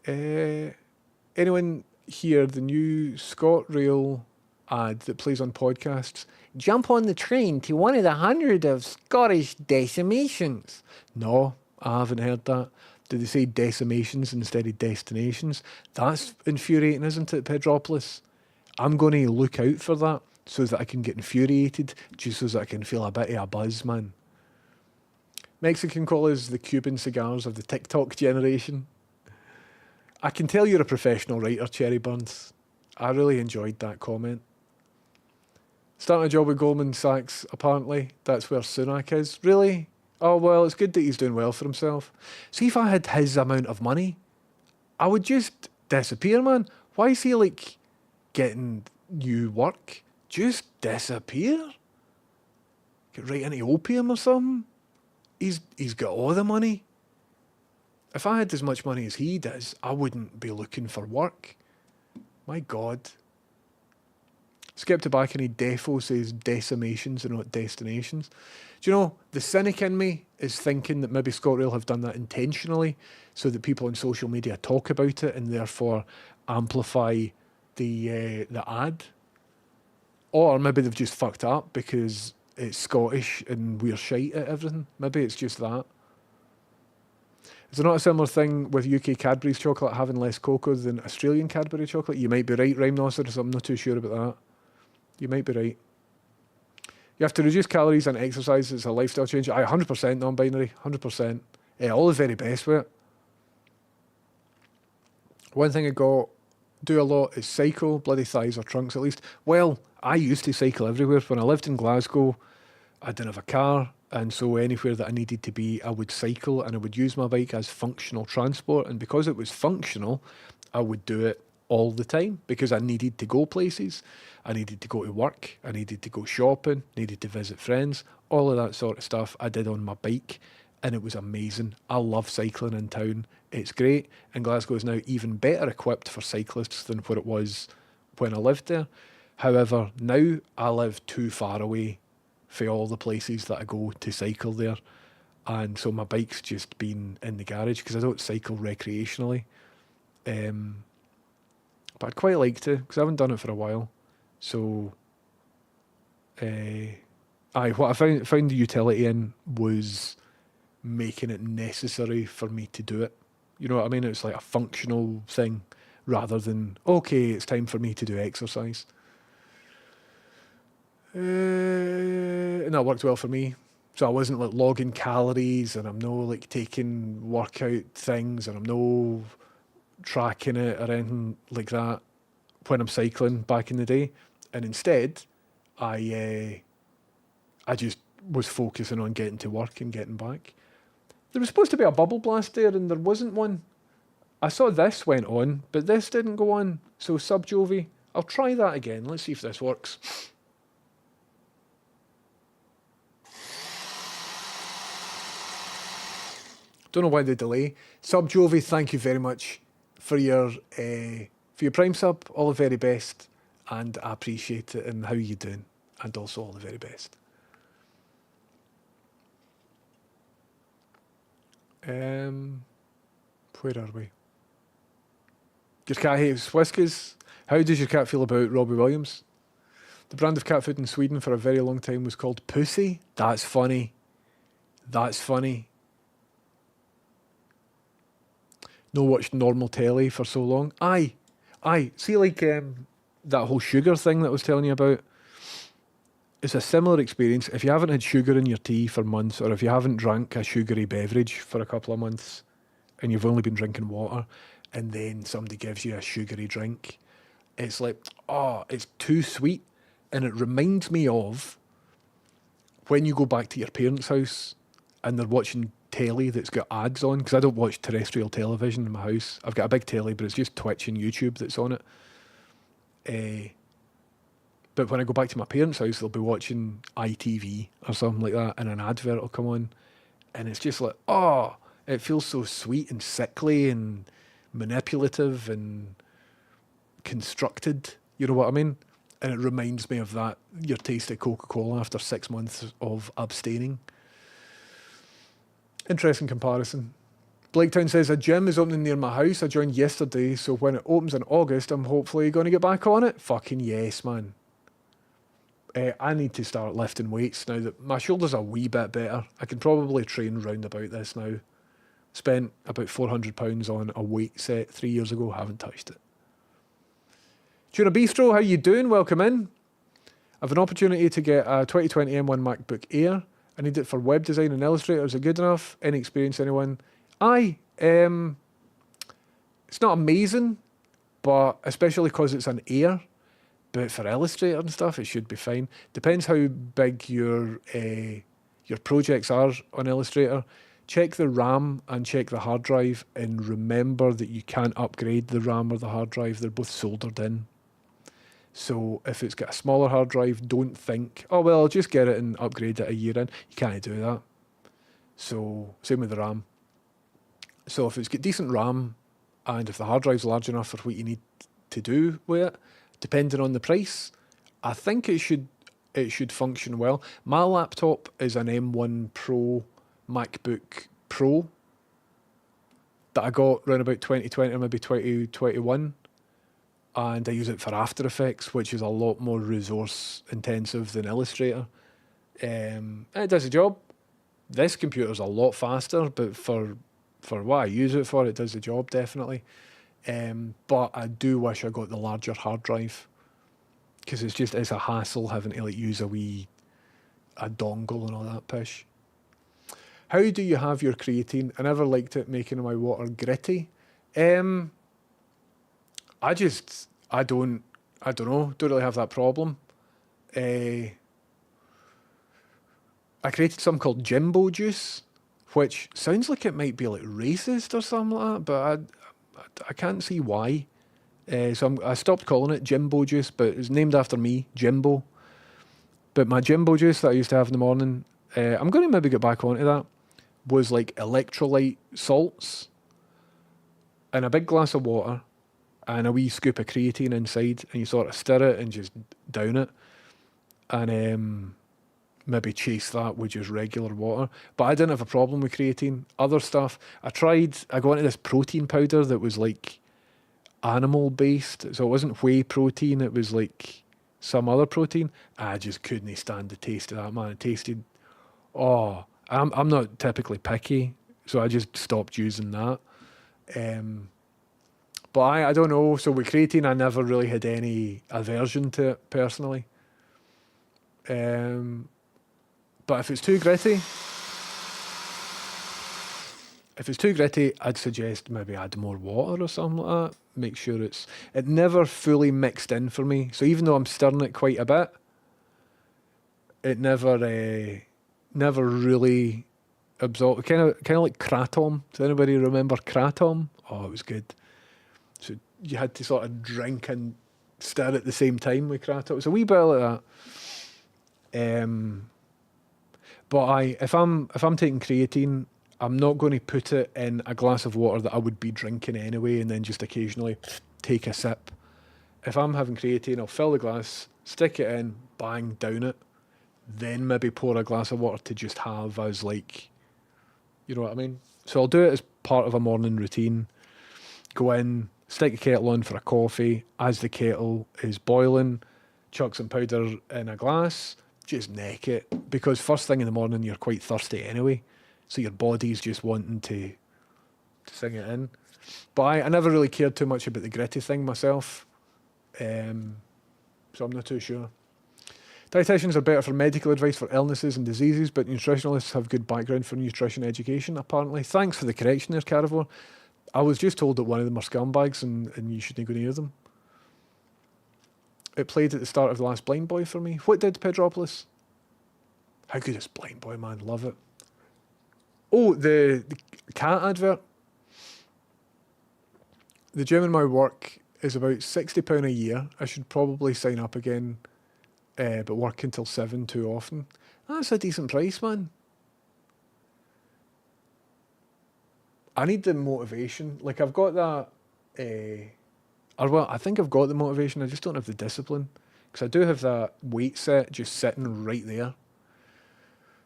Anyone hear the new ScotRail ad that plays on podcasts? Jump on the train to one of the 100 of Scottish decimations. No, I haven't heard that. Did they say decimations instead of destinations? That's infuriating, isn't it, Pedropolis? I'm going to look out for that so that I can get infuriated, just so that I can feel a bit of a buzz, man. Mexican colas, the Cuban cigars of the TikTok generation. I can tell you're a professional writer, Cherry Burns. I really enjoyed that comment. Starting a job with Goldman Sachs, apparently. That's where Sunak is. Really? Oh, well, it's good that he's doing well for himself. See, if I had his amount of money, I would just disappear, man. Why is he, like, getting new work? Just disappear? Get right into opium or something? He's got all the money. If I had as much money as he does, I wouldn't be looking for work. My God. Skip to back and Defo says decimations and not destinations. Do you know, the cynic in me is thinking that maybe ScotRail have done that intentionally so that people on social media talk about it and therefore amplify the ad. Or maybe they've just fucked up because it's Scottish and we're shite at everything. Maybe it's just that. Is there not a similar thing with UK Cadbury's chocolate having less cocoa than Australian Cadbury chocolate? You might be right, Rhymenosauros. I'm not too sure about that. You might be right. You have to reduce calories and exercise. It's a lifestyle change. 100% non-binary. 100%. All the very best with it. One thing I do a lot is cycle, bloody thighs or trunks at least. Well, I used to cycle everywhere. When I lived in Glasgow, I didn't have a car, and so anywhere that I needed to be, I would cycle, and I would use my bike as functional transport. And because it was functional, I would do it all the time because I needed to go places. I needed to go to work. I needed to go shopping, needed to visit friends. All of that sort of stuff I did on my bike, and it was amazing. I love cycling in town. It's great, and Glasgow is now even better equipped for cyclists than what it was when I lived there. However, now I live too far away for all the places that I go to cycle there, and so my bike's just been in the garage because I don't cycle recreationally. But I'd quite like to because I haven't done it for a while. So, what I found the utility in was making it necessary for me to do it. You know what I mean? It's like a functional thing rather than, okay, it's time for me to do exercise. And that worked well for me. So I wasn't like logging calories, and I'm no like taking workout things, and I'm no tracking it or anything like that when I'm cycling back in the day. And instead, I just was focusing on getting to work and getting back. There was supposed to be a bubble blast there, and there wasn't one. I saw this went on, but this didn't go on. So Subjovi, I'll try that again. Let's see if this works. Don't know why the delay. Subjovi, thank you very much for your Prime sub. All the very best, and I appreciate it. And how you doing? And also all the very best. Where are we? Your cat hates whiskers. How does your cat feel about Robbie Williams? The brand of cat food in Sweden for a very long time was called Pussy. That's funny. That's funny. No watched normal telly for so long. Aye. See, like that whole sugar thing that I was telling you about. It's a similar experience. If you haven't had sugar in your tea for months, or if you haven't drank a sugary beverage for a couple of months, and you've only been drinking water, and then somebody gives you a sugary drink, it's like, oh, it's too sweet. And it reminds me of when you go back to your parents' house and they're watching telly that's got ads on, because I don't watch terrestrial television in my house. I've got a big telly, but it's just Twitch and YouTube that's on it. But when I go back to my parents' house, they'll be watching ITV or something like that, and an advert will come on, and it's just like, oh, it feels so sweet and sickly and manipulative and constructed. You know what I mean? And it reminds me of that, your taste of Coca-Cola after 6 months of abstaining. Interesting comparison. Blaketown says, a gym is opening near my house. I joined yesterday, so when it opens in August, I'm hopefully going to get back on it. Fucking yes, man. I need to start lifting weights now that my shoulders are a wee bit better. I can probably train round about this now. Spent about £400 on a weight set 3 years ago, haven't touched it. Tuna Bistro, how you doing? Welcome in. I have an opportunity to get a 2020 M1 MacBook Air. I need it for web design and Illustrator. Is it good enough? Any experience, anyone? Aye. It's not amazing, but especially because it's an Air. But for Illustrator and stuff, it should be fine. Depends how big your projects are on Illustrator. Check the RAM and check the hard drive, and remember that you can't upgrade the RAM or the hard drive. They're both soldered in. So if it's got a smaller hard drive, don't think, oh, well, I'll just get it and upgrade it a year in. You can't do that. So same with the RAM. So if it's got decent RAM, and if the hard drive's large enough for what you need to do with it, depending on the price, I think it should function well. My laptop is an M1 Pro MacBook Pro that I got around about 2020 or maybe 2021, and I use it for After Effects, which is a lot more resource intensive than Illustrator. And it does the job. This computer's a lot faster, but for what I use it for, it does the job definitely. But I do wish I got the larger hard drive, because it's a hassle having to like use a dongle and all that pish. How do you have your creatine? I never liked it making my water gritty. I don't know. Don't really have that problem. I created something called Jimbo Juice, which sounds like it might be like racist or something like that, but I can't see why. So I stopped calling it Jimbo Juice, but it's named after me, Jimbo. But my Jimbo Juice that I used to have in the morning, I'm going to maybe get back onto that, was like electrolyte salts and a big glass of water and a wee scoop of creatine inside, and you sort of stir it and just down it, and maybe chase that with just regular water. But I didn't have a problem with creatine. Other stuff, I got into this protein powder that was like animal based, so it wasn't whey protein, it was like some other protein. I just couldn't stand the taste of that, man. It tasted, I'm not typically picky, so I just stopped using that. But I don't know. So with creatine, I never really had any aversion to it personally. But if it's too gritty, I'd suggest maybe add more water or something like that. Make sure it never fully mixed in for me. So even though I'm stirring it quite a bit, it never really absorb. Kind of like Kratom. Does anybody remember Kratom? Oh, it was good. So you had to sort of drink and stir at the same time with Kratom. It was a wee bit like that. But if I'm taking creatine, I'm not going to put it in a glass of water that I would be drinking anyway, and then just occasionally take a sip. If I'm having creatine, I'll fill the glass, stick it in, bang, down it, then maybe pour a glass of water to just have as like, you know what I mean? So I'll do it as part of a morning routine. Go in, stick the kettle on for a coffee. As the kettle is boiling, chuck some powder in a glass, just neck it. Because first thing in the morning, you're quite thirsty anyway. So your body's just wanting to sing it in. But I never really cared too much about the gritty thing myself. So I'm not too sure. Dietitians are better for medical advice for illnesses and diseases, but nutritionalists have good background for nutrition education, apparently. Thanks for the correction there, Carivore. I was just told that one of them are scumbags and you shouldn't go near them. It played at the start of The Last Blind Boy for me. What did Pedropolis? How good is Blind Boy, man? Love it. Oh, the cat advert. The gym in my work is about £60 a year. I should probably sign up again, but work until 7 too often. That's a decent price, man. I need the motivation. Like, I've got that, or well, I think I've got the motivation. I just don't have the discipline. Because I do have that weight set just sitting right there.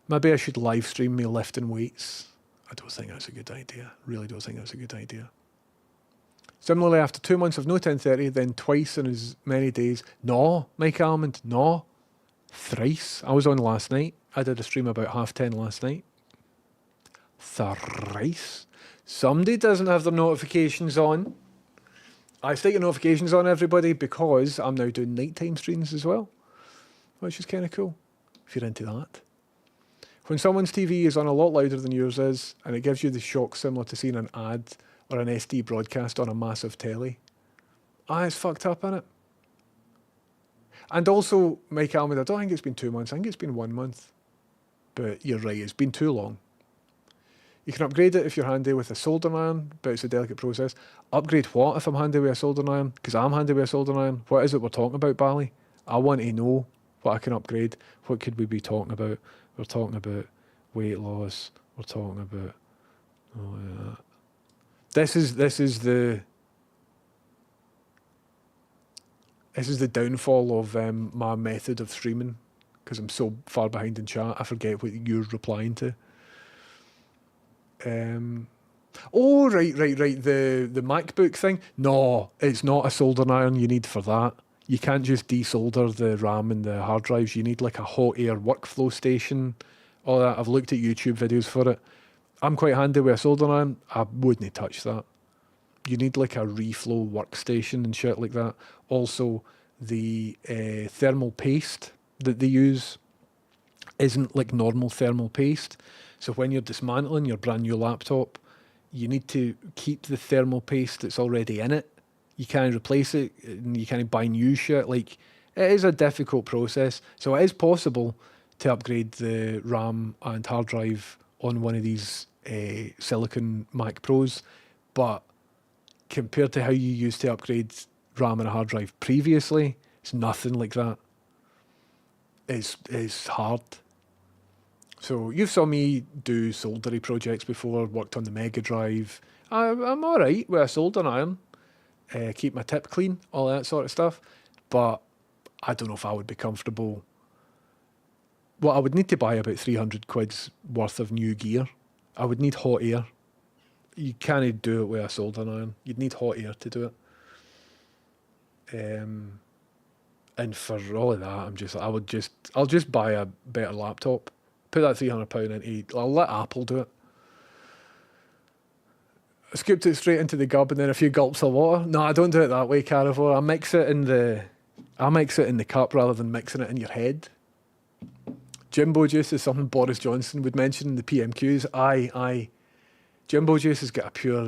Maybe I should live stream me lifting weights. I don't think that's a good idea. Really don't think that's a good idea. Similarly, after 2 months of no 10:30, then twice in as many days. No, Mike Almond, no. Thrice. I was on last night. I did a stream about 10:30 last night. Thrice. Somebody doesn't have their notifications on. I stick your notifications on, everybody, because I'm now doing nighttime streams as well, which is kind of cool, if you're into that. When someone's TV is on a lot louder than yours is, and it gives you the shock similar to seeing an ad or an SD broadcast on a massive telly. It's fucked up, innit? And also, Mike Almond, I don't think it's been 2 months, I think it's been 1 month. But you're right, it's been too long. You can upgrade it if you're handy with a soldering iron, but it's a delicate process. Upgrade what if I'm handy with a soldering iron? Because I'm handy with a soldering iron. What is it we're talking about, Bally? I want to know what I can upgrade. What could we be talking about? We're talking about weight loss. We're talking about... Oh, yeah. This is the downfall of my method of streaming, because I'm so far behind in chat. I forget what you're replying to. Oh, right. The MacBook thing. No, it's not a soldering iron you need for that. You can't just desolder the RAM and the hard drives. You need like a hot air workflow station. All that. I've looked at YouTube videos for it. I'm quite handy with a soldering iron. I wouldn't touch that. You need like a reflow workstation and shit like that. Also, the thermal paste that they use isn't like normal thermal paste. So when you're dismantling your brand new laptop, you need to keep the thermal paste that's already in it. You can't replace it, and you can't buy new shit. Like, it is a difficult process. So it is possible to upgrade the RAM and hard drive on one of these Silicon Mac Pros, but compared to how you used to upgrade RAM and a hard drive previously, it's nothing like that. It's hard. So you saw me do soldery projects before, worked on the Mega Drive. I'm all right with a soldering iron. Keep my tip clean, all that sort of stuff. But I don't know if I would be comfortable. Well, I would need to buy about 300 quid's worth of new gear. I would need hot air. You can't do it with a soldering iron. You'd need hot air to do it. And for all of that, I'll just buy a better laptop. Put that £300 into. I'll let Apple do it. I scooped it straight into the gub and then a few gulps of water. No, I don't do it that way, Carivore. I mix it in the cup rather than mixing it in your head. Jimbo juice is something Boris Johnson would mention in the PMQs. Aye. Jimbo juice has got a pure,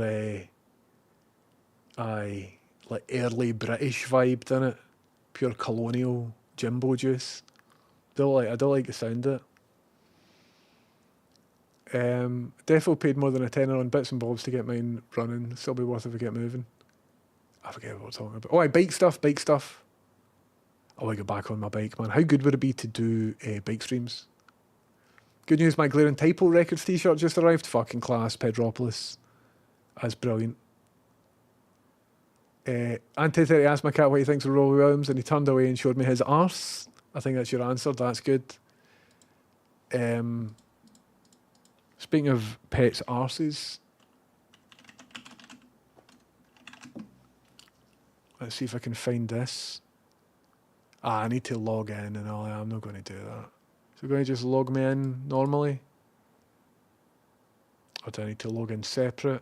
like early British vibe, doesn't it? Pure colonial Jimbo juice. I don't like the sound of it. Defo paid more than a tenner on bits and bobs to get mine running. Still be worth if I get moving. I forget what we're talking about. Oh, bike stuff. Oh, I get back on my bike, man. How good would it be to do bike streams? Good news, my Glaring Typo Records t-shirt just arrived. Fucking class, Pedropolis. That's brilliant. Ante30 asked my cat what he thinks of Robbie Williams, and he turned away and showed me his arse. I think that's your answer. That's good. Speaking of pets' arses, let's see if I can find this. I need to log in, and I'm not going to do that. So I'm going to just log me in normally. Or do I need to log in separate?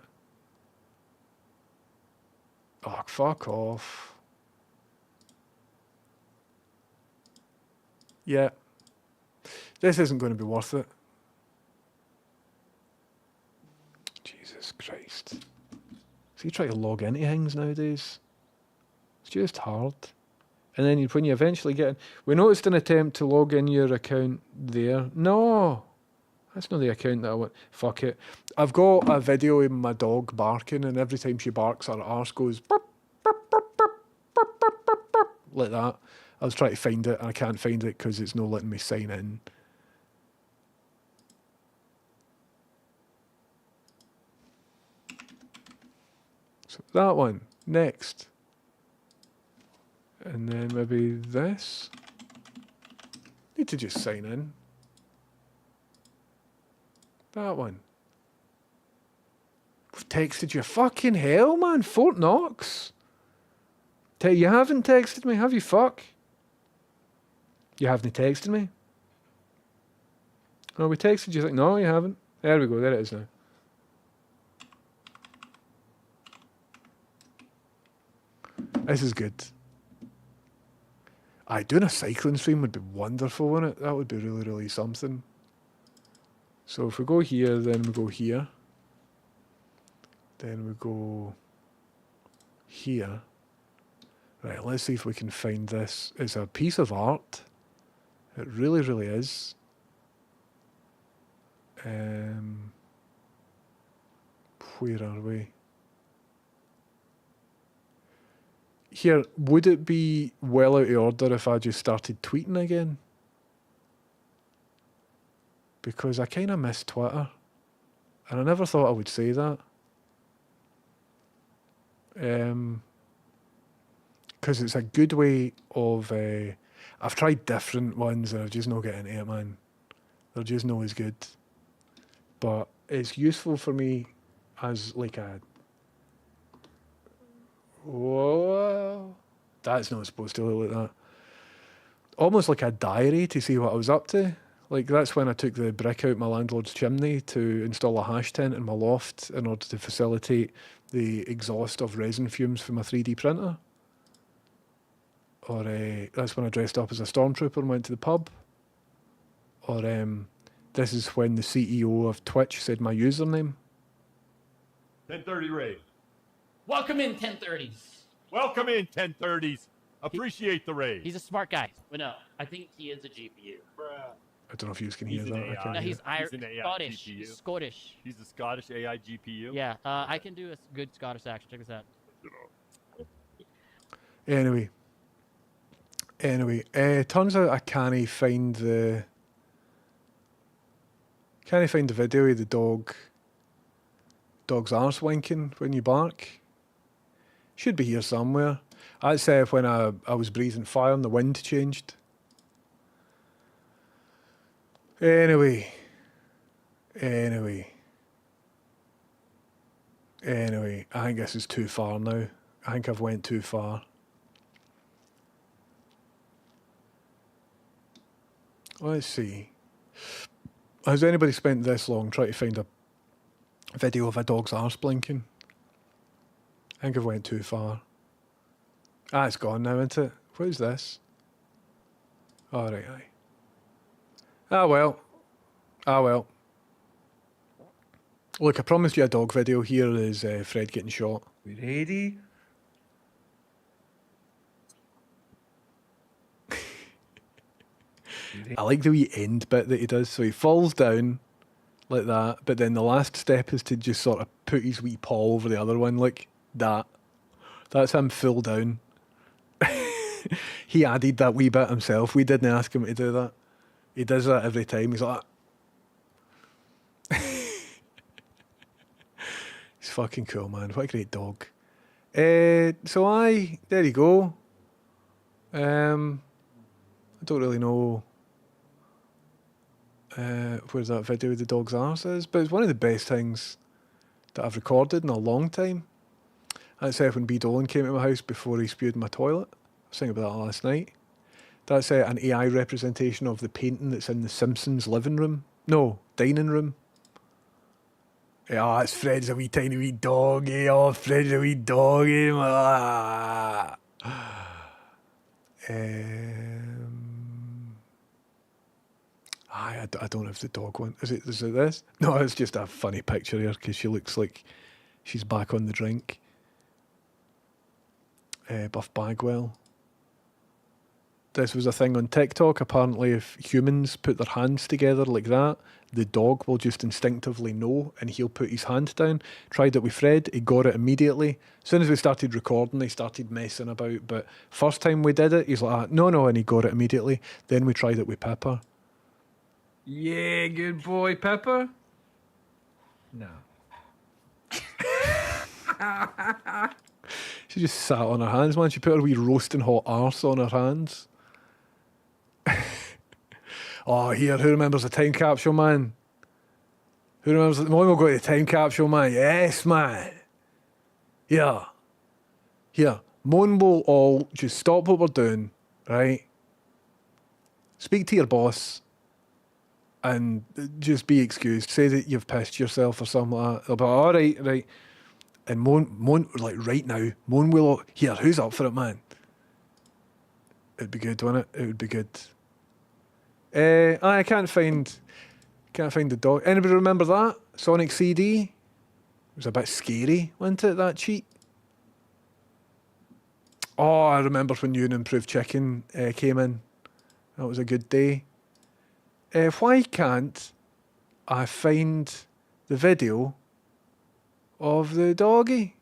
Oh, fuck off. Yeah. This isn't going to be worth it. Jesus Christ. So you try to log into things nowadays? It's just hard. And then when you eventually get in... We noticed an attempt to log in your account there. No! That's not the account that I want. Fuck it. I've got a video of my dog barking, and every time she barks, her arse goes... burp, burp, burp, burp, burp, burp, burp, burp, like that. I was trying to find it, and I can't find it because it's not letting me sign in. So that one. Next. And then maybe this. Need to just sign in. That one. I've texted you. Fucking hell, man. Fort Knox. You haven't texted me, have you? Fuck. You haven't texted me? Oh, we texted you. Like, no, you haven't. There we go. There it is now. This is good. Doing a cycling stream would be wonderful, wouldn't it? That would be really, really something. So if we go here, then we go here. Then we go here. Right, let's see if we can find this. It's a piece of art. It really, really is. Where are we? Here, would it be well out of order if I just started tweeting again? Because I kind of miss Twitter. And I never thought I would say that. Because it's a good way of... I've tried different ones and I've just not getting into it, man. They're just not as good. But it's useful for me as like a... Whoa. That's not supposed to look like that. Almost like a diary to see what I was up to. Like, that's when I took the brick out my landlord's chimney to install a hash tent in my loft in order to facilitate the exhaust of resin fumes from my 3D printer. Or that's when I dressed up as a stormtrooper and went to the pub. Or this is when the CEO of Twitch said my username. 1030 raid. Welcome in, 1030s. Welcome in, 1030s. Appreciate the raid. He's a smart guy. But no, I think he is a GPU. I don't know if you can hear He's that. an I AI. can't No, hear he's it. Irish, an AI Scottish. GPU. He's Scottish. He's a Scottish AI GPU. Yeah, I can do a good Scottish accent. Check this out. Anyway, turns out I can't find the video of the dog's arse winking when you bark. Should be here somewhere. That's when I was breathing fire and the wind changed. Anyway, I think this is too far now. I think I've went too far. Let's see. Has anybody spent this long trying to find a video of a dog's arse blinking? I think I've went too far. It's gone now, isn't it? What is this? Alright, aye. Well. Look, I promised you a dog video. Here is Fred getting shot. We ready? I like the wee end bit that he does. So he falls down, like that. But then the last step is to just sort of put his wee paw over the other one, like that. That's him full down. He added that wee bit himself. We didn't ask him to do that. He does that every time. He's like, he's fucking cool, man. What a great dog. So there you go. I don't really know where that video of the dog's arse is, but it's one of the best things that I've recorded in a long time. That's when B. Dolan came to my house before he spewed in my toilet. I was thinking about that last night. That's an AI representation of the painting that's in the Simpsons living room. No, dining room. Yeah, it's Fred's a wee tiny wee doggy. Oh, Fred's a wee doggy. Ah. I don't have the dog one. Is it this? No, it's just a funny picture here because she looks like she's back on the drink. Buff Bagwell. This was a thing on TikTok. Apparently, if humans put their hands together like that, the dog will just instinctively know and he'll put his hand down. Tried it with Fred. He got it immediately. As soon as we started recording, they started messing about. But first time we did it, he's like, no, and he got it immediately. Then we tried it with Pepper. Yeah, good boy, Pepper. No. She just sat on her hands, man. She put her wee roasting hot arse on her hands. Oh, here, who remembers the time capsule, man? Who remembers the one we'll go to the time capsule, man? Yes, man. Here. Mon will all just stop what we're doing, right? Speak to your boss and just be excused. Say that you've pissed yourself or something like that. They'll be like, all right. And Mon, like right now, Mon will, here, who's up for it, man? It'd be good, wouldn't it? It would be good. I can't find the dog. Anybody remember that? Sonic CD? It was a bit scary, wasn't it, that cheat? Oh, I remember when New and Improved Chicken came in. That was a good day. Why can't I find the video of the doggy?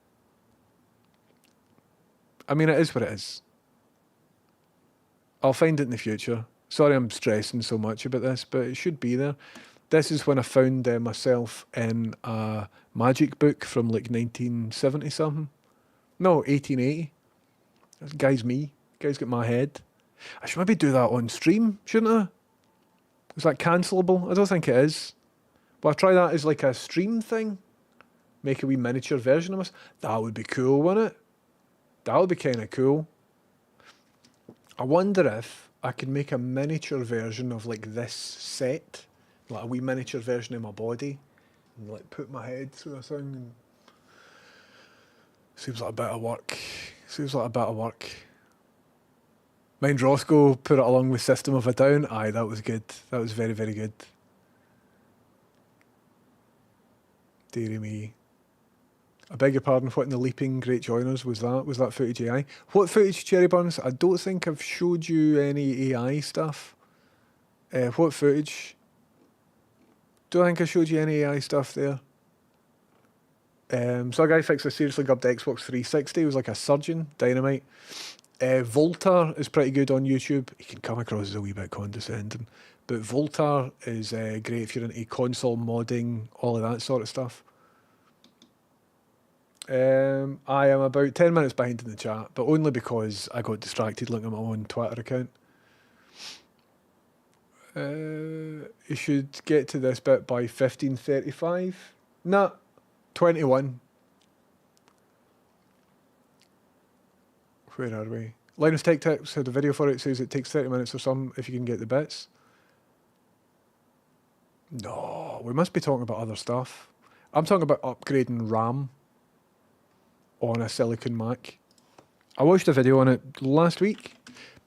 I mean, it is what it is. I'll find it in the future. Sorry I'm stressing so much about this, but it should be there. This is when I found myself in a magic book from like 1970 something. No, 1880. That guy's me. Guy's got my head. I should maybe do that on stream, shouldn't I? Is that cancelable? I don't think it is. But I'll try that as like a stream thing. Make a wee miniature version of us. That would be cool, wouldn't it? That would be kind of cool. I wonder if I could make a miniature version of like this set, like a wee miniature version of my body, and like put my head through a thing. And seems like a bit of work. Mind Roscoe put it along with System of a Down. Aye, that was good. That was very, very good. Dearie me. I beg your pardon, what in the leaping great joiners was that? Was that footage AI? What footage, Cherry Burns? I don't think I've showed you any AI stuff. What footage? Don't think I showed you any AI stuff there. So a guy fixed a seriously gubbed Xbox 360. He was like a surgeon, dynamite. Voltar is pretty good on YouTube. He can come across as a wee bit condescending. But Voltar is great if you're into console modding, all of that sort of stuff. I am about 10 minutes behind in the chat, but only because I got distracted looking at my own Twitter account. You should get to this bit by 15:35. Nah, 21. Where are we? Linus Tech Tips had a video for it. Says it takes 30 minutes or something if you can get the bits. No, we must be talking about other stuff. I'm talking about upgrading RAM on a Silicon Mac. I watched a video on it last week.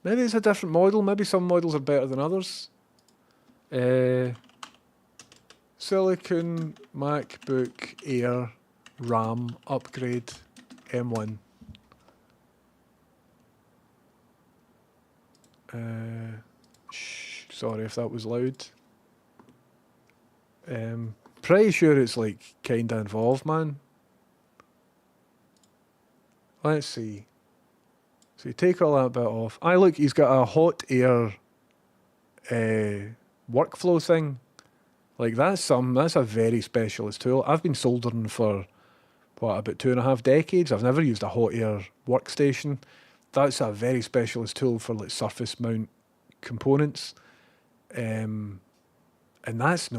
Maybe it's a different model. Maybe some models are better than others. Silicon MacBook Air RAM upgrade M1. Sorry if that was loud. Pretty sure it's like kinda involved, man. Let's see. So you take all that bit off. Aye, look, he's got a hot air workflow thing. Like that's a very specialist tool. I've been soldering for what, about 2.5 decades. I've never used a hot air workstation. That's a very specialist tool for like surface mount components. And that's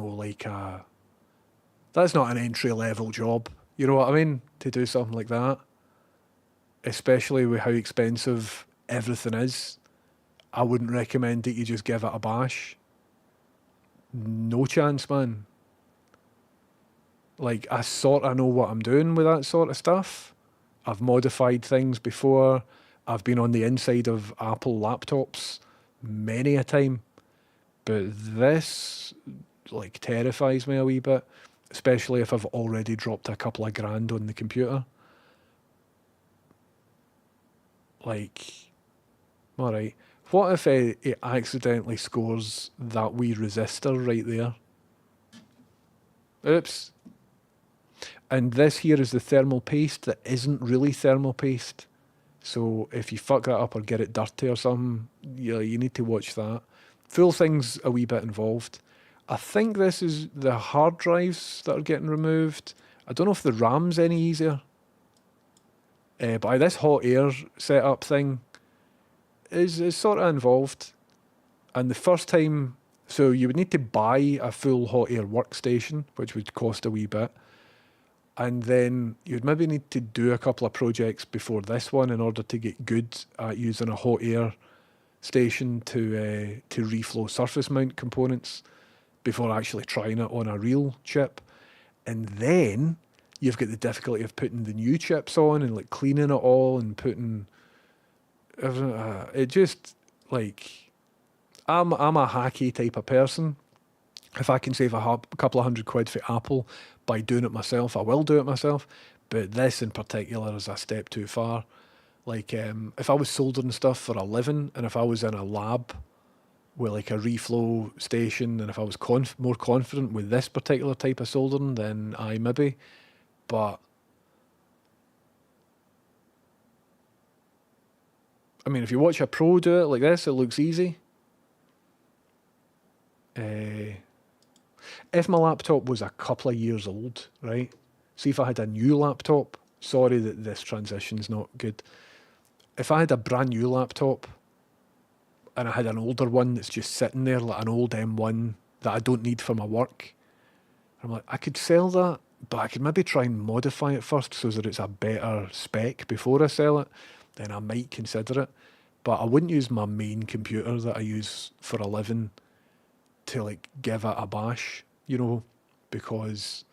that's not an entry level job. You know what I mean? To do something like that. Especially with how expensive everything is. I wouldn't recommend that you just give it a bash. No chance, man. Like, I sort of know what I'm doing with that sort of stuff. I've modified things before. I've been on the inside of Apple laptops many a time. But this, like, terrifies me a wee bit. Especially if I've already dropped a couple of grand on the computer. Like, alright. What if it accidentally scores that wee resistor right there? Oops. And this here is the thermal paste that isn't really thermal paste. So if you fuck that up or get it dirty or something, you need to watch that. Full thing's a wee bit involved. I think this is the hard drives that are getting removed. I don't know if the RAM's any easier. But this hot air setup thing is sort of involved. And the first time, so you would need to buy a full hot air workstation, which would cost a wee bit. And then you'd maybe need to do a couple of projects before this one in order to get good at using a hot air station to reflow surface mount components before actually trying it on a real chip. And then you've got the difficulty of putting the new chips on and like cleaning it all and putting everything. It just like I'm a hacky type of person. If I can save a couple of £100 for Apple by doing it myself, I will do it myself. But this in particular is a step too far. Like if I was soldering stuff for a living and if I was in a lab with like a reflow station and if I was more confident with this particular type of soldering, then I maybe. But I mean, if you watch a pro do it like this, it looks easy. If my laptop was a couple of years old, right? See if I had a new laptop. Sorry that this transition's not good. If I had a brand new laptop and I had an older one that's just sitting there, like an old M1 that I don't need for my work, I'm like, I could sell that, but I could maybe try and modify it first so that it's a better spec before I sell it. Then I might consider it. But I wouldn't use my main computer that I use for a living to like give it a bash, you know, because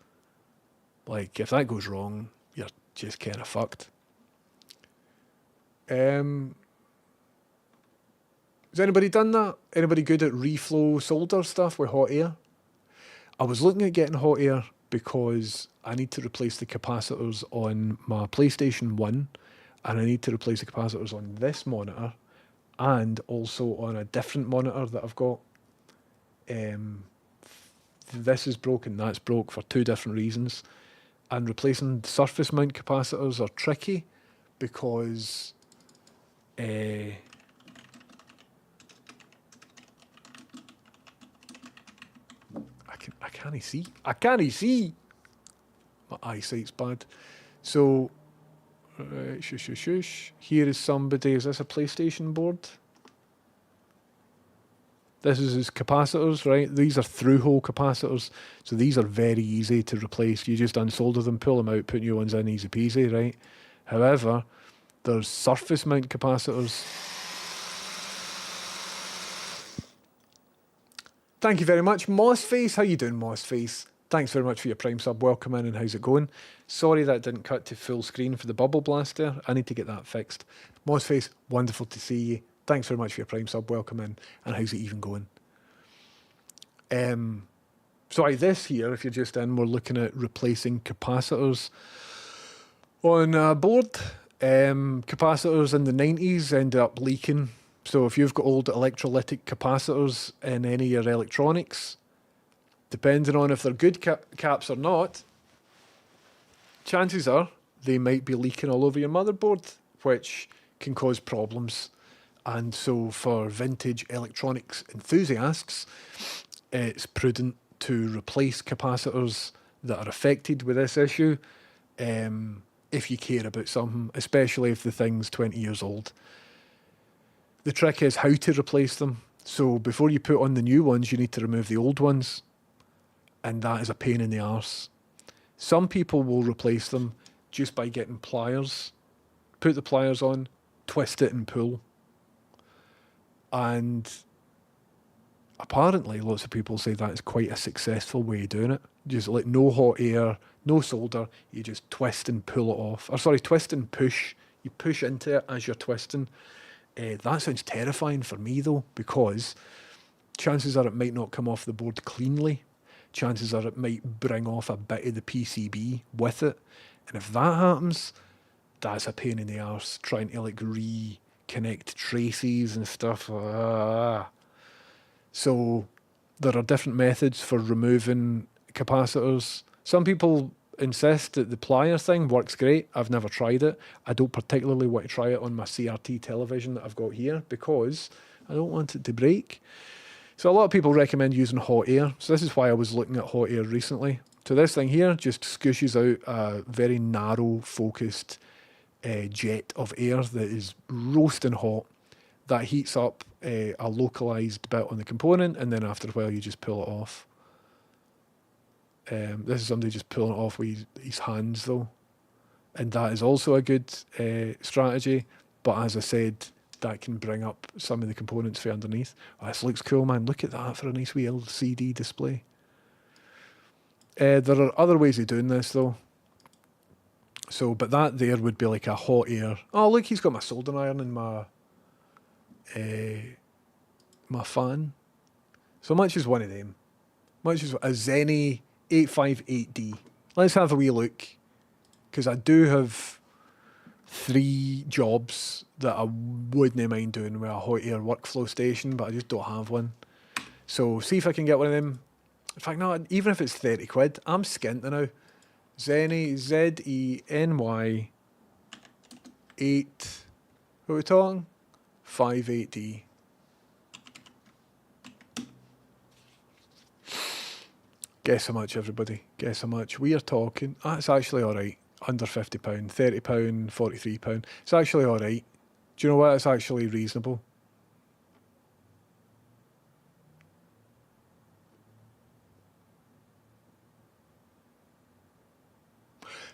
like if that goes wrong, you're just kind of fucked. Has anybody done that? Anybody good at reflow solder stuff with hot air? I was looking at getting hot air because I need to replace the capacitors on my PlayStation 1 and I need to replace the capacitors on this monitor and also on a different monitor that I've got. This is broken, that's broke for two different reasons. And replacing surface mount capacitors are tricky because I can't see. I can't see. My eyesight's bad. So, shush. Here is somebody. Is this a PlayStation board? This is his capacitors, right? These are through-hole capacitors. So these are very easy to replace. You just unsolder them, pull them out, put new ones in, easy peasy, right? However, there's surface mount capacitors. Thank you very much, Mossface. How you doing, Mossface? Thanks very much for your Prime sub. Welcome in and how's it going? Sorry that didn't cut to full screen for the bubble blast there. I need to get that fixed. Mossface, wonderful to see you. Thanks very much for your Prime sub. Welcome in. And how's it even going? So this here, if you're just in, we're looking at replacing capacitors on a board. Capacitors in the 90s ended up leaking. So if you've got old electrolytic capacitors in any of your electronics, depending on if they're good caps or not, chances are they might be leaking all over your motherboard, which can cause problems. And so for vintage electronics enthusiasts, it's prudent to replace capacitors that are affected with this issue if you care about something, especially if the thing's 20 years old. The trick is how to replace them. So before you put on the new ones, you need to remove the old ones. And that is a pain in the arse. Some people will replace them just by getting pliers, put the pliers on, twist it and pull. And apparently lots of people say that is quite a successful way of doing it. Just like no hot air, no solder, you just twist and pull it off. Or sorry, twist and push. You push into it as you're twisting. That sounds terrifying for me though, because chances are it might not come off the board cleanly. Chances are it might bring off a bit of the PCB with it. And if that happens, that's a pain in the arse, trying to like reconnect traces and stuff. So there are different methods for removing capacitors. Some people insist that the plier thing works great. I've never tried it. I don't particularly want to try it on my CRT television that I've got here because I don't want it to break. So a lot of people recommend using hot air. So this is why I was looking at hot air recently. So this thing here just scooshes out a very narrow focused jet of air that is roasting hot. That heats up a localized bit on the component, and then after a while you just pull it off. This is somebody just pulling it off with his hands though. And that is also a good strategy. But as I said, that can bring up some of the components for underneath. Oh, this looks cool, man. Look at that for a nice wee LCD display. There are other ways of doing this though. So, but that there would be like a hot air. Oh, look, he's got my soldering iron and my fan. So much as one of them. Much as a Zenny 858D. Let's have a wee look. Because I do have 3 jobs that I wouldn't mind doing with a hot air workflow station, but I just don't have one. So see if I can get one of them. In fact, no, even if it's 30 quid, I'm skint now. Zenny, Z-E-N-Y 8, what are we talking? 58D. Guess how much, everybody? Guess how much? We are talking. It's actually alright. Under £50, £30, £43. It's actually alright. Do you know what? It's actually reasonable.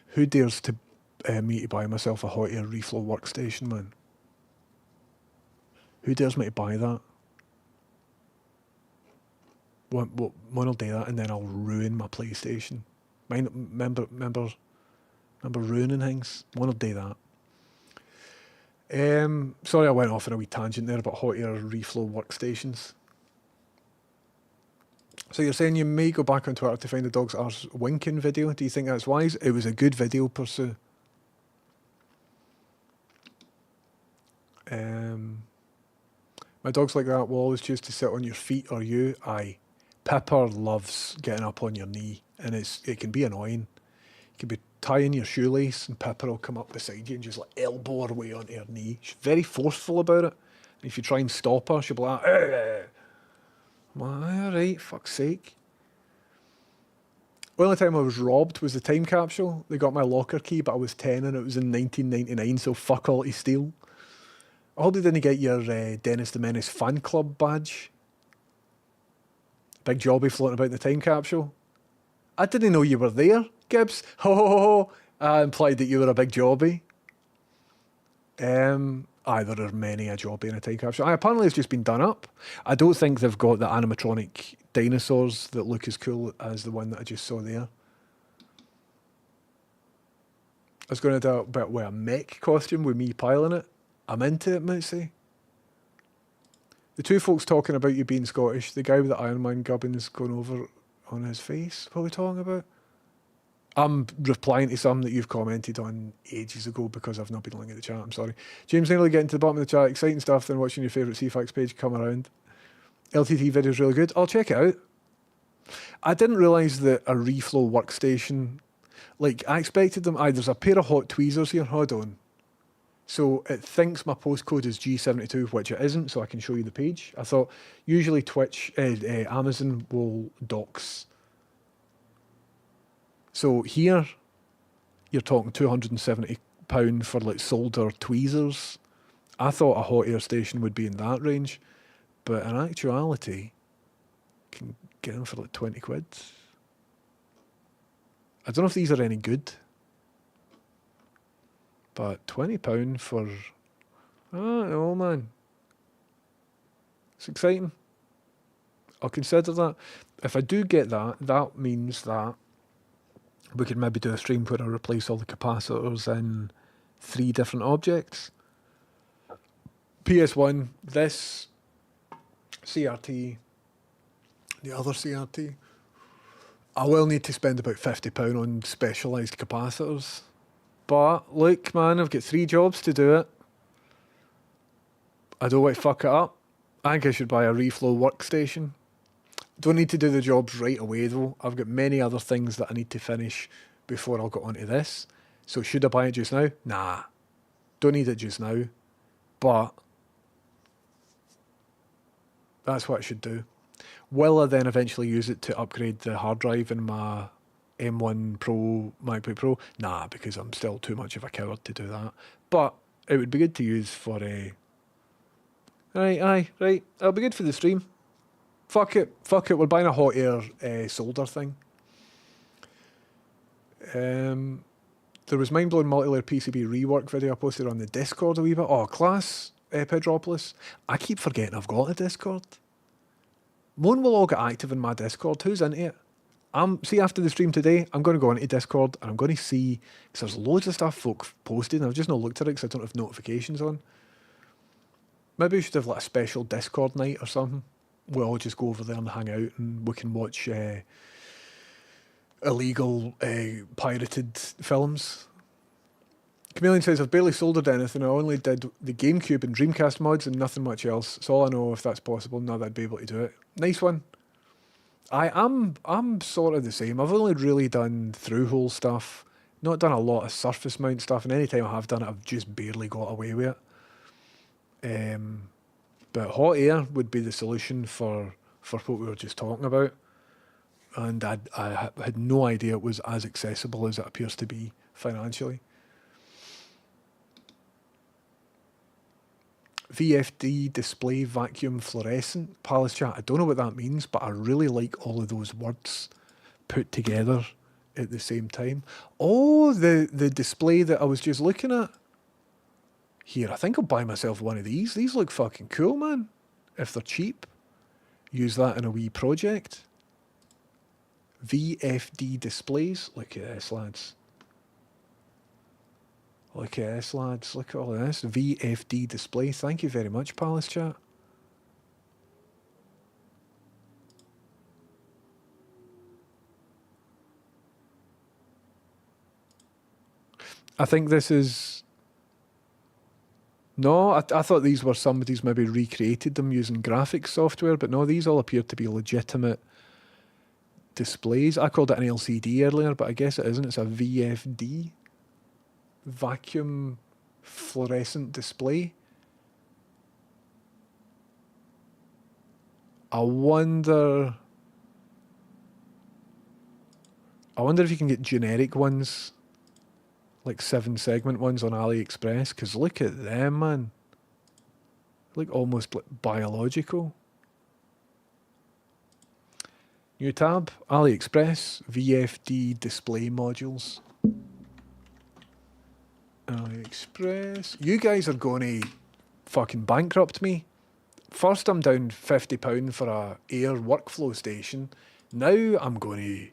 Who dares to me to buy myself a hot air reflow workstation, man? Who dares me to buy that? One will do that, and then I'll ruin my PlayStation. Remember ruining things? One will do that. Sorry, I went off on a wee tangent there about hot air reflow workstations. So you're saying you may go back on Twitter to find the dog's arse winking video. Do you think that's wise? It was a good video, Pursue. My dog's like that will always choose to sit on your feet or you. Aye. Pepper loves getting up on your knee, and it can be annoying. You can be tying your shoelace and Pepper will come up beside you and just like elbow her way onto your knee. She's very forceful about it. And if you try and stop her, she'll be like, alright, fuck's sake. The only time I was robbed was the time capsule. They got my locker key, but I was 10 and it was in 1999, so fuck all to steal. I hope they didn't get your Dennis the Menace fan club badge. Big jobby floating about in the time capsule. I didn't know you were there, Gibbs. Ho ho ho. I implied that you were a big jobby. There are many a jobby in a time capsule. Apparently it's just been done up. I don't think they've got the animatronic dinosaurs that look as cool as the one that I just saw there. I was going to do a bit with a mech costume with me piling it. I'm into it, Moosey. The two folks talking about you being Scottish, the guy with the Iron Man gubbins going over on his face, what are we talking about? I'm replying to some that you've commented on ages ago because I've not been looking at the chat, I'm sorry. James nearly getting to the bottom of the chat, exciting stuff, then watching your favourite CFAX page come around. LTT video's really good, I'll check it out. I didn't realise that a reflow workstation, like I expected them, there's a pair of hot tweezers here, hold on. So it thinks my postcode is G72, which it isn't, so I can show you the page. I thought usually Amazon will dox. So here, you're talking £270 for like solder tweezers. I thought a hot air station would be in that range, but in actuality, you can get them for like 20 quid. I don't know if these are any good, but £20 for, oh man, it's exciting. I'll consider that. If I do get that, that means that we could maybe do a stream where I replace all the capacitors in 3 different objects. PS1, this CRT, the other CRT. I will need to spend about £50 on specialised capacitors. But look, man, I've got 3 jobs to do it. I don't want to fuck it up. I think I should buy a reflow workstation. Don't need to do the jobs right away though. I've got many other things that I need to finish before I'll get onto this. So should I buy it just now? Nah. Don't need it just now. But that's what I should do. Will I then eventually use it to upgrade the hard drive in my M1 Pro MacBook Pro? Nah, because I'm still too much of a coward to do that. But it would be good to use for a... Right. It'll be good for the stream. Fuck it. We're buying a hot air solder thing. There was mind-blowing multi-layer PCB rework video I posted on the Discord a wee bit. Oh, class, Pedropolis. I keep forgetting I've got a Discord. When will all get active in my Discord? Who's into it? See, after the stream today, I'm going to go into Discord and I'm going to see, because there's loads of stuff folk posted and I've just not looked at it because I don't have notifications on. Maybe we should have like a special Discord night or something. We'll all just go over there and hang out and we can watch illegal pirated films. Chameleon says, I've barely soldered anything. I only did the GameCube and Dreamcast mods and nothing much else. It's all I know. If that's possible, now that I'd be able to do it. Nice one. I'm sort of the same. I've only really done through-hole stuff. Not done a lot of surface mount stuff. And any time I have done it, I've just barely got away with it. But hot air would be the solution for what we were just talking about. And I had no idea it was as accessible as it appears to be financially. VFD display vacuum fluorescent. Palace chat, I don't know what that means, but I really like all of those words put together at the same time. Oh, the display that I was just looking at. Here, I think I'll buy myself one of these. These look fucking cool, man. If they're cheap. Use that in a wee project. VFD displays. Look at this, lads. Look at this, lads. Look at all of this. VFD display. Thank you very much, Palace Chat. I think this is... No, I thought these were somebody's maybe recreated them using graphics software, but no, these all appear to be legitimate displays. I called it an LCD earlier, but I guess it isn't. It's a VFD. Vacuum fluorescent display. I wonder if you can get generic ones, like 7-segment ones on AliExpress, because look at them, man. Look almost like biological. New tab, AliExpress, VFD display modules. AliExpress. You guys are going to fucking bankrupt me. First I'm down £50 for a air workflow station. Now I'm going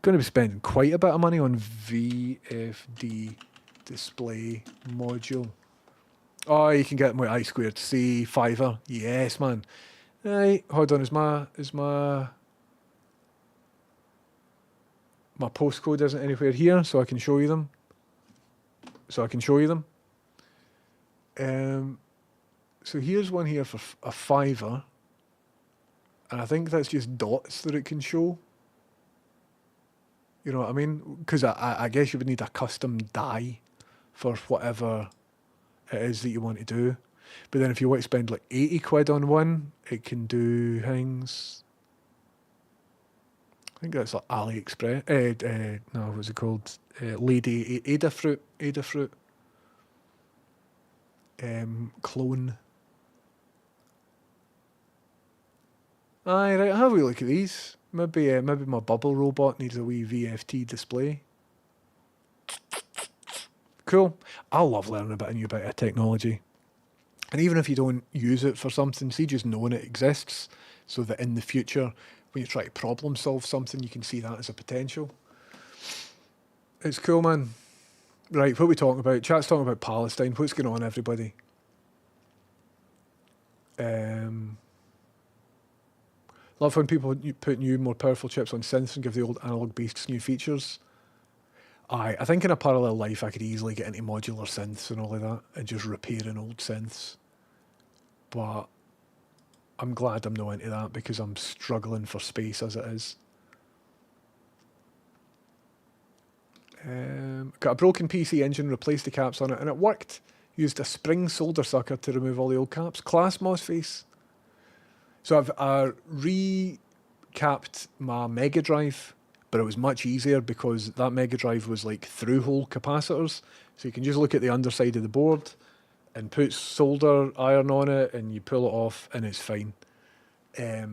to be spending quite a bit of money on VFD display module. Oh, you can get them with I2C Fiverr. Yes, man. Right, hold on. Is my postcode isn't anywhere here, so I can show you them. So here's one here for a £5. And I think that's just dots that it can show. You know what I mean? Because I guess you would need a custom die for whatever it is that you want to do. But then if you want to spend like 80 quid on one, it can do things. I think that's like AliExpress. No, what's it called? Lady Adafruit. Adafruit. Clone. Aye, right, have a wee look at these. Maybe my bubble robot needs a wee VFT display. Cool. I love learning a new bit of technology. And even if you don't use it for something, see, just knowing it exists, so that in the future, when you try to problem solve something, you can see that as a potential. It's cool, man. Right, what are we talking about? Chat's talking about Palestine. What's going on, everybody? Love when people put new, more powerful chips on synths and give the old analog beasts new features. I think in a parallel life I could easily get into modular synths and all of that and just repairing old synths. But I'm glad I'm not into that because I'm struggling for space as it is. Got a broken PC engine, replaced the caps on it, and it worked. Used a spring solder sucker to remove all the old caps. Class MOSFace. So I've recapped my Mega Drive, but it was much easier because that Mega Drive was like through-hole capacitors. So you can just look at the underside of the board and put solder iron on it and you pull it off and it's fine. It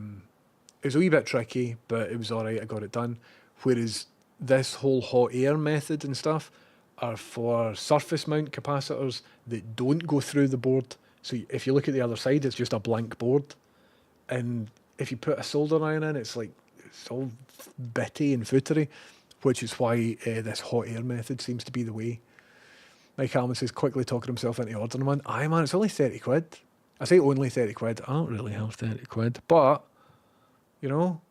was a wee bit tricky, but it was alright, I got it done. Whereas this whole hot air method and stuff are for surface mount capacitors that don't go through the board. So if you look at the other side, it's just a blank board. And if you put a solder iron in, it's like, it's all bitty and footery, which is why this hot air method seems to be the way. Mike Alman says, quickly talking himself into ordering one. Aye, man, it's only 30 quid. I say only 30 quid. I don't really have 30 quid. But, you know,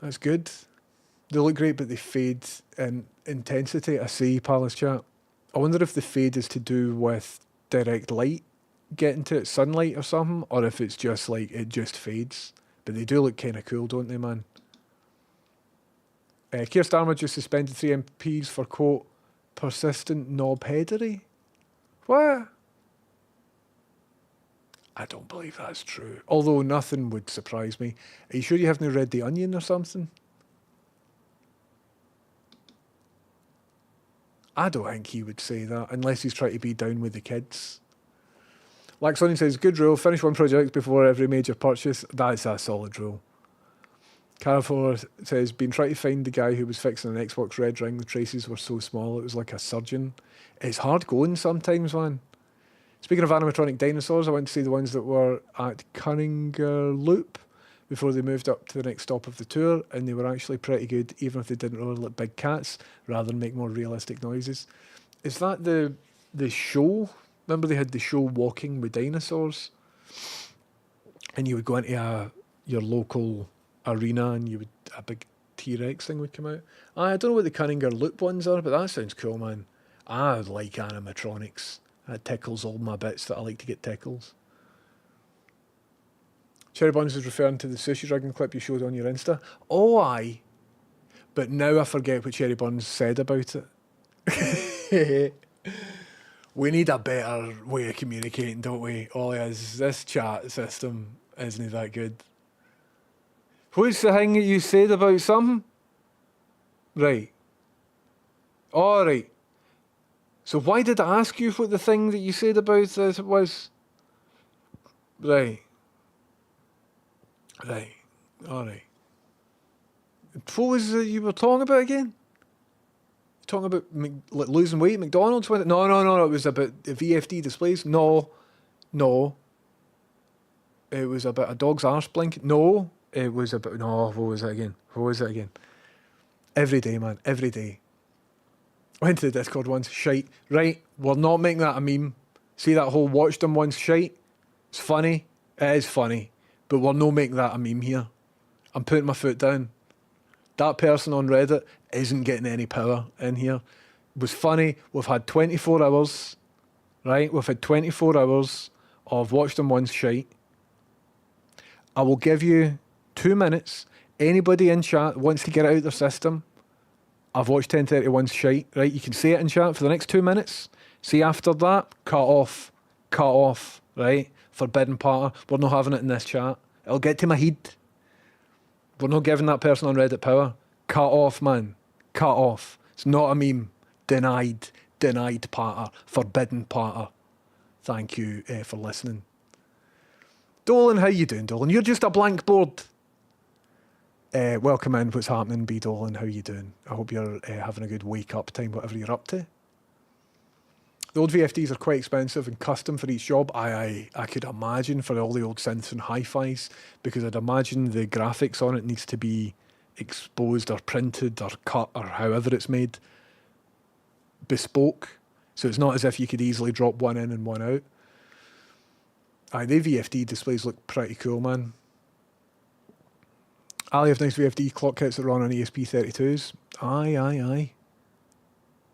that's good. They look great, but they fade in intensity. I see, Palace Chat. I wonder if the fade is to do with direct light getting to it, sunlight or something, or if it's just like, it just fades. But they do look kind of cool, don't they, man? Keir Starmer just suspended 3 MPs for, quote, persistent knobheadery. What? I don't believe that's true. Although nothing would surprise me. Are you sure you haven't read The Onion or something? I don't think he would say that, unless he's trying to be down with the kids. Laxonian says, good rule, finish one project before every major purchase. That's a solid rule. Carrefour says, been trying to find the guy who was fixing an Xbox Red Ring. The traces were so small, it was like a surgeon. It's hard going sometimes, man. Speaking of animatronic dinosaurs, I went to see the ones that were at Cunninger Loop before they moved up to the next stop of the tour, and they were actually pretty good, even if they didn't roar like big cats, rather than make more realistic noises. Is that the show? Remember they had the show Walking with Dinosaurs? And you would go into your local arena and you would a big T-Rex thing would come out. I don't know what the Cunninger Loop ones are, but that sounds cool, man. I like animatronics. That tickles all my bits that I like to get tickles. Cherry Buns is referring to the Sushi Dragon clip you showed on your Insta. Oh, aye. But now I forget what Cherry Buns said about it. We need a better way of communicating, don't we? Ollie, this chat system isn't that good. What's the thing that you said about something? Right. All right. So why did I ask you what the thing that you said about this was? Right. Right. All right. What was it you were talking about again? Talking about like losing weight at McDonald's? No. It was about the VFD displays. No. It was about a dog's arse blink. No. It was about... No, what was it again? Every day, man. Every day. Went to the Discord once. Shite. Right. We're not making that a meme. See that whole watched them once shite? It's funny. It is funny. But we're not making that a meme here. I'm putting my foot down. That person on Reddit isn't getting any power in here. It was funny. We've had 24 hours, right? We've had 24 hours of watched them once shite. I will give you 2 minutes. Anybody in chat wants to get it out their system. I've watched 1031's shite, right? You can say it in chat for the next 2 minutes. See, after that, cut off, right? Forbidden patter. We're not having it in this chat. It'll get to my head. We're not giving that person on Reddit power. Cut off, man. Cut off. It's not a meme. Denied patter. Forbidden patter. Thank you for listening. Dolan, how you doing, Dolan? You're just a blank board. Welcome in. What's happening, B. Dolan? How you doing? I hope you're having a good wake-up time, whatever you're up to. The old VFDs are quite expensive and custom for each job. I could imagine for all the old synths and hi-fis, because I'd imagine the graphics on it needs to be exposed or printed or cut or however it's made bespoke. So it's not as if you could easily drop one in and one out. The VFD displays look pretty cool, man. Ali have nice VFD clock kits that run on ESP32s. Aye.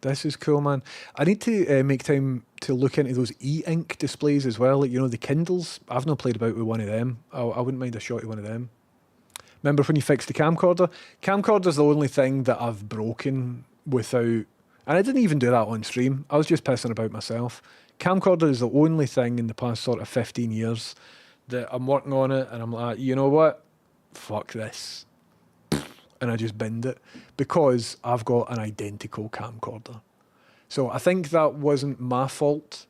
This is cool, man. I need to make time to look into those e-ink displays as well. Like, you know, the Kindles. I've not played about with one of them. I wouldn't mind a shot at one of them. Remember when you fixed the camcorder? Camcorder's the only thing that I've broken without... And I didn't even do that on stream. I was just pissing about myself. Camcorder is the only thing in the past sort of 15 years that I'm working on it and I'm like, you know what? Fuck this. And I just binned it because I've got an identical camcorder. So I think that wasn't my fault.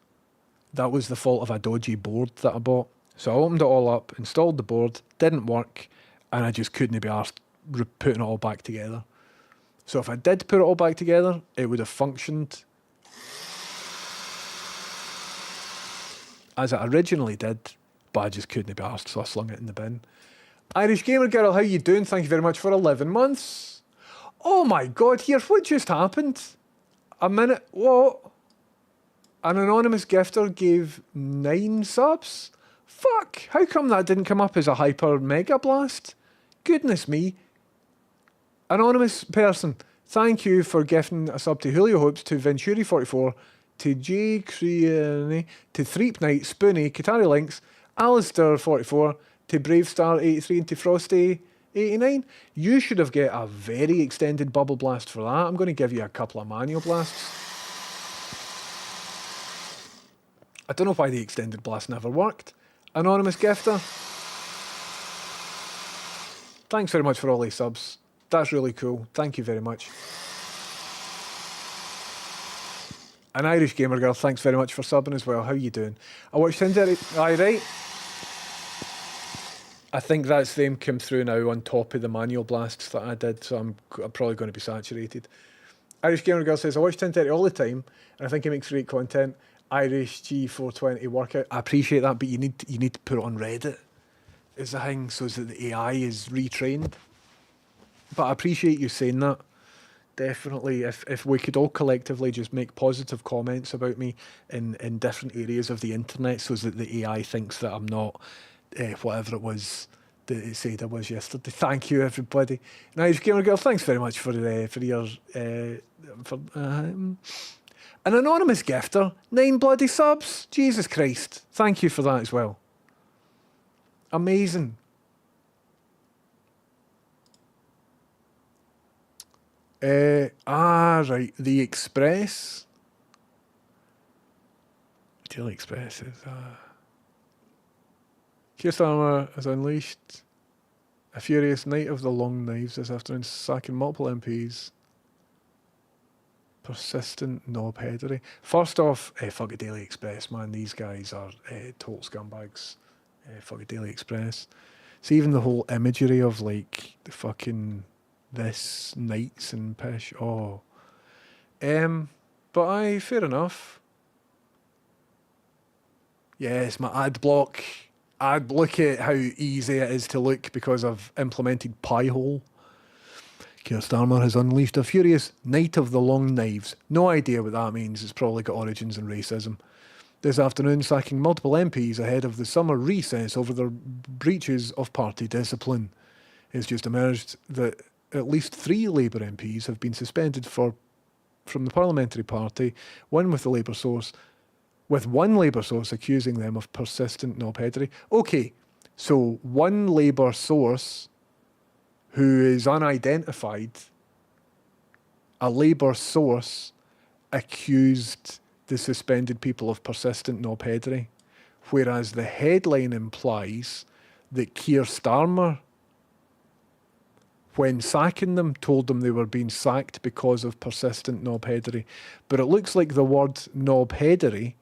That was the fault of a dodgy board that I bought. So I opened it all up, installed the board, didn't work, and I just couldn't be arsed putting it all back together. So if I did put it all back together, it would have functioned as it originally did, but I just couldn't be arsed, so I slung it in the bin. Irish Gamer Girl, how you doing? Thank you very much for 11 months. Oh my God, here, what just happened? A minute, what? An anonymous gifter gave 9 subs? Fuck, how come that didn't come up as a hyper mega blast? Goodness me. Anonymous person, thank you for gifting a sub to Julio Hopes, to Venturi44, to J. Creany, to Threep Knight, Spoonie, Katari Links, Alistair44, to Bravestar83 and to Frosty89. You should have get a very extended bubble blast for that. I'm going to give you a couple of manual blasts. I don't know why the extended blast never worked. Anonymous gifter. Thanks very much for all these subs. That's really cool. Thank you very much. An Irish Gamer Girl, thanks very much for subbing as well. How you doing? I watched Tinder. Aye, right. I think that's them come through now on top of the manual blasts that I did, so I'm probably going to be saturated. Irish Gamer Girl says, I watch 1030 all the time, and I think he makes great content. Irish G420 workout. I appreciate that, but you need to put it on Reddit is the thing, so that the AI is retrained. But I appreciate you saying that. Definitely, if we could all collectively just make positive comments about me in different areas of the internet, so that the AI thinks that I'm not whatever it was that it said I was yesterday. Thank you, everybody. Nice Gamer Girl, thanks very much for your an anonymous gifter, 9 bloody subs. Jesus Christ, thank you for that as well. Amazing. Right, the Express. Daily Express is Keir Starmer has unleashed a furious night of the long knives this afternoon, sacking multiple MPs. Persistent knobheadery. First off, fuck a Daily Express, man. These guys are total scumbags. Fuck a Daily Express. See, even the whole imagery of like the fucking this knights and pish. Oh. But aye, fair enough. Yes, my ad block. Look at how easy it is to look because I've implemented Piehole. Keir Starmer has unleashed a furious night of the long knives. No idea what that means. It's probably got origins in racism. This afternoon, sacking multiple MPs ahead of the summer recess over their breaches of party discipline. It's just emerged that at least 3 Labour MPs have been suspended from the parliamentary party, one with one Labour source accusing them of persistent knobheadery. Okay, So one Labour source who is unidentified, a Labour source accused the suspended people of persistent knobheadery, whereas the headline implies that Keir Starmer, when sacking them, told them they were being sacked because of persistent knobheadery. But it looks like the word knobheadery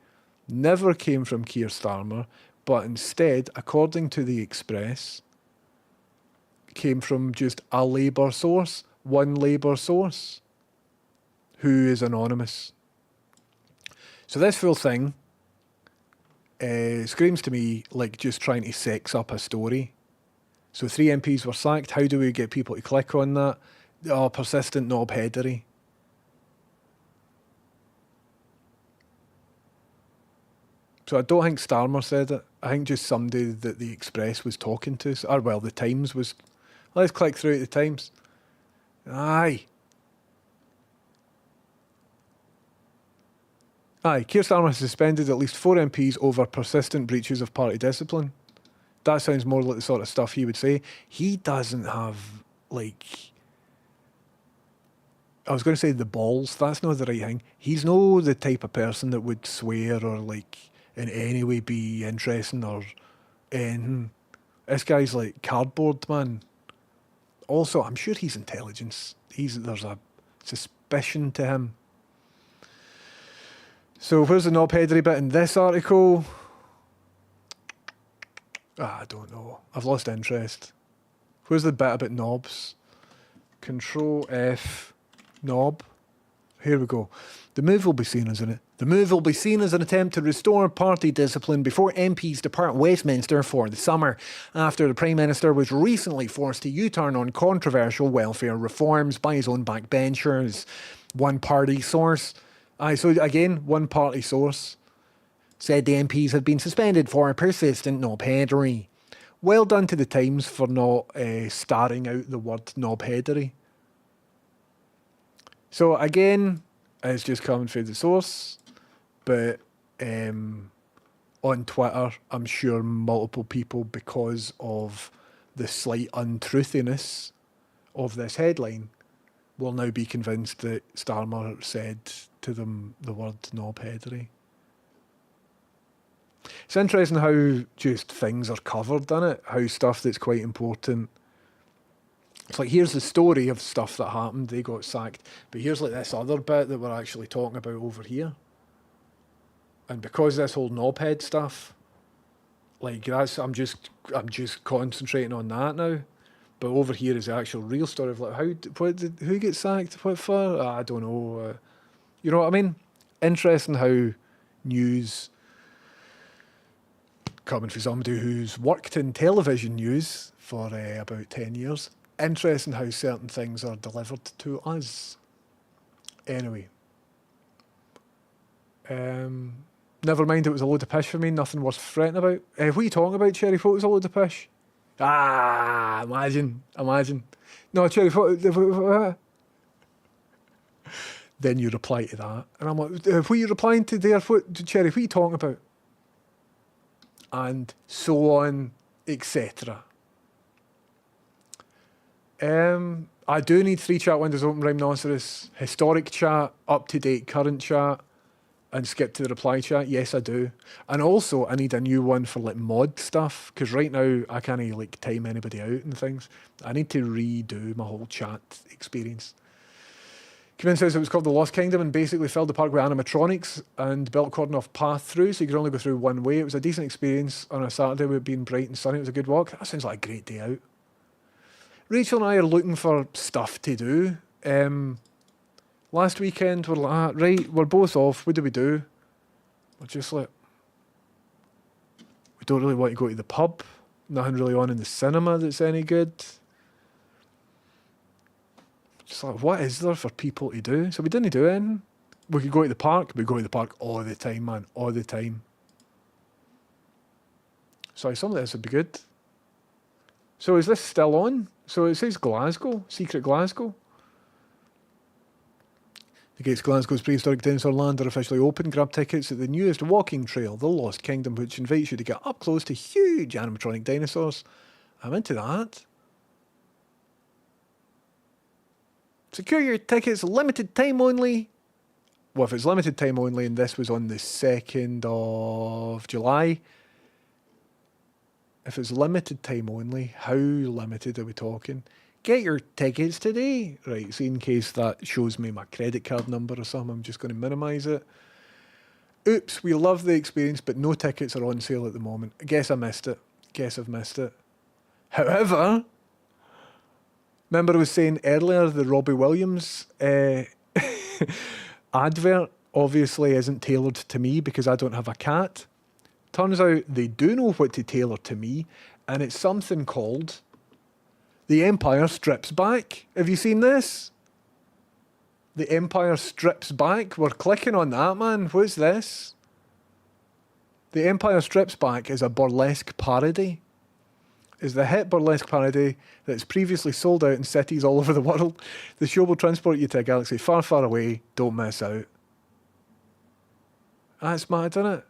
never came from Keir Starmer, but instead, according to the Express, came from just a Labour source, one Labour source, who is anonymous. So this full thing screams to me like just trying to sex up a story. So 3 MPs were sacked. How do we get people to click on that? Oh, persistent knobheadery. So I don't think Starmer said it. I think just somebody that the Express was talking to. Or, well, the Times was... Let's click through at the Times. Aye. Keir Starmer has suspended at least 4 MPs over persistent breaches of party discipline. That sounds more like the sort of stuff he would say. He doesn't have, like... I was going to say the balls. That's not the right thing. He's no the type of person that would swear or, like, in any way be interesting or anything. This guy's like cardboard, man. Also, I'm sure he's intelligence. There's a suspicion to him. So where's the knobheadery bit in this article? I don't know. I've lost interest. Where's the bit about knobs? Control F, knob. Here we go. The move will be seen as an attempt to restore party discipline before MPs depart Westminster for the summer, after the Prime Minister was recently forced to U-turn on controversial welfare reforms by his own backbenchers. One party source. So again, one party source said the MPs had been suspended for persistent knobheadery. Well done to the Times for not starring out the word knobheadery. So again, it's just coming through the source, but on Twitter, I'm sure multiple people, because of the slight untruthiness of this headline, will now be convinced that Starmer said to them the word knobheadery. It's interesting how just things are covered in it, how stuff that's quite important. It's like, here's the story of stuff that happened, they got sacked, but here's like this other bit that we're actually talking about over here. And because this whole knobhead stuff, like that's, I'm just concentrating on that now. But over here is the actual real story of like who gets sacked, what for? I don't know. You know what I mean? Interesting how news, coming from somebody who's worked in television news for about 10 years, interesting how certain things are delivered to us. Anyway. Never mind, it was a load of pish for me, nothing worth fretting about. What are you talking about, Cherry? What was a load of pish? Imagine. No, Cherry, what? Then you reply to that. And I'm like, what are you replying to there? Cherry, what are you talking about? And so on, etc. I do need 3 chat windows open, Rhinoceros. Historic chat, up-to-date current chat, and skip to the reply chat. Yes, I do. And also, I need a new one for like mod stuff, because right now I can't like time anybody out and things. I need to redo my whole chat experience. Kevin says it was called The Lost Kingdom and basically filled the park with animatronics and built cordon off path through, so you could only go through one way. It was a decent experience on a Saturday with it being bright and sunny. It was a good walk. That sounds like a great day out. Rachel and I are looking for stuff to do. Last weekend, we're like, right, we're both off. What do we do? We're just like, we don't really want to go to the pub. Nothing really on in the cinema that's any good. Just like, what is there for people to do? So we didn't do anything. We could go to the park. We go to the park all the time, man. All the time. So some of this would be good. So is this still on? So it says Glasgow, Secret Glasgow. The gates of Glasgow's prehistoric dinosaur land are officially open. Grab tickets at the newest walking trail, the Lost Kingdom, which invites you to get up close to huge animatronic dinosaurs. I'm into that. Secure your tickets, limited time only. Well, if it's limited time only and this was on the 2nd of July, if it's limited time only, how limited are we talking? Get your tickets today. Right, see, in case that shows me my credit card number or something, I'm just going to minimise it. Oops, we love the experience, but no tickets are on sale at the moment. I guess I missed it. Guess I've missed it. However, remember I was saying earlier the Robbie Williams advert obviously isn't tailored to me because I don't have a cat. Turns out they do know what to tailor to me, and it's something called The Empire Strips Back. Have you seen this? The Empire Strips Back. We're clicking on that, man. What's this? The Empire Strips Back is a burlesque parody. Is the hit burlesque parody that's previously sold out in cities all over the world. The show will transport you to a galaxy far, far away. Don't miss out. That's mad, isn't it?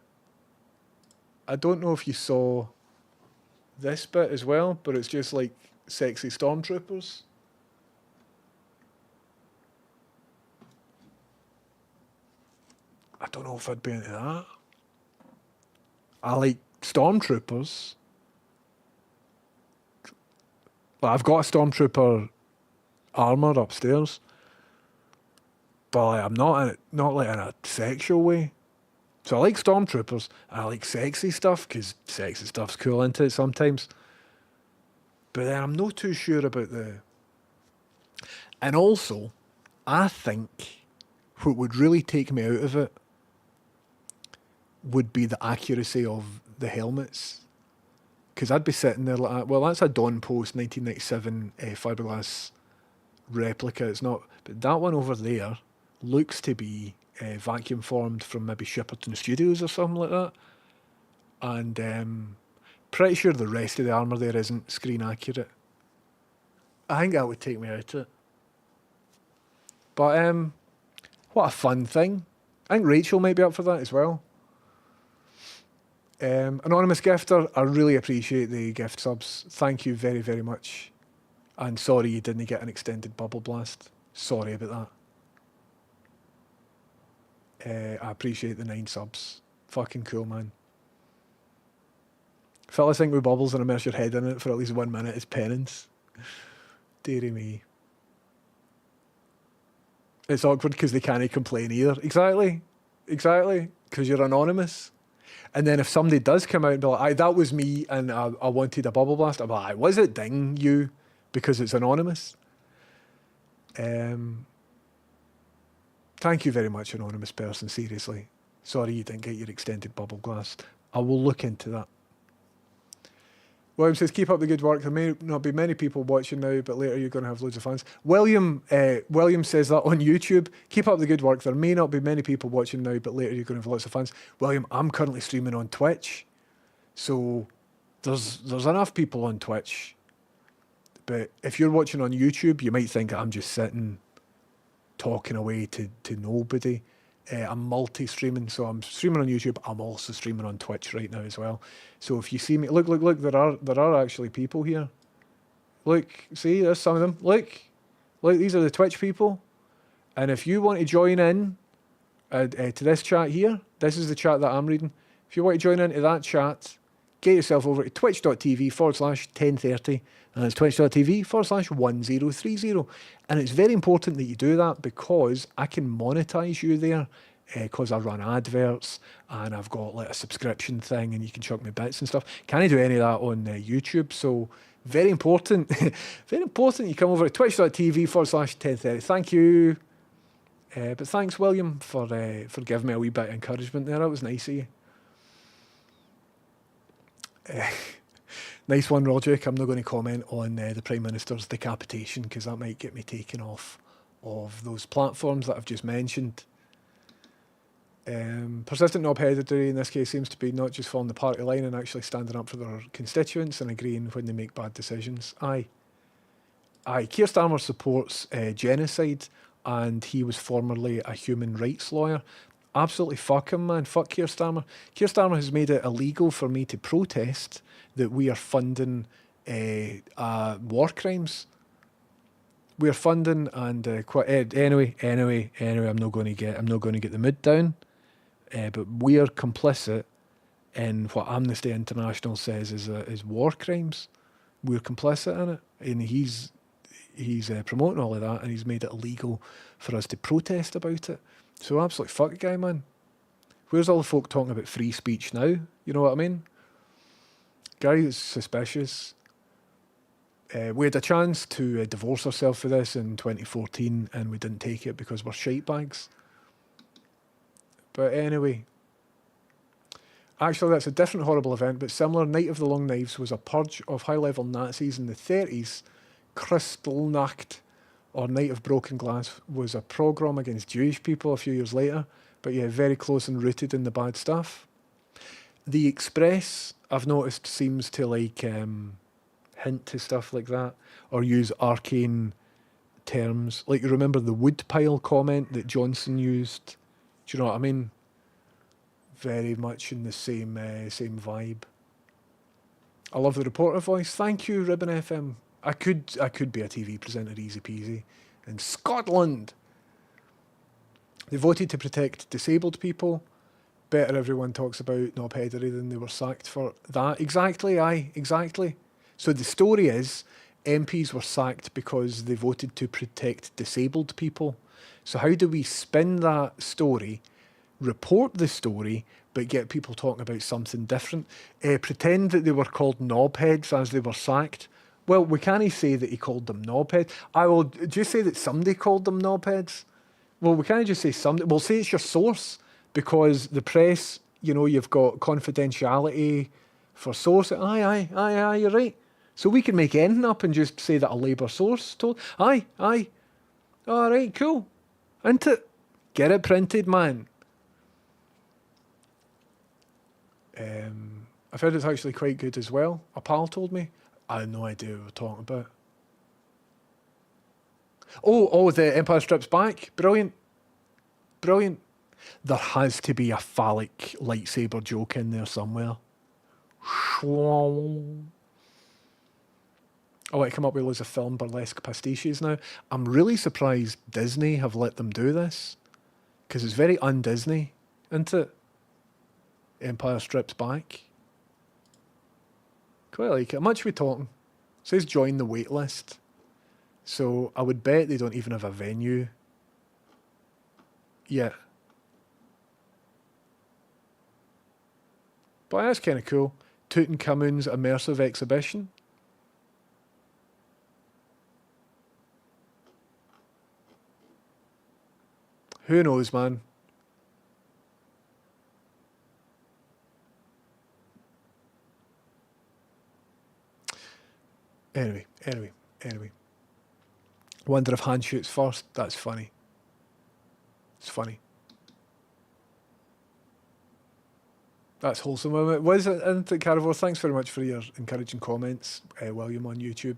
I don't know if you saw this bit as well, but it's just like sexy stormtroopers. I don't know if I'd be into that. I like stormtroopers. Well, I've got a stormtrooper armour upstairs, but like, I'm not like in a sexual way. So I like stormtroopers, and I like sexy stuff, because sexy stuff's cool into it sometimes. But then I'm not too sure about the... And also, I think what would really take me out of it would be the accuracy of the helmets. Because I'd be sitting there like, well, that's a Dawn Post 1997 fiberglass replica. It's not... But that one over there looks to be vacuum formed from maybe Shepperton Studios or something like that. And pretty sure the rest of the armour there isn't screen accurate. I think that would take me out of it. But what a fun thing. I think Rachel might be up for that as well. Anonymous gifter, I really appreciate the gift subs. Thank you very, very much. And sorry you didn't get an extended bubble blast. Sorry about that. I appreciate the 9 subs. Fucking cool, man. Fill a sink with bubbles and immerse your head in it for at least 1 minute is penance. Deary me. It's awkward because they can't complain either. Exactly. Exactly. Because you're anonymous. And then if somebody does come out and be like, aye, that was me and I wanted a bubble blast, I'm like, was it ding you? Because it's anonymous. Thank you very much, anonymous person, seriously. Sorry you didn't get your extended bubble blast. I will look into that. William says, keep up the good work. There may not be many people watching now, but later you're going to have loads of fans. William says that on YouTube. Keep up the good work. There may not be many people watching now, but later you're going to have lots of fans. William, I'm currently streaming on Twitch. So there's enough people on Twitch. But if you're watching on YouTube, you might think I'm just sitting talking away to nobody. I'm multi-streaming, so I'm streaming on YouTube. I'm also streaming on Twitch right now as well. So if you see me, look, there are actually people here. Look, see, there's some of them. Look, these are the Twitch people. And if you want to join in to this chat here, this is the chat that I'm reading. If you want to join into that chat, get yourself over to twitch.tv/1030, and it's twitch.tv/1030. And it's very important that you do that because I can monetize you there because I run adverts and I've got like a subscription thing and you can chuck me bits and stuff. Can't do any of that on YouTube. So very important, very important you come over to twitch.tv/1030. Thank you. But thanks, William, for giving me a wee bit of encouragement there. That was nice of you. Nice one, Roger. I'm not going to comment on the Prime Minister's decapitation because that might get me taken off of those platforms that I've just mentioned. Persistent knob-headedry in this case seems to be not just following the party line and actually standing up for their constituents and agreeing when they make bad decisions. Aye. Keir Starmer supports genocide. and he was formerly a human rights lawyer. Absolutely fuck him, man. Fuck Keir Starmer. Keir Starmer has made it illegal for me to protest that we are funding war crimes. We are funding and anyway. I'm not going to get the mood down. But we are complicit in what Amnesty International says is war crimes. We're complicit in it, and he's promoting all of that, and he's made it illegal for us to protest about it. So absolutely fuck the guy, man. Where's all the folk talking about free speech now? You know what I mean? Guy is suspicious. We had a chance to divorce ourselves for this in 2014, and we didn't take it because we're shite bags. But anyway, actually that's a different horrible event, but similar. Night of the Long Knives was a purge of high-level Nazis in the 30s. Kristallnacht, or Night of Broken Glass, was a pogrom against Jewish people a few years later, but yeah, very close and rooted in the bad stuff. The Express, I've noticed, seems to like hint to stuff like that, or use arcane terms. Like, you remember the woodpile comment that Johnson used? Do you know what I mean? Very much in the same vibe. I love the reporter voice. Thank you, Ribbon FM. I could be a TV presenter, easy peasy. In Scotland, they voted to protect disabled people. Better everyone talks about knobheadery than they were sacked for that. Exactly. So the story is, MPs were sacked because they voted to protect disabled people. So how do we spin that story, report the story, but get people talking about something different? Pretend that they were called knobheads as they were sacked. Well, we can't say that he called them knobheads. I will just say that somebody called them knobheads. Well, we can't just say somebody. We'll say it's your source, because the press, you know, you've got confidentiality for source. Aye, you're right. So we can make anything up and just say that a Labour source told. Aye. All right, cool. Into it. Get it printed, man. I've heard it's actually quite good as well. A pal told me. I had no idea what we were talking about. Oh, the Empire Strikes Back. Brilliant. There has to be a phallic lightsaber joke in there somewhere. I want to come up with loads of film burlesque pastiches now. I'm really surprised Disney have let them do this, because it's very un-Disney, isn't it? Empire Strips Back. Quite like it. How much are we talking? It says join the wait list. So I would bet they don't even have a venue yet. But that's kind of cool. Tutankhamun's immersive exhibition. Who knows, man? Anyway. Wonder if hand shoots first. That's funny. It's funny. That's wholesome. Was it, isn't it, Carivore? Thanks very much for your encouraging comments, William, on YouTube.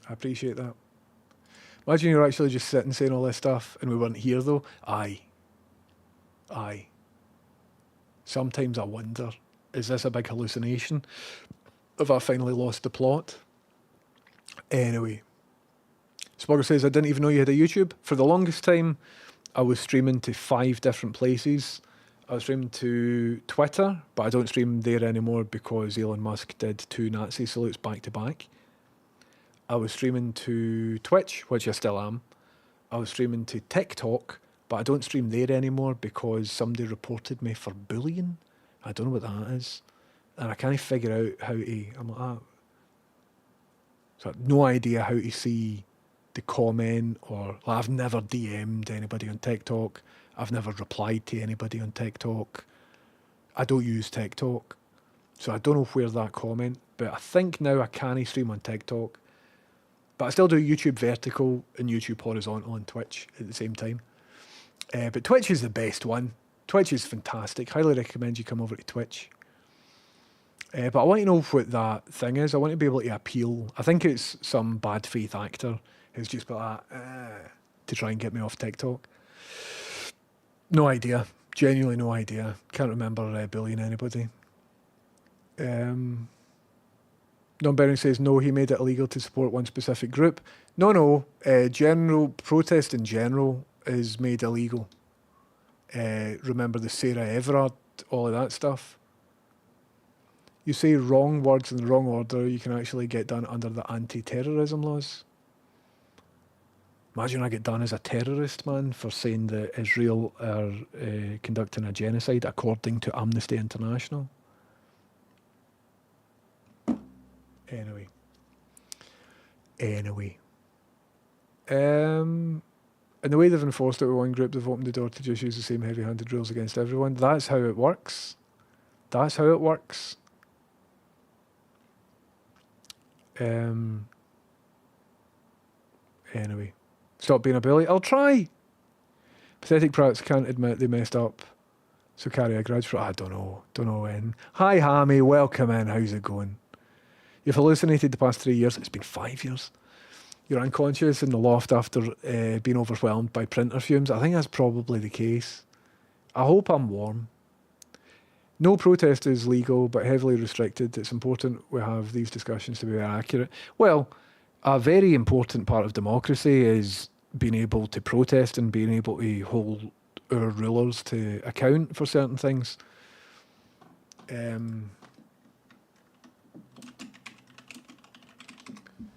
I appreciate that. Imagine you're actually just sitting saying all this stuff and we weren't here, though. Aye. Sometimes I wonder, is this a big hallucination? Have I finally lost the plot? Anyway. Spogger says, I didn't even know you had a YouTube. For the longest time, I was streaming to 5 different places. I was streaming to Twitter, but I don't stream there anymore because Elon Musk did 2 Nazi salutes back to back. I was streaming to Twitch, which I still am. I was streaming to TikTok, but I don't stream there anymore because somebody reported me for bullying. I don't know what that is. And I can't figure out how to... I'm like, So I have no idea how to see the comment, or like, I've never DM'd anybody on TikTok. I've never replied to anybody on TikTok. I don't use TikTok. So I don't know where that comment, but I think now I can stream on TikTok. But I still do YouTube vertical and YouTube horizontal and Twitch at the same time. But Twitch is the best one. Twitch is fantastic. Highly recommend you come over to Twitch. But I want to know what that thing is. I want to be able to appeal. I think it's some bad faith actor has just been like, to try and get me off TikTok. No idea. Genuinely no idea. Can't remember bullying anybody. Non-binary says, no, he made it illegal to support one specific group. No. General protest in general is made illegal. Remember the Sarah Everard, all of that stuff. You say wrong words in the wrong order, you can actually get done under the anti-terrorism laws. Imagine I get done as a terrorist, man, for saying that Israel are conducting a genocide according to Amnesty International. Anyway. And the way they've enforced it with one group, they've opened the door to just use the same heavy-handed rules against everyone. That's how it works. Anyway. Stop being a bully. I'll try. Pathetic prats can't admit they messed up, so carry a grudge for I don't know when. Hi Hammy, welcome in. How's it going? You've hallucinated the past 3 years. It's been 5 years. You're unconscious in the loft after being overwhelmed by printer fumes. I think that's probably the case. I hope I'm warm. No protest is legal, but heavily restricted. It's important we have these discussions to be accurate. Well, a very important part of democracy is being able to protest and being able to hold our rulers to account for certain things.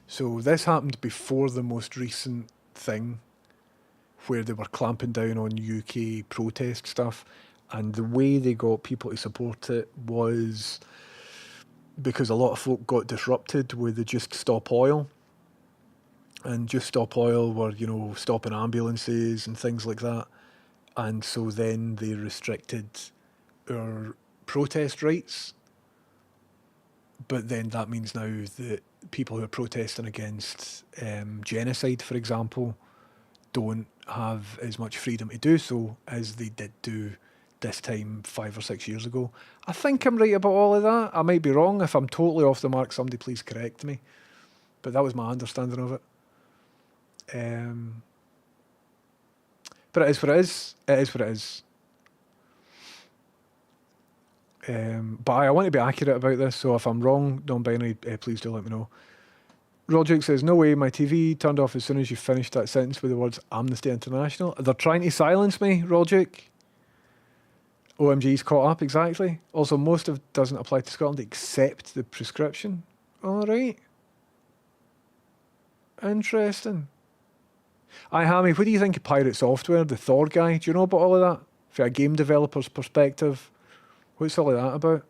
So this happened before the most recent thing where they were clamping down on UK protest stuff, and the way they got people to support it was because a lot of folk got disrupted with the Just Stop Oil. And Just Stop Oil were, stopping ambulances and things like that. And so then they restricted our protest rights. But then that means now that people who are protesting against genocide, for example, don't have as much freedom to do so as they did do this time 5 or 6 years ago. I think I'm right about all of that. I might be wrong. If I'm totally off the mark, somebody please correct me. But that was my understanding of it. But it is what it is. It is what it is. But I want to be accurate about this, so if I'm wrong, non-binary, please do let me know. Roger says, no way, my TV turned off as soon as you finished that sentence with the words Amnesty International. They're trying to silence me, Roger. OMG's caught up, exactly. Also, most of it doesn't apply to Scotland except the prescription. All right. Interesting. Hammy, what do you think of Pirate Software, the Thor guy? Do you know about all of that? From a game developer's perspective, what's all of that about?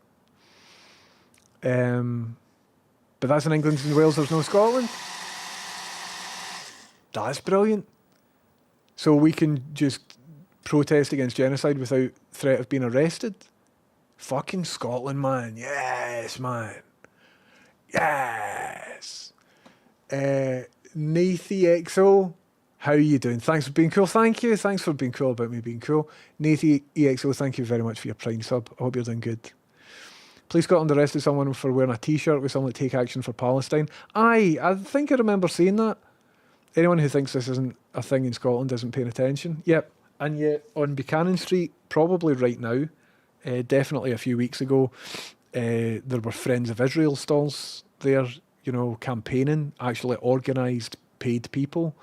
But that's in England and Wales, there's no Scotland. That's brilliant. So we can just protest against genocide without threat of being arrested? Fucking Scotland, man. Yes, man. Yes. NathieXO, how are you doing? Thanks for being cool. Thank you. Thanks for being cool about me being cool. NathieXO, thank you very much for your Prime sub. I hope you're doing good. Please Scotland arrested someone for wearing a t-shirt with something like Take Action for Palestine. Aye, I think I remember seeing that. Anyone who thinks this isn't a thing in Scotland isn't paying attention. Yep. And yet on Buchanan Street, probably right now, definitely a few weeks ago, there were Friends of Israel stalls there, campaigning, actually organised paid people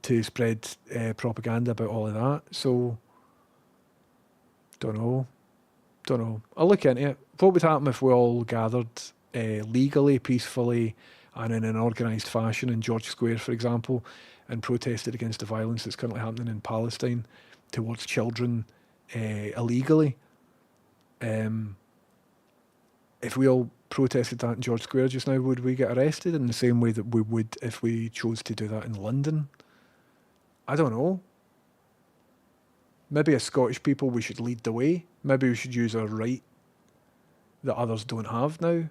to spread propaganda about all of that. So, don't know. I'll look into it. What would happen if we all gathered legally, peacefully, and in an organised fashion in George Square, for example, and protested against the violence that's currently happening in Palestine towards children illegally? If we all protested that in George Square just now, would we get arrested in the same way that we would if we chose to do that in London? I don't know. Maybe as Scottish people we should lead the way. Maybe we should use our right that others don't have now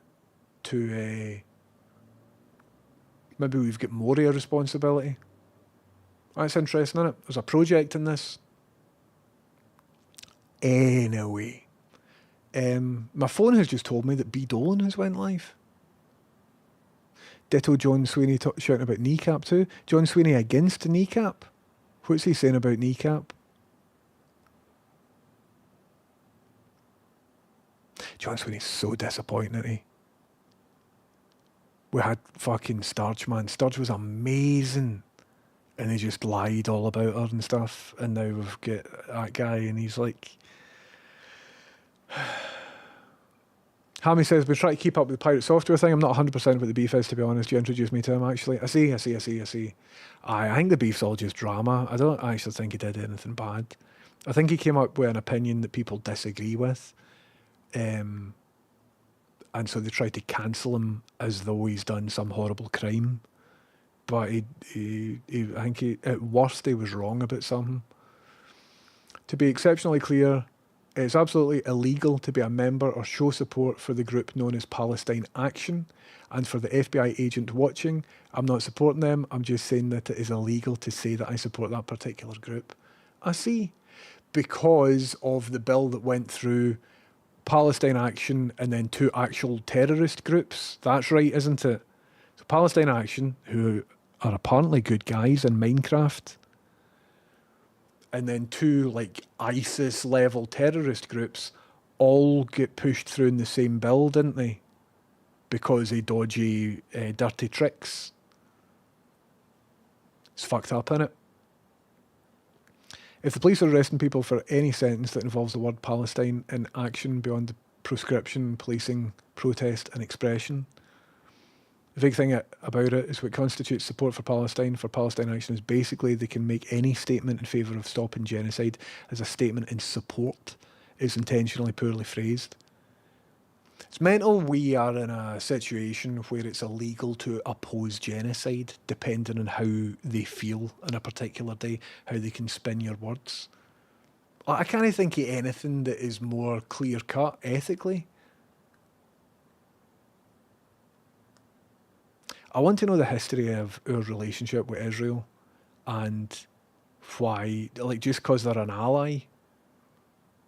to... maybe we've got more of a responsibility. That's interesting, isn't it? There's a project in this. Anyway. My phone has just told me that B. Dolan has went live. Ditto John Sweeney shouting about Kneecap too. John Sweeney against Kneecap? What's he saying about Kneecap? John Sweeney's so disappointing, isn't he? We had fucking Sturge, man. Sturge was amazing. And he just lied all about her and stuff. And now we've got that guy and he's like... Hammy says, we try to keep up with the Pirate Software thing. I'm not 100% what the beef is, to be honest. You introduced me to him, actually. I see. I think the beef's all just drama. I don't actually think he did anything bad. I think he came up with an opinion that people disagree with. And so they tried to cancel him as though he's done some horrible crime. But I think at worst he was wrong about something. To be exceptionally clear, it's absolutely illegal to be a member or show support for the group known as Palestine Action. And for the FBI agent watching, I'm not supporting them. I'm just saying that it is illegal to say that I support that particular group. I see. Because of the bill that went through Palestine Action and then 2 actual terrorist groups. That's right, isn't it? So Palestine Action, who are apparently good guys in Minecraft, and then 2 like ISIS level terrorist groups all get pushed through in the same bill, didn't they? Because of dodgy, dirty tricks. It's fucked up, innit? If the police are arresting people for any sentence that involves the word Palestine in action beyond the proscription, policing, protest and expression, the big thing about it is what constitutes support for Palestine Action is basically they can make any statement in favour of stopping genocide as a statement in support is intentionally poorly phrased. It's mental we are in a situation where it's illegal to oppose genocide depending on how they feel on a particular day, how they can spin your words. I can't think of anything that is more clear-cut ethically. I want to know the history of our relationship with Israel and why, like, just because they're an ally.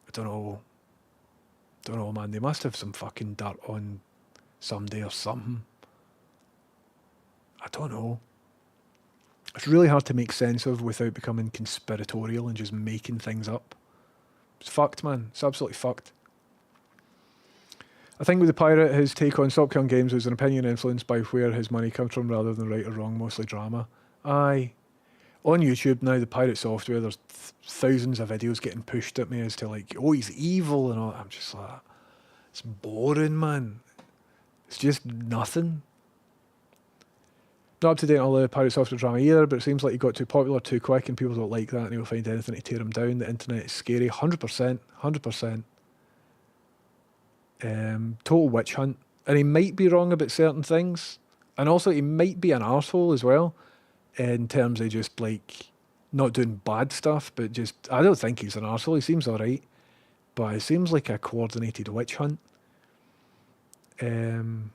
I don't know, man. They must have some fucking dirt on somebody or something. I don't know. It's really hard to make sense of without becoming conspiratorial and just making things up. It's fucked, man. It's absolutely fucked. I think with the pirate, his take on Stop Killing Games was an opinion influenced by where his money comes from rather than right or wrong, mostly drama. Aye. On YouTube now, the Pirate Software, there's thousands of videos getting pushed at me as to like, oh, he's evil and all. I'm just like, it's boring, man. It's just nothing. Not up to date on all the Pirate Software drama either, but it seems like he got too popular too quick and people don't like that and he'll find anything to tear him down. The internet is scary. 100%. 100%. Total witch hunt. And he might be wrong about certain things. And also he might be an arsehole as well. In terms of just like not doing bad stuff, but just I don't think he's an arsehole. He seems alright. But it seems like a coordinated witch hunt. And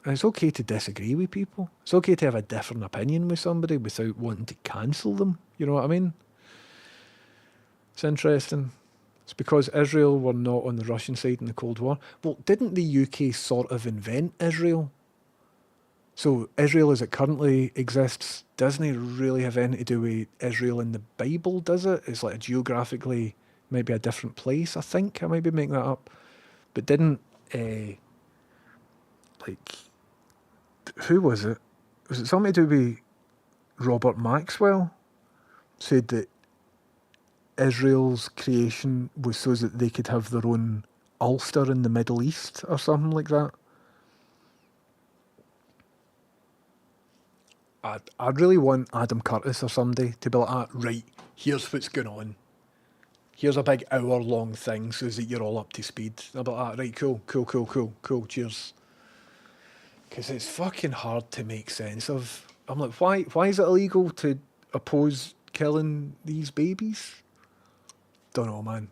it's okay to disagree with people. It's okay to have a different opinion with somebody without wanting to cancel them. You know what I mean? It's interesting. It's because Israel were not on the Russian side in the Cold War. Well, didn't the UK sort of invent Israel? So Israel as it currently exists doesn't really have anything to do with Israel in the Bible, does it? It's like a geographically maybe a different place, I think. I might be making that up. But didn't, who was it? Was it something to do with Robert Maxwell? Said that Israel's creation was so that they could have their own Ulster in the Middle East or something like that. I'd really want Adam Curtis or somebody to be like, right, here's what's going on. Here's a big hour-long thing so that you're all up to speed. I'll be like, right, cool, cheers. Because it's fucking hard to make sense of. I'm like, why is it illegal to oppose killing these babies? Don't know, man.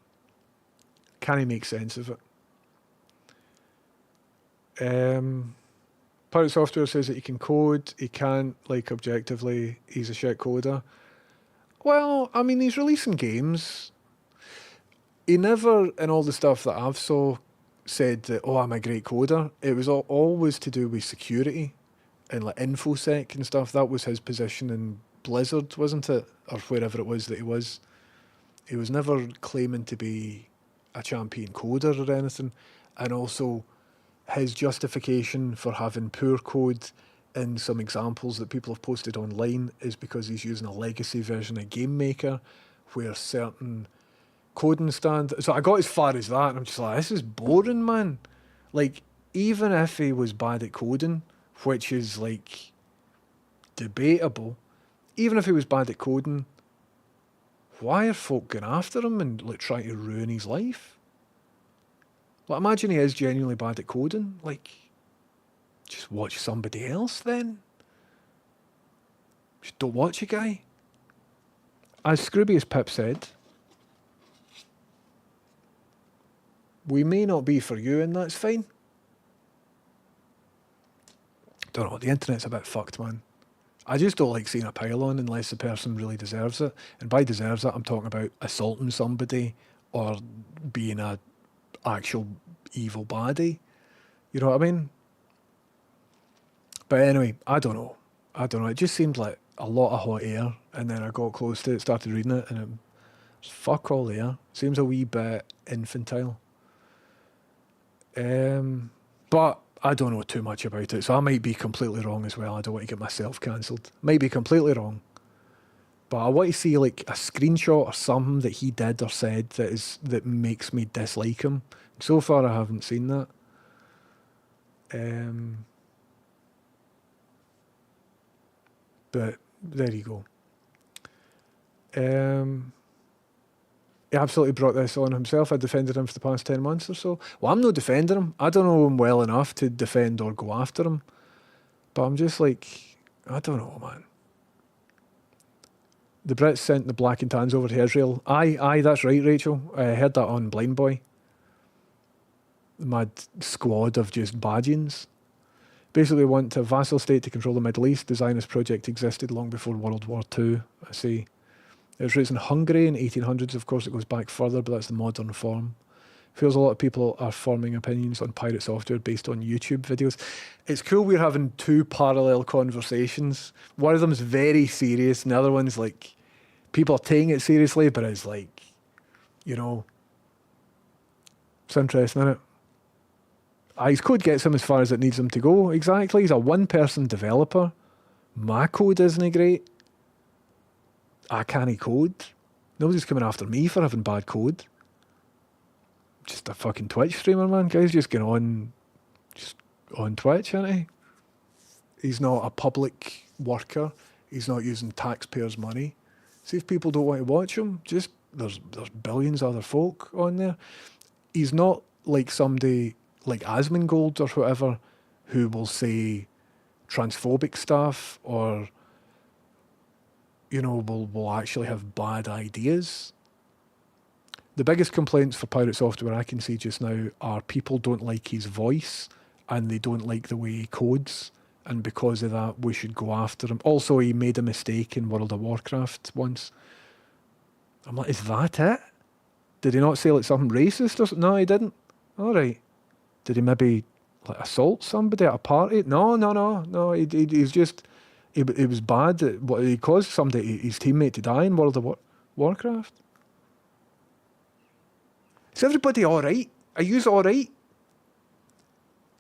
Can't make sense of it. Pirate Software says that he can code, he can't, like, objectively, he's a shit coder. Well, I mean, he's releasing games. He never, in all the stuff that I've said that, oh, I'm a great coder. It was always to do with security. in like InfoSec and stuff. That was his position in Blizzard, wasn't it? Or wherever it was that he was. He was never claiming to be a champion coder or anything. And also, his justification for having poor code in some examples that people have posted online is because he's using a legacy version of GameMaker where certain coding standards... So I got as far as that and I'm just like, this is boring, man. Like, even if he was bad at coding, which is like debatable, even if he was bad at coding, why are folk going after him and like trying to ruin his life? Like, imagine he is genuinely bad at coding. Like, just watch somebody else then. Just don't watch a guy. As Scrooby as Pip said, we may not be for you and that's fine. Don't know, the internet's a bit fucked, man. I just don't like seeing a pile-on unless the person really deserves it. And by deserves it, I'm talking about assaulting somebody or being a actual evil baddie. You know what I mean? But anyway, I don't know. It just seemed like a lot of hot air, and then I got close to it, started reading it, and it was fuck all there. Seems a wee bit infantile. But I don't know too much about it, so I might be completely wrong as well. I don't want to get myself cancelled. Might be completely wrong. But I want to see like a screenshot or something that he did or said that makes me dislike him. So far I haven't seen that. But there you go. He absolutely brought this on himself. I defended him for the past 10 months or so. Well, I'm not defending him. I don't know him well enough to defend or go after him. But I'm just like, I don't know, man. The Brits sent the black and tans over to Israel. Aye, that's right, Rachel. I heard that on Blind Boy. The mad squad of just badgians. Basically want a vassal state to control the Middle East. The Zionist project existed long before World War II, I see. It was raised in Hungary in 1800s. Of course, it goes back further, but that's the modern form. Feels a lot of people are forming opinions on pirate software based on YouTube videos. It's cool we're having two parallel conversations. One of them's very serious, and the other one's like, people are taking it seriously, but it's like, you know, it's interesting, isn't it? His code gets him as far as it needs him to go. Exactly. He's a one-person developer. My code isn't great. I can't code. Nobody's coming after me for having bad code. Just a fucking Twitch streamer, man. Guy's just going on Twitch, isn't he? He's not a public worker. He's not using taxpayers' money. See, if people don't want to watch him, just there's billions of other folk on there. He's not like somebody like Asmongold or whatever who will say transphobic stuff or, you know, will actually have bad ideas. The biggest complaints for pirate software I can see just now are people don't like his voice and they don't like the way he codes, and because of that we should go after him. Also, he made a mistake in World of Warcraft once. I'm like, is that it? Did he not say like something racist or something? No, he didn't. Alright. Did he maybe like assault somebody at a party? No. He's just... He was bad. He caused somebody, his teammate, to die in World of Warcraft. Is everybody alright? Are you alright?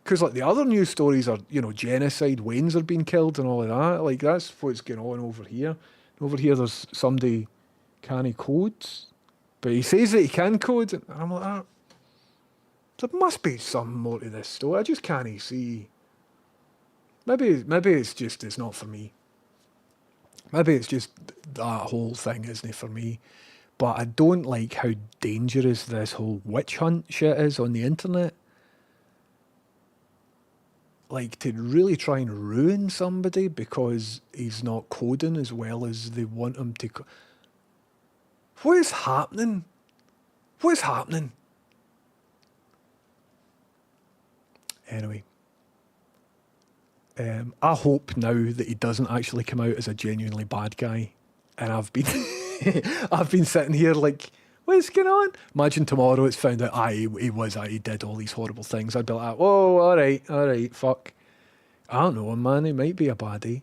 Because like the other news stories are, you know, genocide, Waynes are being killed and all of that. Like that's what's going on over here. Over here there's somebody can't code, but he says that he can code, and I'm like, ah, there must be something more to this story. I just can't see. Maybe it's just, it's not for me. Maybe it's just that whole thing isn't for me. But I don't like how dangerous this whole witch hunt shit is on the internet. Like, to really try and ruin somebody because he's not coding as well as they want him to. What is happening? What is happening? Anyway. I hope now that he doesn't actually come out as a genuinely bad guy. And I've been I've been sitting here like, what's going on? Imagine tomorrow it's found out he did all these horrible things. I'd be like, whoa, all right, fuck. I don't know, man. He might be a baddie.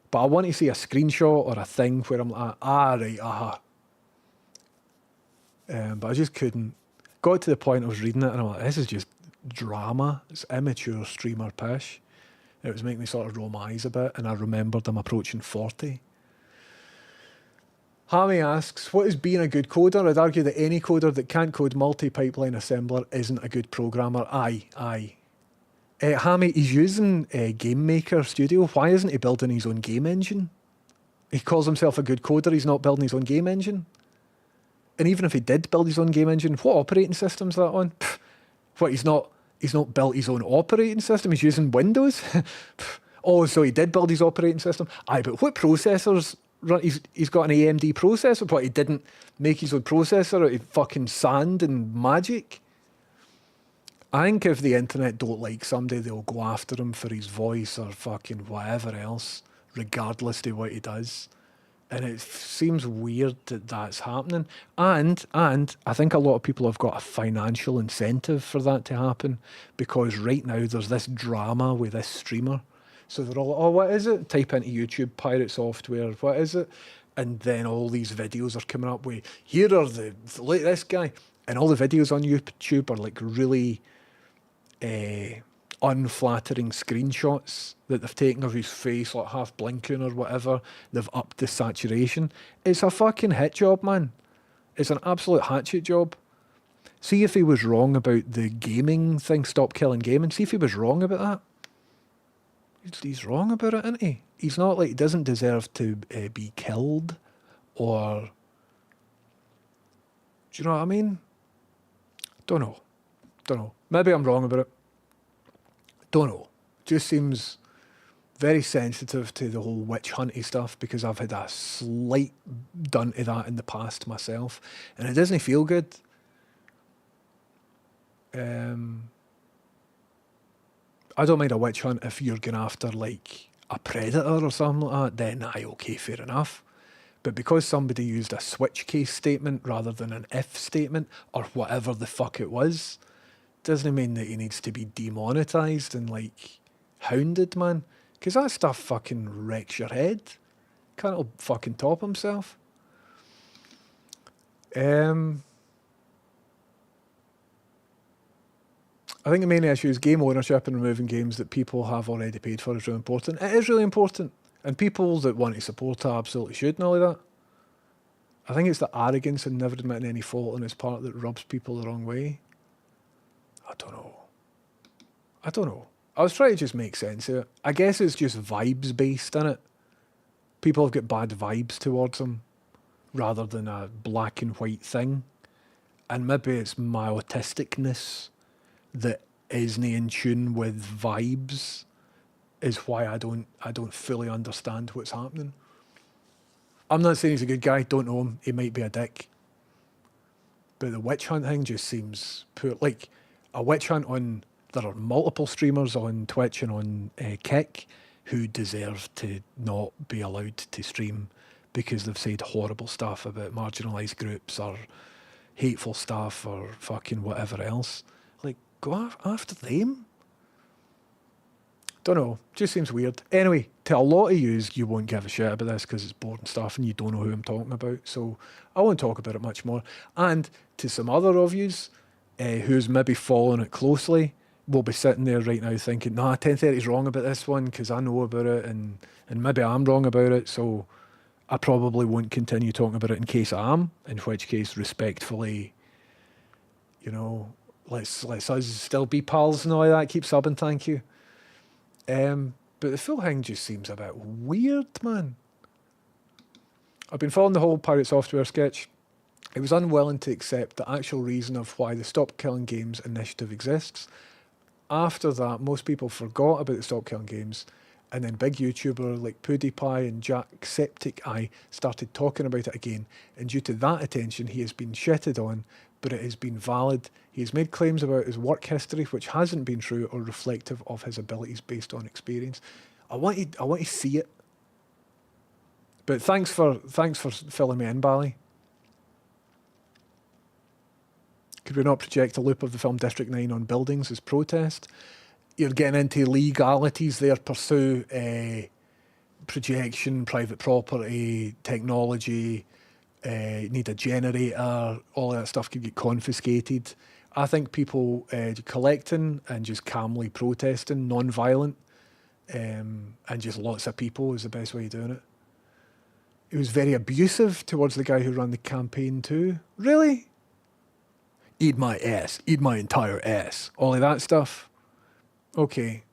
But I want to see a screenshot or a thing where I'm like, right, aha. But I just couldn't. Got to the point I was reading it and I'm like, this is just drama. It's immature streamer pish. It was making me sort of roll my eyes a bit, and I remembered I'm approaching 40. Hammy asks, what is being a good coder? I'd argue that any coder that can't code multi-pipeline assembler isn't a good programmer. Aye. Hammy, he's using Game Maker Studio. Why isn't he building his own game engine? He calls himself a good coder, he's not building his own game engine. And even if he did build his own game engine, what operating system's that on? What, he's not built his own operating system, he's using Windows? Oh, so he did build his operating system? Aye, but what processors run? He's got an AMD processor, but he didn't make his own processor out of fucking sand and magic? I think if the internet don't like somebody, they'll go after him for his voice or fucking whatever else, regardless of what he does. And it seems weird that that's happening. And I think a lot of people have got a financial incentive for that to happen, because right now there's this drama with this streamer. So they're all, oh, what is it? Type into YouTube, pirate software, what is it? And then all these videos are coming up with, here are like this guy. And all the videos on YouTube are like really unflattering screenshots that they've taken of his face, like half blinking or whatever. They've upped the saturation. It's a fucking hit job, man. It's an absolute hatchet job. See if he was wrong about the gaming thing, stop killing gaming. See if he was wrong about that. He's wrong about it, isn't he? He's not like, he doesn't deserve to be killed, or... Do you know what I mean? Don't know. Maybe I'm wrong about it. Don't know. Just seems very sensitive to the whole witch hunty stuff, because I've had a slight done to that in the past myself, and it doesn't feel good. I don't mind a witch hunt if you're going after like a predator or something like that, then aye, okay, fair enough. But because somebody used a switch case statement rather than an if statement, or whatever the fuck it was, doesn't mean that he needs to be demonetized and like hounded, man. Because that stuff fucking wrecks your head. Can't fucking top himself. I think the main issue is game ownership, and removing games that people have already paid for is really important. It is really important. And people that want to support it absolutely should know that. I think it's the arrogance and never admitting any fault on his part that rubs people the wrong way. I don't know. I was trying to just make sense of it. I guess it's just vibes based, innit? People have got bad vibes towards him rather than a black and white thing. And maybe it's my autisticness that isn't in tune with vibes is why I don't fully understand what's happening. I'm not saying he's a good guy, don't know him, he might be a dick. But the witch hunt thing just seems poor. Like, a witch hunt on... There are multiple streamers on Twitch and on Kick who deserve to not be allowed to stream because they've said horrible stuff about marginalised groups or hateful stuff or fucking whatever else. Like, go after them? Don't know. Just seems weird. Anyway, to a lot of yous, you won't give a shit about this because it's boring stuff and you don't know who I'm talking about. So I won't talk about it much more. And to some other of yous who's maybe following it closely, will be sitting there right now thinking, nah, 1030's wrong about this one because I know about it, and maybe I'm wrong about it, so I probably won't continue talking about it in case I am, in which case, respectfully, you know, let's us still be pals and all that. Keep subbing, thank you. But the full thing just seems a bit weird, man. I've been following the whole Pirate Software sketch. It was unwilling to accept the actual reason of why the Stop Killing Games initiative exists. After that, most people forgot about the Stop Killing Games, and then big YouTuber like PewDiePie and Jacksepticeye started talking about it again, and due to that attention, he has been shitted on, but it has been valid. He has made claims about his work history, which hasn't been true or reflective of his abilities based on experience. I want to see it. But thanks for filling me in, Bally. Could we not project a loop of the film District 9 on buildings as protest? you're getting into legalities there. Pursue projection, private property, technology. Need a generator. All that stuff could get confiscated. I think people collecting and just calmly protesting, non-violent, and just lots of people is the best way of doing it. He was very abusive towards the guy who ran the campaign too. Really? Eat my ass. Eat my entire ass. All of that stuff. Okay.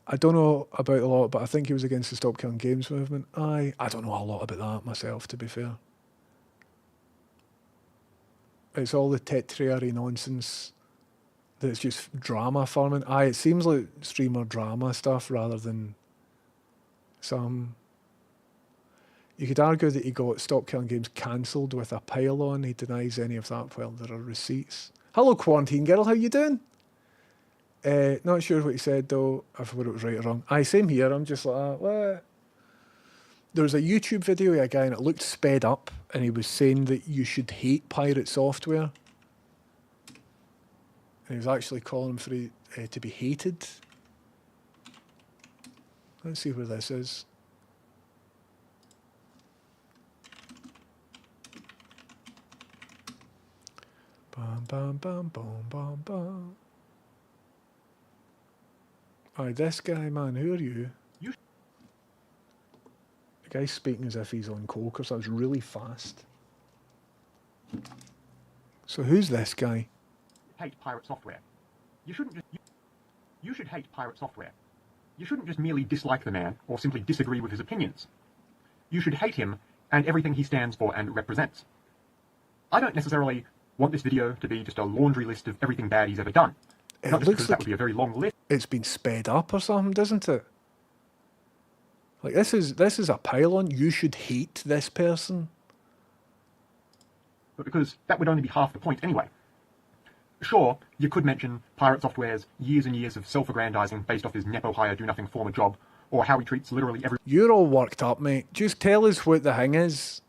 I don't know about a lot, but I think he was against the Stop Killing Games movement. I don't know a lot about that myself, to be fair. It's all the tetriary nonsense that's just drama farming. It seems like streamer drama stuff rather than some... You could argue that he got Stop Killing Games cancelled with a pile-on. He denies any of that while there are receipts. Hello, Quarantine Girl, how you doing? Not sure what he said, though, if whether it was right or wrong. Same here, I'm just like, what? There was a YouTube video of a guy and it looked sped up, and he was saying that you should hate pirate software. And he was actually calling for it to be hated. Let's see where this is. Bam, bam, bam, bam, bam, bam. This guy, man, who are you? The guy's speaking as if he's on coke, so that was really fast. So who's this guy? Hate pirate software. You shouldn't just... You should hate pirate software. You shouldn't just merely dislike the man or simply disagree with his opinions. You should hate him and everything he stands for and represents. I don't necessarily want this video to be just a laundry list of everything bad he's ever done. Not just because that would be a very long list. It's been sped up or something, doesn't it? Like, this is a pile-on. You should hate this person. But because that would only be half the point anyway. Sure, you could mention Pirate Software's years and years of self-aggrandizing based off his nepo hire do-nothing former job, or how he treats literally every... You're all worked up, mate. Just tell us what the thing is.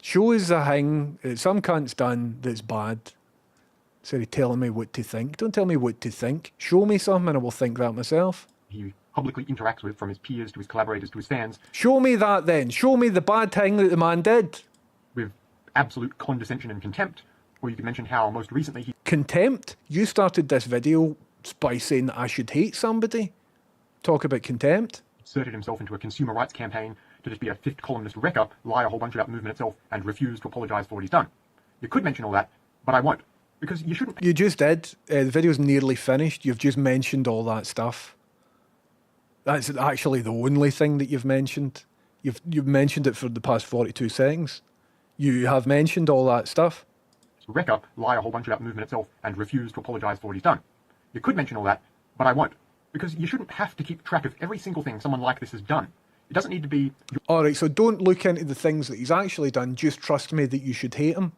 Show us the thing that some cunt's done that's bad. Instead of telling me what to think. Don't tell me what to think. Show me something and I will think that myself. He publicly interacts with, from his peers to his collaborators to his fans. Show me that then. Show me the bad thing that the man did. With absolute condescension and contempt. Or you can mention how most recently he... Contempt? You started this video by saying that I should hate somebody. Talk about contempt. Inserted himself into a consumer rights campaign to just be a fifth columnist wrecker, lie a whole bunch about the movement itself, and refuse to apologise for what he's done. You could mention all that, but I won't. Because you shouldn't... You just did. The video's nearly finished. You've just mentioned all that stuff. That's actually the only thing that you've mentioned. You've mentioned it for the past 42 seconds. You have mentioned all that stuff. Wrecker, lie a whole bunch about the movement itself, and refuse to apologise for what he's done. You could mention all that, but I won't. Because you shouldn't have to keep track of every single thing someone like this has done. It doesn't need to be... Alright, so don't look into the things that he's actually done. Just trust me that you should hate him.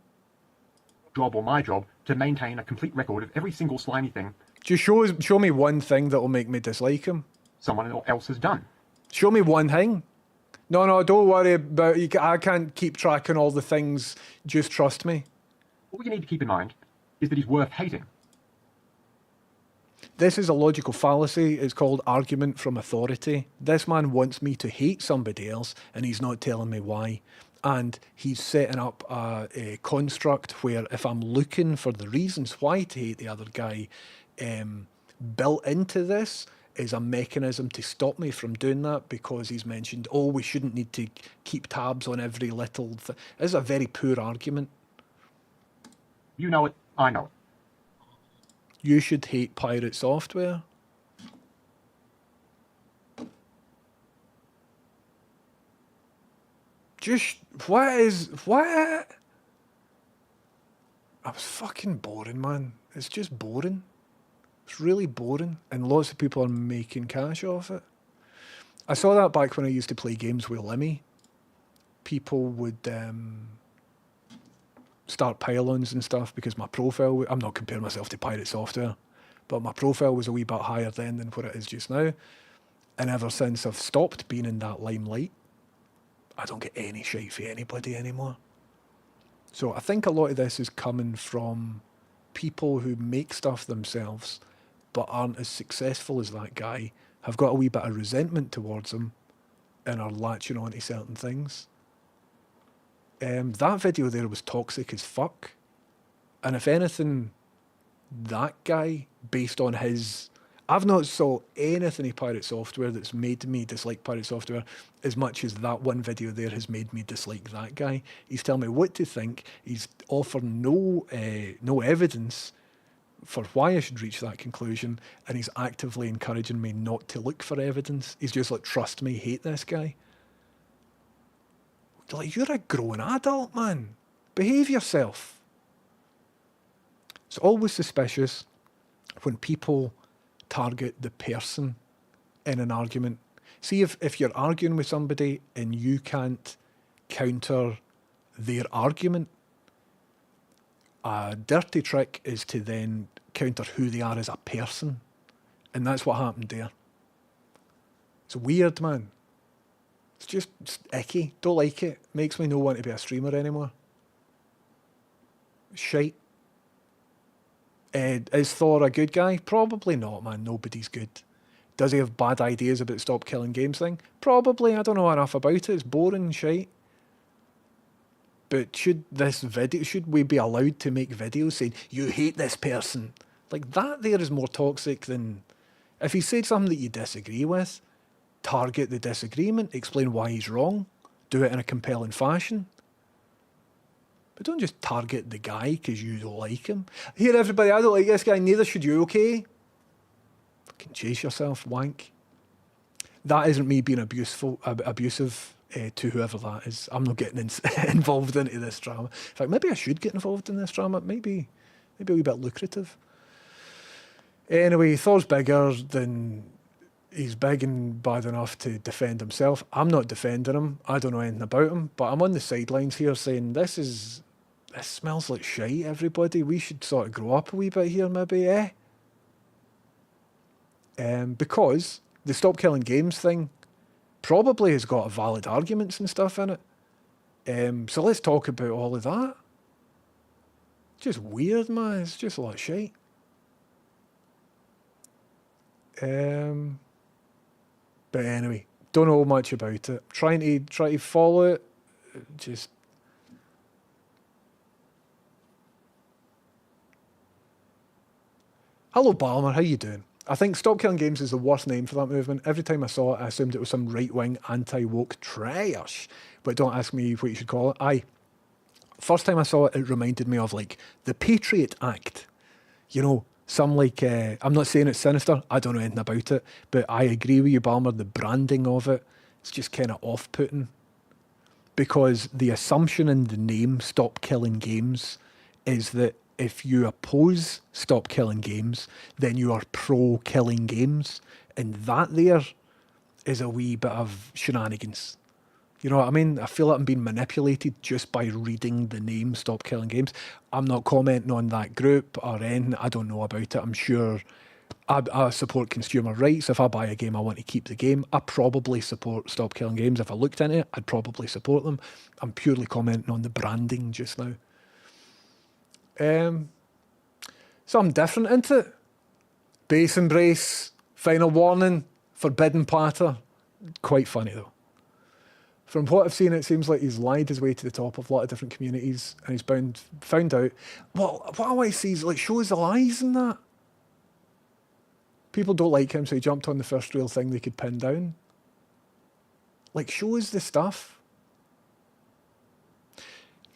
Job or my job to maintain a complete record of every single slimy thing. Just show me one thing that will make me dislike him. Someone else has done. Show me one thing. No, don't worry about it. I can't keep tracking all the things. Just trust me. All you need to keep in mind is that he's worth hating. This is a logical fallacy. It's called argument from authority. This man wants me to hate somebody else, and he's not telling me why. And he's setting up a construct where if I'm looking for the reasons why to hate the other guy, built into this is a mechanism to stop me from doing that, because he's mentioned, oh, we shouldn't need to keep tabs on every little thing. This is a very poor argument. You know it, I know it. You should hate pirate software. Just, what? I was fucking boring, man. It's just boring. It's really boring. And lots of people are making cash off it. I saw that back when I used to play games with Limmy. People would start pile-ons and stuff because my profile... I'm not comparing myself to pirate software, but my profile was a wee bit higher then than what it is just now. And ever since I've stopped being in that limelight, I don't get any shite for anybody anymore. So I think a lot of this is coming from people who make stuff themselves but aren't as successful as that guy, have got a wee bit of resentment towards him and are latching on to certain things. That video there was toxic as fuck. And if anything, that guy, based on his... I've not saw anything in Pirate Software that's made me dislike Pirate Software as much as that one video there has made me dislike that guy. He's telling me what to think. He's offered no evidence for why I should reach that conclusion, and he's actively encouraging me not to look for evidence. He's just like, trust me, hate this guy. Like, you're a grown adult, man. Behave yourself. It's always suspicious when people target the person in an argument. See, if you're arguing with somebody and you can't counter their argument, a dirty trick is to then counter who they are as a person. And that's what happened there. It's weird, man. It's just icky. Don't like it. Makes me not want to be a streamer anymore. Shite. Is Thor a good guy? Probably not, man. Nobody's good. Does he have bad ideas about the Stop Killing Games thing? Probably. I don't know enough about it. It's boring shite. But should we be allowed to make videos saying, you hate this person? Like, that there is more toxic than... If he said something that you disagree with, target the disagreement, explain why he's wrong, do it in a compelling fashion. But don't just target the guy because you don't like him. Here, everybody, I don't like this guy, neither should you, okay? Fucking chase yourself, wank. That isn't me being abusive to whoever that is. I'm not getting involved into this drama. In fact, maybe I should get involved in this drama. Maybe a wee bit lucrative. Anyway, Thor's bigger than... He's big and bad enough to defend himself. I'm not defending him. I don't know anything about him. But I'm on the sidelines here saying, this smells like shite, everybody. We should sort of grow up a wee bit here, maybe, eh? Because the Stop Killing Games thing probably has got valid arguments and stuff in it. So let's talk about all of that. Just weird, man. It's just a lot of shite. But anyway, don't know much about it. Try to follow it. Just... Hello, Balmer. How you doing? I think Stop Killing Games is the worst name for that movement. Every time I saw it, I assumed it was some right-wing, anti-woke trash. But don't ask me what you should call it. First time I saw it, it reminded me of, like, the Patriot Act. You know, some, like, I'm not saying it's sinister, I don't know anything about it, but I agree with you, Balmer, the branding of it, it's just kind of off-putting. Because the assumption in the name Stop Killing Games is that if you oppose Stop Killing Games, then you are pro-killing games. And that there is a wee bit of shenanigans. You know what I mean? I feel like I'm being manipulated just by reading the name Stop Killing Games. I'm not commenting on that group or anything. I don't know about it. I'm sure I support consumer rights. If I buy a game, I want to keep the game. I probably support Stop Killing Games. If I looked into it, I'd probably support them. I'm purely commenting on the branding just now. Something different, isn't it? Base Embrace, Final Warning, Forbidden Platter. Quite funny though. From what I've seen, it seems like he's lied his way to the top of a lot of different communities, and he's found out. Well, what I want to see is, like, shows the lies in that. People don't like him, so he jumped on the first real thing they could pin down. Like, show us the stuff.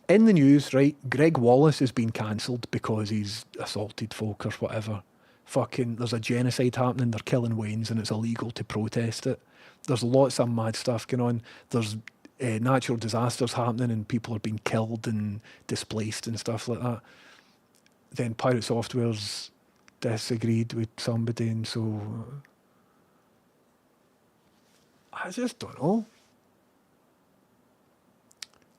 In the news, right, Greg Wallace has been cancelled because he's assaulted folk or whatever. Fucking, there's a genocide happening, they're killing Waynes and it's illegal to protest it. There's lots of mad stuff going on. There's natural disasters happening and people are being killed and displaced and stuff like that. Then Pirate Software's disagreed with somebody, and so... I just don't know.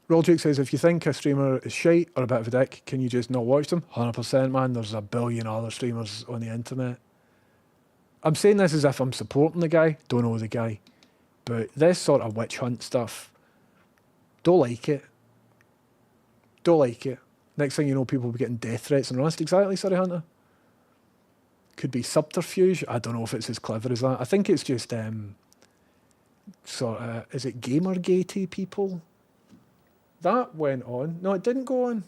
Rolljuke says, if you think a streamer is shite or a bit of a dick, can you just not watch them? 100%, man. There's a billion other streamers on the internet. I'm saying this as if I'm supporting the guy. Don't know the guy. But this sort of witch hunt stuff, don't like it. Don't like it. Next thing you know, people will be getting death threats and rust. Exactly, Surrey Hunter. could be subterfuge. I don't know if it's as clever as that. I think it's just sort of, is it Gamergatey people? That went on. No, it didn't go on.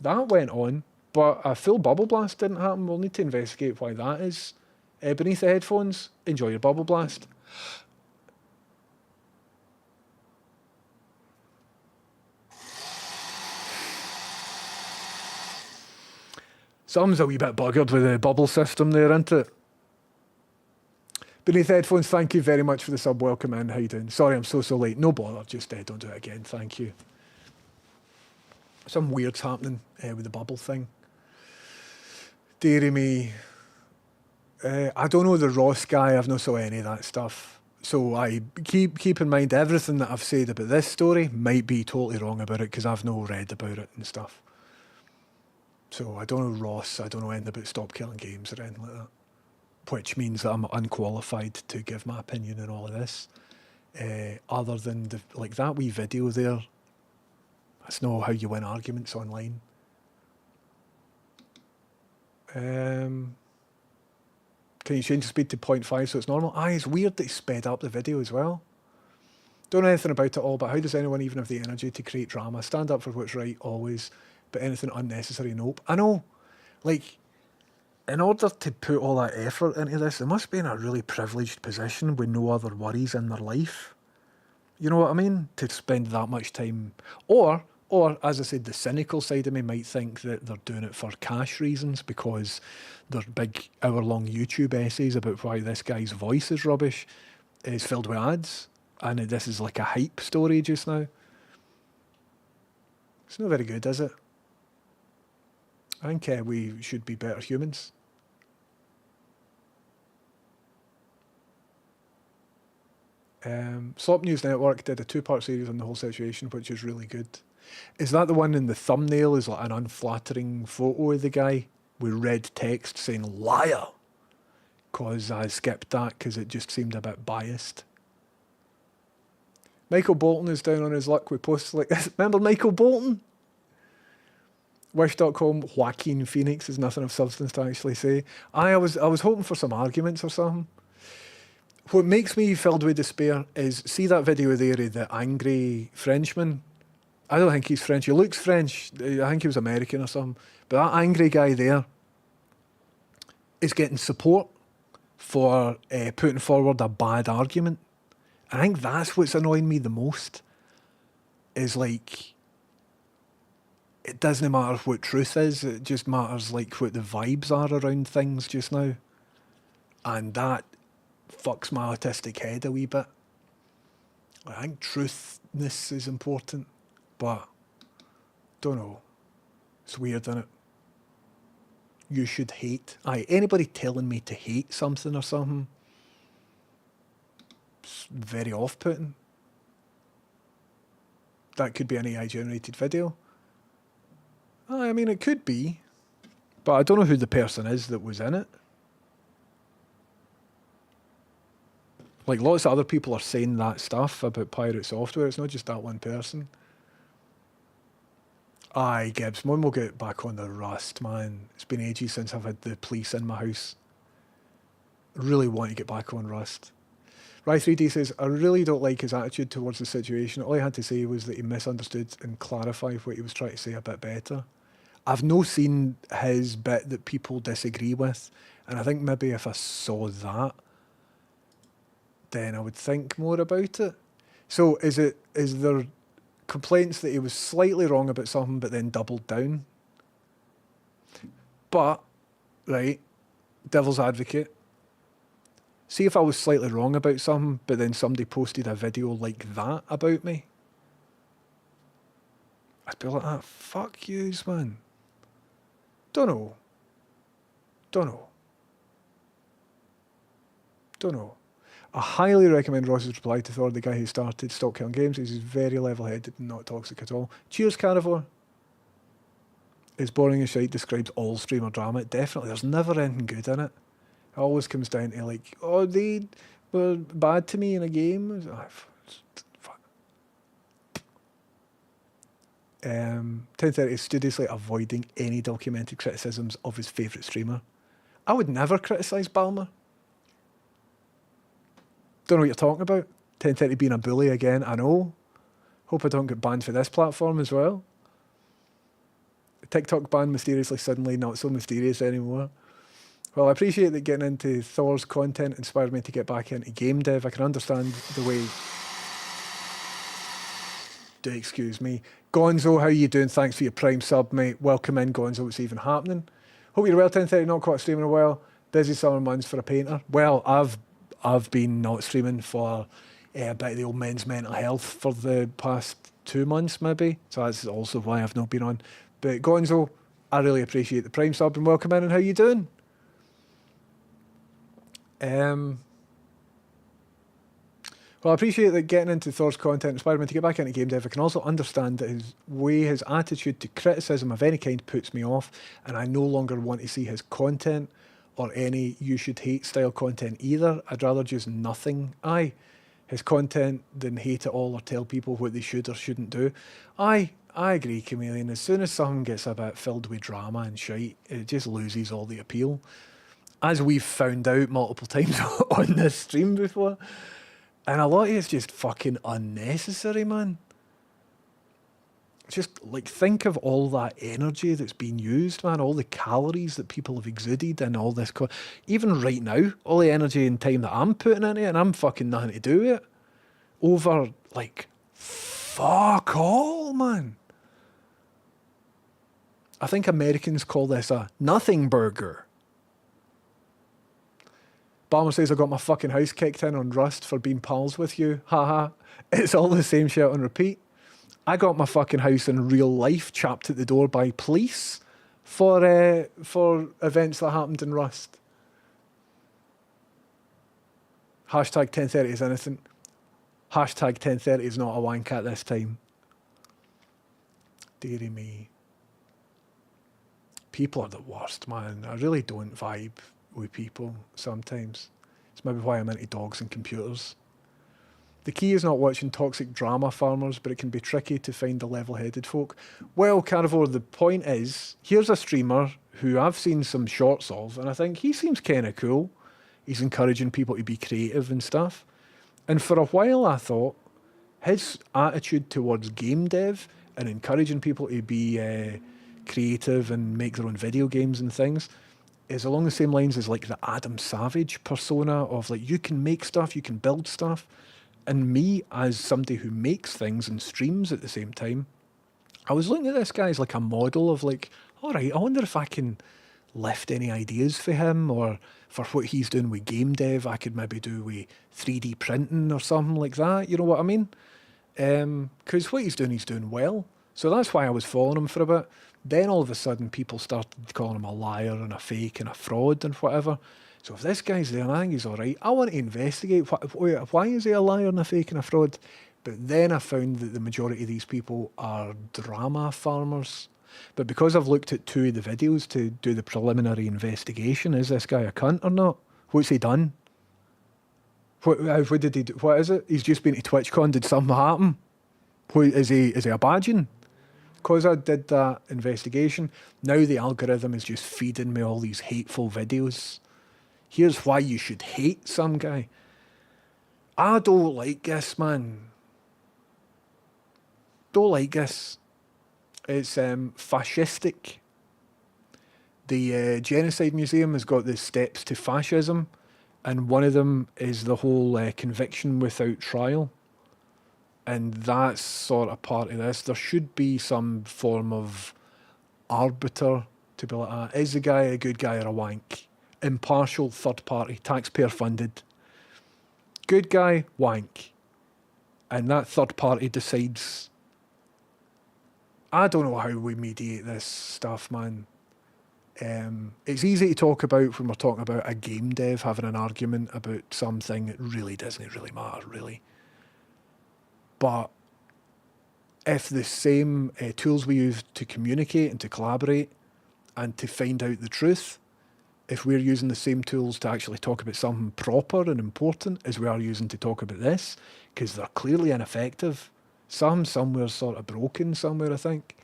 That went on, but a full bubble blast didn't happen. We'll need to investigate why that is. Beneath the headphones, enjoy your bubble blast. Something's a wee bit buggered with the bubble system there, isn't it? Beneath the headphones, thank you very much for the sub. Welcome in. How you doing? Sorry I'm so late. No bother, just don't do it again. Thank you. Some weird's happening with the bubble thing. Deary me. I don't know the Ross guy. I've not saw any of that stuff. So I keep in mind everything that I've said about this story might be totally wrong about it because I've no read about it and stuff. So I don't know Ross. I don't know anything about Stop Killing Games or anything like that. Which means that I'm unqualified to give my opinion on all of this. Other than like that wee video there. That's not how you win arguments online. Can you change the speed to 0.5 so it's normal? It's weird that he sped up the video as well. Don't know anything about it all, but how does anyone even have the energy to create drama? Stand up for what's right always, but anything unnecessary, nope. I know, like, in order to put all that effort into this, they must be in a really privileged position with no other worries in their life. You know what I mean? To spend that much time. Or, as I said, the cynical side of me might think that they're doing it for cash reasons because their big hour-long YouTube essays about why this guy's voice is rubbish is filled with ads. And this is like a hype story just now. It's not very good, is it? I think we should be better humans. Slop News Network did a 2-part series on the whole situation, which is really good. Is that the one in the thumbnail is like an unflattering photo of the guy with red text saying liar? Because I skipped that because it just seemed a bit biased. Michael Bolton is down on his luck with posts like this. Remember Michael Bolton? Wish.com, Joaquin Phoenix is nothing of substance to actually say. I was hoping for some arguments or something. What makes me filled with despair is, see that video there of the angry Frenchman? I don't think he's French. He looks French. I think he was American or something. But that angry guy there is getting support for putting forward a bad argument. I think that's what's annoying me the most. Is like, it doesn't matter what truth is. It just matters like what the vibes are around things just now. And that fucks my autistic head a wee bit. I think truthness is important, but don't know. It's weird, isn't it? You should hate. Anybody telling me to hate something or something, it's very off-putting. That could be an AI-generated video. I mean, it could be, but I don't know who the person is that was in it. Like, lots of other people are saying that stuff about Pirate Software. It's not just that one person. Aye, Gibbs, when we'll get back on the Rust, man. It's been ages since I've had the police in my house. I really want to get back on Rust. Ry3D says, I really don't like his attitude towards the situation. All he had to say was that he misunderstood and clarified what he was trying to say a bit better. I've no seen his bit that people disagree with, and I think maybe if I saw that, then I would think more about it. So is there complaints that he was slightly wrong about something but then doubled down? But, right, devil's advocate, see if I was slightly wrong about something but then somebody posted a video like that about me, I'd be like, fuck yous, man. Don't know. I highly recommend Ross's reply to Thor, the guy who started Stop Killing Games. He's very level-headed and not toxic at all. Cheers, Carnivore. It's boring as shite, describes all streamer drama. Definitely, there's never anything good in it. It always comes down to like, oh, they were bad to me in a game. 1030 is studiously avoiding any documented criticisms of his favourite streamer. I would never criticise Balmer. Don't know what you're talking about. 1030 being a bully again, I know. Hope I don't get banned for this platform as well. TikTok ban mysteriously suddenly not so mysterious anymore. Well, I appreciate that getting into Thor's content inspired me to get back into game dev. I can understand the way... Do excuse me. Gonzo, how you doing? Thanks for your Prime sub, mate. Welcome in, Gonzo. What's even happening? Hope you're well, 1030. Not quite streaming a while. Busy summer months for a painter. Well, I've been not streaming for a bit of the old men's mental health for the past 2 months, maybe. So that's also why I've not been on. But Gonzo, I really appreciate the Prime sub and welcome in. And how you doing? Well, I appreciate that getting into Thor's content inspired me to get back into game dev. I can also understand that his attitude to criticism of any kind puts me off, and I no longer want to see his content or any you should hate style content either. I'd rather just nothing. His content than hate it all or tell people what they should or shouldn't do. I agree, Chameleon. As soon as something gets a bit filled with drama and shite, it just loses all the appeal. As we've found out multiple times on this stream before. And a lot of it's just fucking unnecessary, man. Just, like, think of all that energy that's been used, man. All the calories that people have exuded and all this. Even right now, all the energy and time that I'm putting into it, and I'm fucking nothing to do with it. Over, like, fuck all, man. I think Americans call this a nothing burger. Balmer says I got my fucking house kicked in on Rust for being pals with you. Haha. It's all the same shit on repeat. I got my fucking house in real life chapped at the door by police for events that happened in Rust. Hashtag 1030 is innocent. Hashtag 1030 is not a wank at this time. Dearie me. People are the worst, man. I really don't vibe with people sometimes. It's maybe why I'm into dogs and computers. The key is not watching toxic drama farmers, but it can be tricky to find the level-headed folk. Well, Carnivore, the point is, here's a streamer who I've seen some shorts of, and I think he seems kind of cool. He's encouraging people to be creative and stuff. And for a while I thought his attitude towards game dev and encouraging people to be creative and make their own video games and things is along the same lines as like the Adam Savage persona of like, you can make stuff, you can build stuff. And me, as somebody who makes things and streams at the same time, I was looking at this guy as like a model of like, all right, I wonder if I can lift any ideas for him, or for what he's doing with game dev, I could maybe do with 3D printing or something like that. You know what I mean? Because what he's doing well. So that's why I was following him for a bit. Then all of a sudden people started calling him a liar and a fake and a fraud and whatever. So if this guy's there and I think he's all right, I want to investigate why is he a liar and a fake and a fraud. But then I found that the majority of these people are drama farmers. But because I've looked at 2 of the videos to do the preliminary investigation, is this guy a cunt or not? What's he done? What did he do? What is it? He's just been to TwitchCon. Did something happen? Is he a badging? Because I did that investigation, now the algorithm is just feeding me all these hateful videos. Here's why you should hate some guy. I don't like this, man. Don't like this. It's fascistic. The Genocide Museum has got the steps to fascism, and one of them is the whole conviction without trial. And that's sort of part of this. There should be some form of arbiter to be like, is the guy a good guy or a wank? Impartial, third party, taxpayer funded. Good guy, wank. And that third party decides. I don't know how we mediate this stuff, man. It's easy to talk about when we're talking about a game dev having an argument about something that really doesn't really matter, really. But if the same tools we use to communicate and to collaborate and to find out the truth, if we're using the same tools to actually talk about something proper and important as we are using to talk about this, because they're clearly ineffective, Somewhere sort of broken somewhere, I think.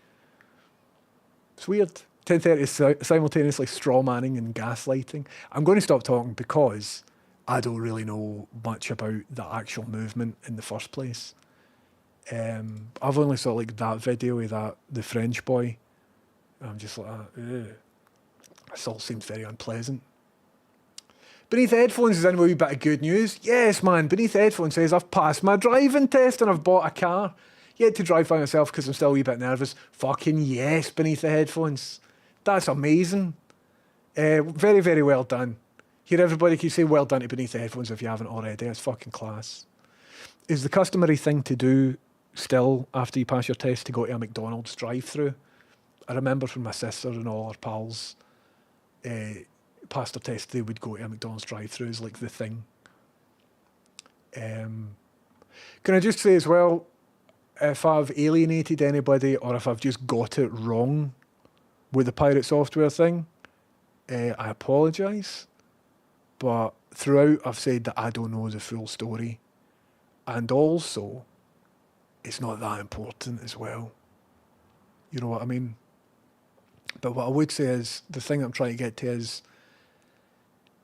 It's weird. 10:30 is simultaneously straw manning and gaslighting. I'm going to stop talking because I don't really know much about the actual movement in the first place. I've only saw like that video with the French boy. I'm just like, ugh. This all seems very unpleasant. Beneath the Headphones is in with a wee bit of good news. Yes, man, Beneath the Headphones says, I've passed my driving test and I've bought a car. Yet to drive by myself because I'm still a wee bit nervous. Fucking yes, Beneath the Headphones. That's amazing. Very, very well done. Here, everybody, can you say well done to Beneath the Headphones if you haven't already? It's fucking class. Is the customary thing to do still after you pass your test to go to a McDonald's drive-through? I remember from my sister and all her pals passed their test, they would go to a McDonald's drive-through as like the thing. Can I just say as well, if I've alienated anybody or if I've just got it wrong with the Pirate Software thing, I apologise. But throughout I've said that I don't know the full story. And also, it's not that important as well. You know what I mean? But what I would say is, the thing I'm trying to get to is,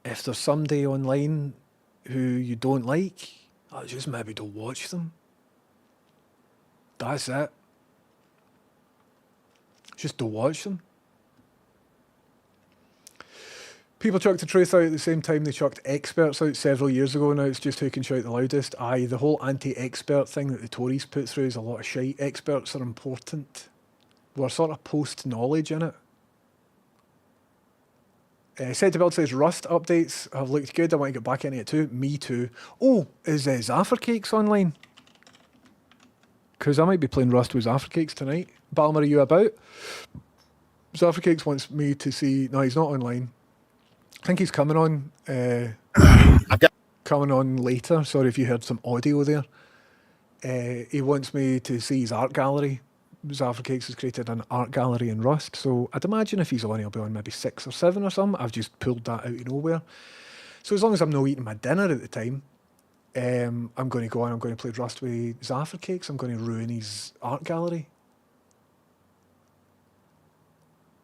if there's somebody online who you don't like, just maybe don't watch them. That's it. Just don't watch them. People chucked the truth out at the same time they chucked experts out several years ago. Now it's just who can shout the loudest. Aye, the whole anti-expert thing that the Tories put through is a lot of shite. Experts are important. We're sort of post-knowledge in it. Said to Build says Rust updates have looked good. I want to get back into it too. Me too. Oh, is Zaffercakes online? Because I might be playing Rust with Zaffercakes tonight. Balmer, are you about? Zaffercakes wants me to see... No, he's not online. I think he's coming on. Coming on later. Sorry if you heard some audio there. He wants me to see his art gallery. Zaffercakes has created an art gallery in Rust, so I'd imagine if he's on, he'll be on maybe 6 or 7 or something. I've just pulled that out of nowhere. So as long as I'm not eating my dinner at the time, I'm going to go on, I'm going to play Rust with Zaffercakes. I'm going to ruin his art gallery.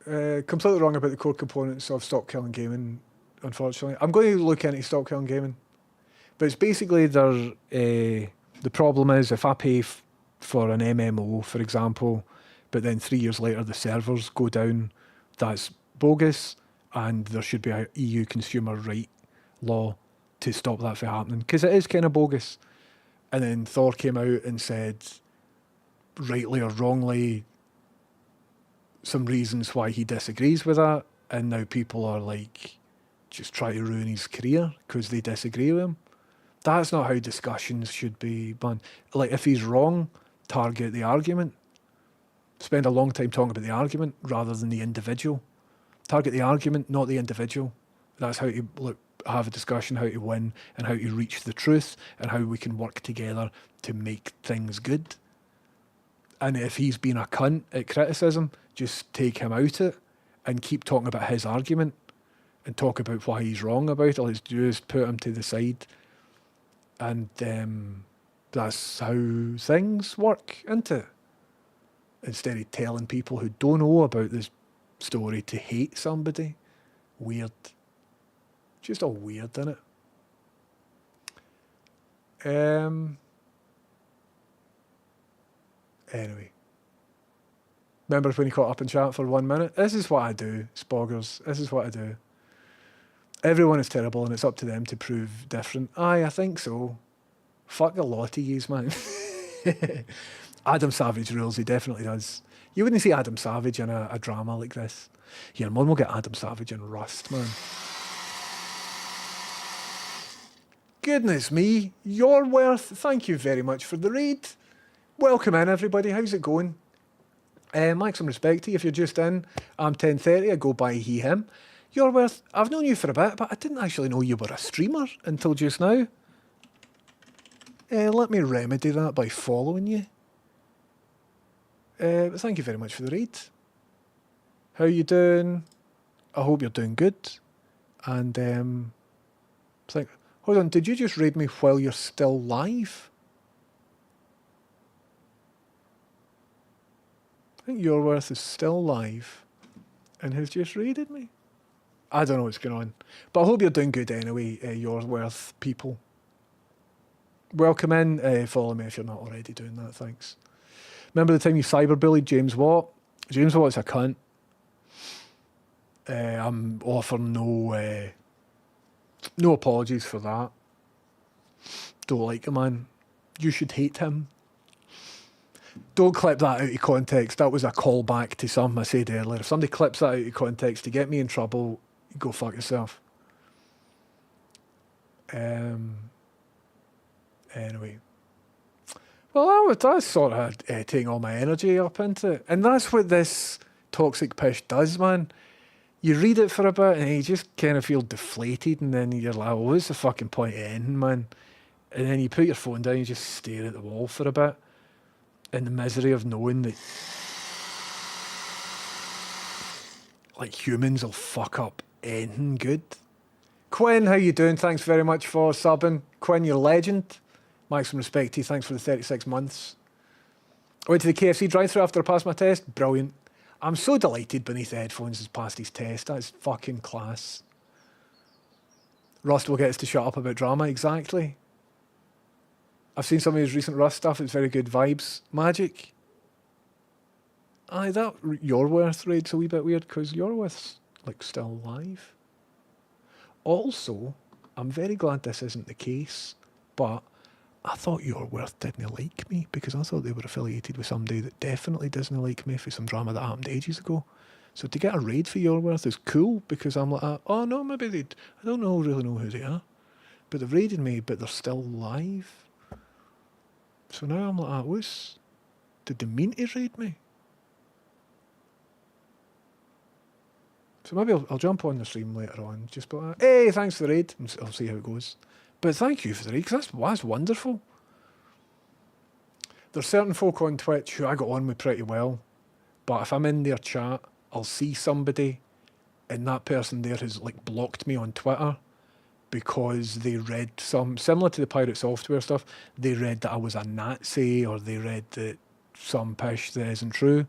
Completely wrong about the core components of Stop Killing Gaming, unfortunately. I'm going to look into Stop Killing Gaming. But it's basically the problem is if I pay for an MMO, for example, but then 3 years later the servers go down, that's bogus, and there should be a EU consumer right law to stop that from happening, because it is kind of bogus. And then Thor came out and said, rightly or wrongly, some reasons why he disagrees with that, and now people are like, just try to ruin his career because they disagree with him. That's not how discussions should be done. Like, if he's wrong, target the argument. Spend a long time talking about the argument rather than the individual. Target the argument, not the individual. That's how to have a discussion, how to win, and how to reach the truth, and how we can work together to make things good. And if he's been a cunt at criticism, just take him out it and keep talking about his argument and talk about why he's wrong about it. All he's do is put him to the side. And that's how things work, isn't it? Instead of telling people who don't know about this story to hate somebody. Weird. Just all weird, isn't it? Anyway. Remember when you caught up in chat for 1 minute? This is what I do, Spoggers. This is what I do. Everyone is terrible and it's up to them to prove different. Aye, I think so. Fuck a lot of yous, man. Adam Savage rules, he definitely does. You wouldn't see Adam Savage in a drama like this. Here, Mum will get Adam Savage in Rust, man. Goodness me, Your Worth, thank you very much for the raid. Welcome in, everybody. How's it going? Like some respect to you if you're just in. I'm 10:30, I go by he, him. Your Worth, I've known you for a bit, but I didn't actually know you were a streamer until just now. Let me remedy that by following you. But thank you very much for the raid. How you doing? I hope you're doing good. And hold on, did you just raid me while you're still live? think Your Worth is still live and has just raided me. I don't know what's going on. But I hope you're doing good anyway, Your Worth people. Welcome in. Follow me if you're not already doing that, thanks. Remember the time you cyberbullied James Watt? James Watt's a cunt. I'm offering no apologies for that. Don't like him, man. You should hate him. Don't clip that out of context. That was a callback to something I said earlier. If somebody clips that out of context to get me in trouble, go fuck yourself. Anyway. Well, that's sort of taking all my energy up into it. And that's what this toxic pish does, man. You read it for a bit and you just kind of feel deflated, and then you're like, well, what's the fucking point of ending, man? And then you put your phone down, you just stare at the wall for a bit in the misery of knowing that like humans will fuck up anything good. Quinn, how you doing? Thanks very much for subbing. Quinn, you're a legend. Maximum respect to you. Thanks for the 36 months. I went to the KFC drive-thru after I passed my test. Brilliant. I'm so delighted Beneath the Headphones has passed his test. That's fucking class. Rust will get us to shut up about drama. Exactly. I've seen some of his recent Rust stuff. It's very good vibes. Magic. Aye, that Your Worth raid's a wee bit weird because Your Worth's like still alive. Also, I'm very glad this isn't the case, but I thought Your Worth didn't like me because I thought they were affiliated with somebody that definitely doesn't like me for some drama that happened ages ago. So to get a raid for Your Worth is cool because I'm like, oh no, maybe I don't really know who they are. But they've raided me, but they're still live. So now I'm like, did they mean to raid me? So maybe I'll jump on the stream later on, just be like, hey, thanks for the raid, and I'll see how it goes. But thank you for the raid, because that's wonderful. There's certain folk on Twitch who I got on with pretty well, but if I'm in their chat, I'll see somebody, and that person there has like blocked me on Twitter because they read some, similar to the Pirate Software stuff, they read that I was a Nazi, or they read that some pish that isn't true.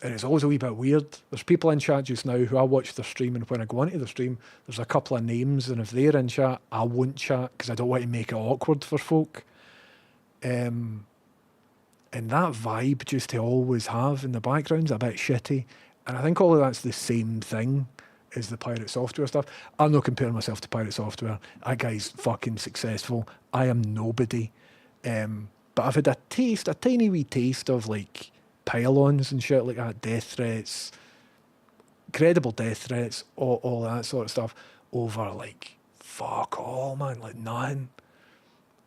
And it's always a wee bit weird. There's people in chat just now who I watch their stream, and when I go onto the stream, there's a couple of names, and if they're in chat, I won't chat because I don't want to make it awkward for folk. And that vibe just to always have in the background's a bit shitty. And I think all of that's the same thing as the Pirate Software stuff. I'm not comparing myself to Pirate Software. That guy's fucking successful. I am nobody. But I've had a tiny wee taste of like pylons and shit like that, death threats, credible death threats, all that sort of stuff over like fuck all, man, like nothing.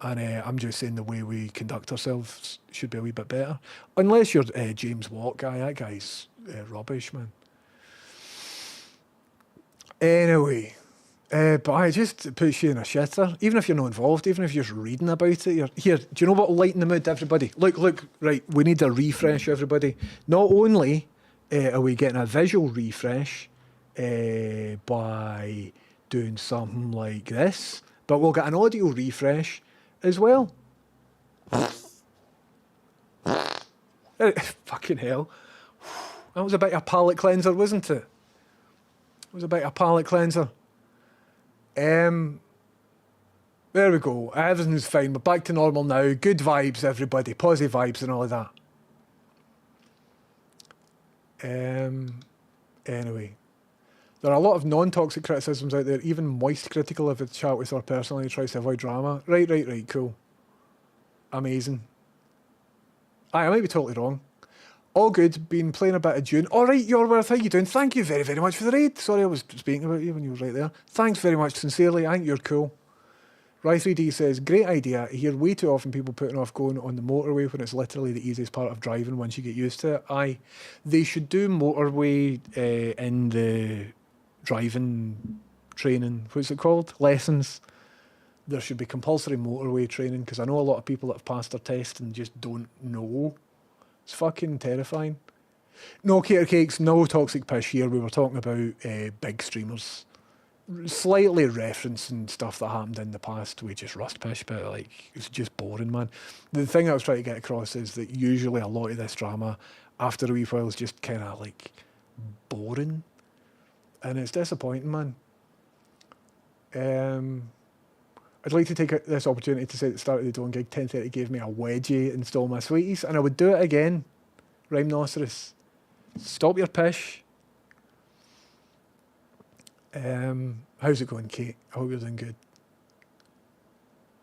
And I'm just saying the way we conduct ourselves should be a wee bit better. Unless you're James Watt guy, that guy's rubbish, man. Anyway, but I just puts you in a shitter. Even if you're not involved, even if you're just reading about it, you're here. Do you know what will lighten the mood, everybody? Look, right, we need a refresh, everybody. Not only are we getting a visual refresh by doing something like this, but we'll get an audio refresh as well. Fucking hell. That was a bit of a palate cleanser, wasn't it? It was a bit of a palate cleanser. There we go. Everything's fine. We're back to normal now. Good vibes, everybody. Positive vibes and all of that. Anyway. There are a lot of non-toxic criticisms out there, even moist critical of the chat with our personality tries to avoid drama. Right, cool. Amazing. I might be totally wrong. All good, been playing a bit of Dune. All right, Your Worth, how you doing? Thank you very, very much for the raid. Sorry I was speaking about you when you were right there. Thanks very much, sincerely. I think you're cool. Ry3D says, great idea. I hear way too often people putting off going on the motorway when it's literally the easiest part of driving once you get used to it. Aye, they should do motorway in the driving training. What's it called? Lessons. There should be compulsory motorway training because I know a lot of people that have passed their test and just don't know. It's fucking terrifying. No cater cakes, no toxic pish here. We were talking about big streamers. Slightly referencing stuff that happened in the past with just Rust pish, but like it's just boring, man. The thing I was trying to get across is that usually a lot of this drama after a wee while is just kind of like boring, and it's disappointing, man. I'd like to take this opportunity to say at the start of the Dawn gig, 10:30 gave me a wedgie and stole my sweeties, and I would do it again. Rhymenoceros, stop your pish. How's it going, Kate? I hope you're doing good.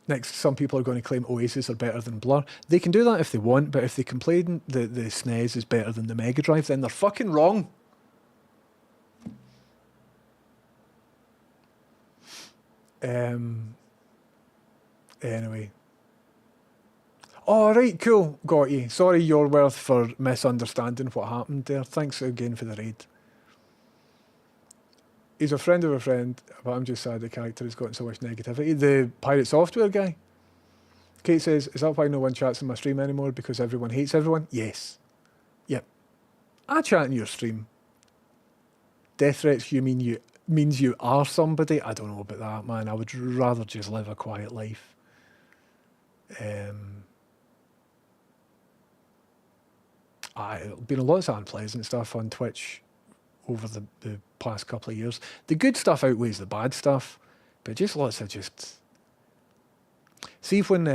Next, some people are going to claim Oasis are better than Blur. They can do that if they want, but if they complain that the SNES is better than the Mega Drive, then they're fucking wrong. Anyway. All right, cool. Got you. Sorry, your worth, for misunderstanding what happened there. Thanks again for the raid. He's a friend of a friend, but I'm just sad the character has gotten so much negativity. The Pirate Software guy. Kate says, is that why no one chats in my stream anymore? Because everyone hates everyone? Yes. Yep. I chat in your stream. Death threats means you are somebody? I don't know about that, man. I would rather just live a quiet life. Been lots of unpleasant stuff on Twitch over the past couple of years. The good stuff outweighs the bad stuff, but just lots of just... See when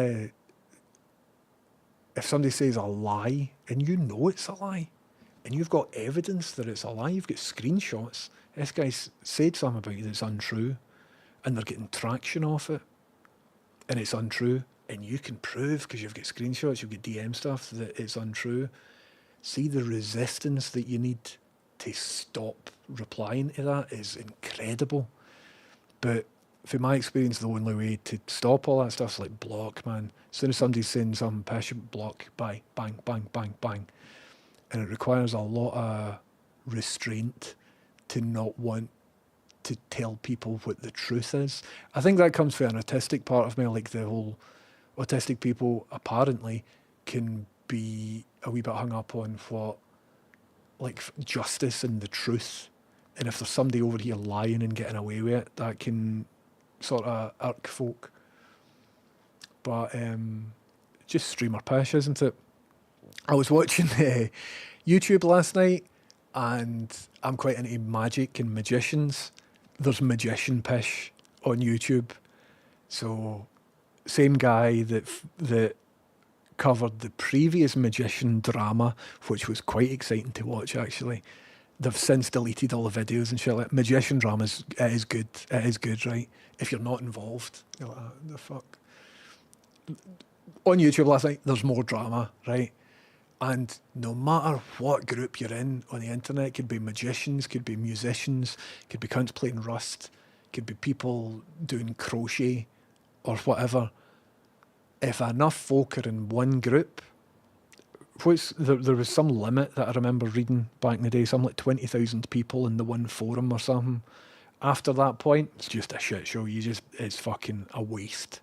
if somebody says a lie, and you know it's a lie, and you've got evidence that it's a lie, you've got screenshots, this guy's said something about you that's untrue, and they're getting traction off it, and it's untrue, and you can prove, because you've got screenshots, you've got DM stuff, that it's untrue. See the resistance that you need to stop replying to that is incredible. But from my experience, the only way to stop all that stuff is like block, man. As soon as somebody's saying something, passion, block, bang, bang, bang, bang, bang. And it requires a lot of restraint to not want to tell people what the truth is. I think that comes from an autistic part of me, like the whole autistic people apparently can be a wee bit hung up on what, like, justice and the truth. And if there's somebody over here lying and getting away with it, that can sort of irk folk. But just streamer pish, isn't it? I was watching YouTube last night, and I'm quite into magic and magicians. There's magician pish on YouTube. So, same guy that covered the previous magician drama, which was quite exciting to watch, actually. They've since deleted all the videos and shit. Like, magician dramas, it is good. It is good, right? If you're not involved, you're like, oh, the fuck. On YouTube last night, there's more drama, right? And no matter what group you're in on the internet, could be magicians, could be musicians, could be cunts playing Rust, could be people doing crochet or whatever. If enough folk are in one group, there was some limit that I remember reading back in the day, some like 20,000 people in the one forum or something. After that point, it's just a shit show. It's fucking a waste.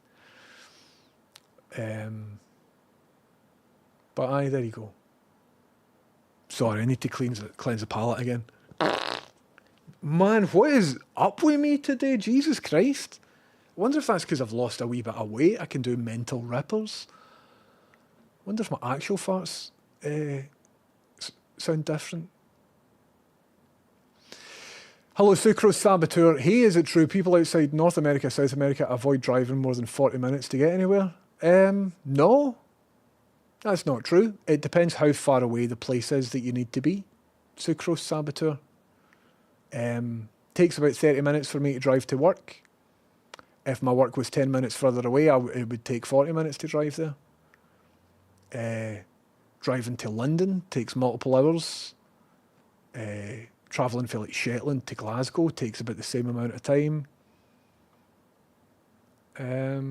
But aye, there you go. Sorry, I need to cleanse the palate again. Man, what is up with me today? Jesus Christ. I wonder if that's because I've lost a wee bit of weight. I can do mental rippers. Wonder if my actual farts sound different. Hello, Sucrose Saboteur. Hey, is it true people outside North America, South America avoid driving more than 40 minutes to get anywhere? No. That's not true. It depends how far away the place is that you need to be. Sucrose Saboteur. Takes about 30 minutes for me to drive to work. If my work was 10 minutes further away, it would take 40 minutes to drive there. Driving to London takes multiple hours. Travelling from like Shetland to Glasgow takes about the same amount of time. How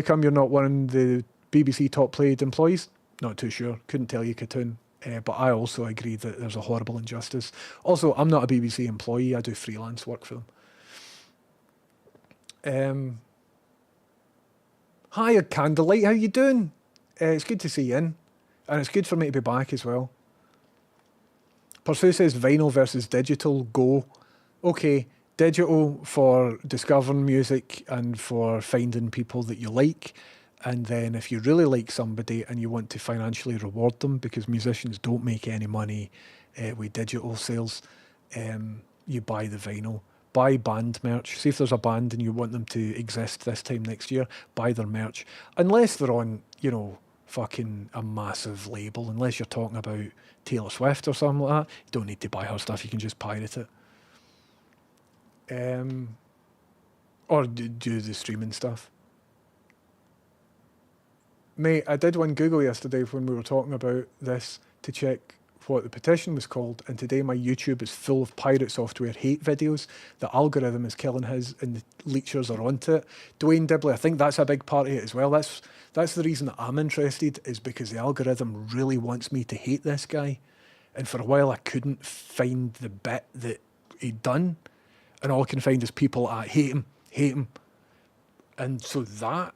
come you're not one of the BBC top paid employees? Not too sure. Couldn't tell you, Katoon. But I also agree that there's a horrible injustice. Also, I'm not a BBC employee. I do freelance work for them. Hi, Candlelight. How you doing? It's good to see you in. And it's good for me to be back as well. Pursue says vinyl versus digital. Go. Okay, digital for discovering music and for finding people that you like. And then if you really like somebody and you want to financially reward them, because musicians don't make any money with digital sales, you buy the vinyl. Buy band merch. See if there's a band and you want them to exist this time next year, buy their merch. Unless they're on, you know, fucking a massive label, unless you're talking about Taylor Swift or something like that, you don't need to buy her stuff, you can just pirate it. Or do the streaming stuff. Mate, I did one Google yesterday when we were talking about this to check what the petition was called, and today my YouTube is full of pirate software hate videos. The algorithm is killing his, and the leechers are onto it. Dwayne Dibley, I think that's a big part of it as well. That's the reason that I'm interested, is because the algorithm really wants me to hate this guy. And for a while I couldn't find the bit that he'd done, and all I can find is people at hate him. And so that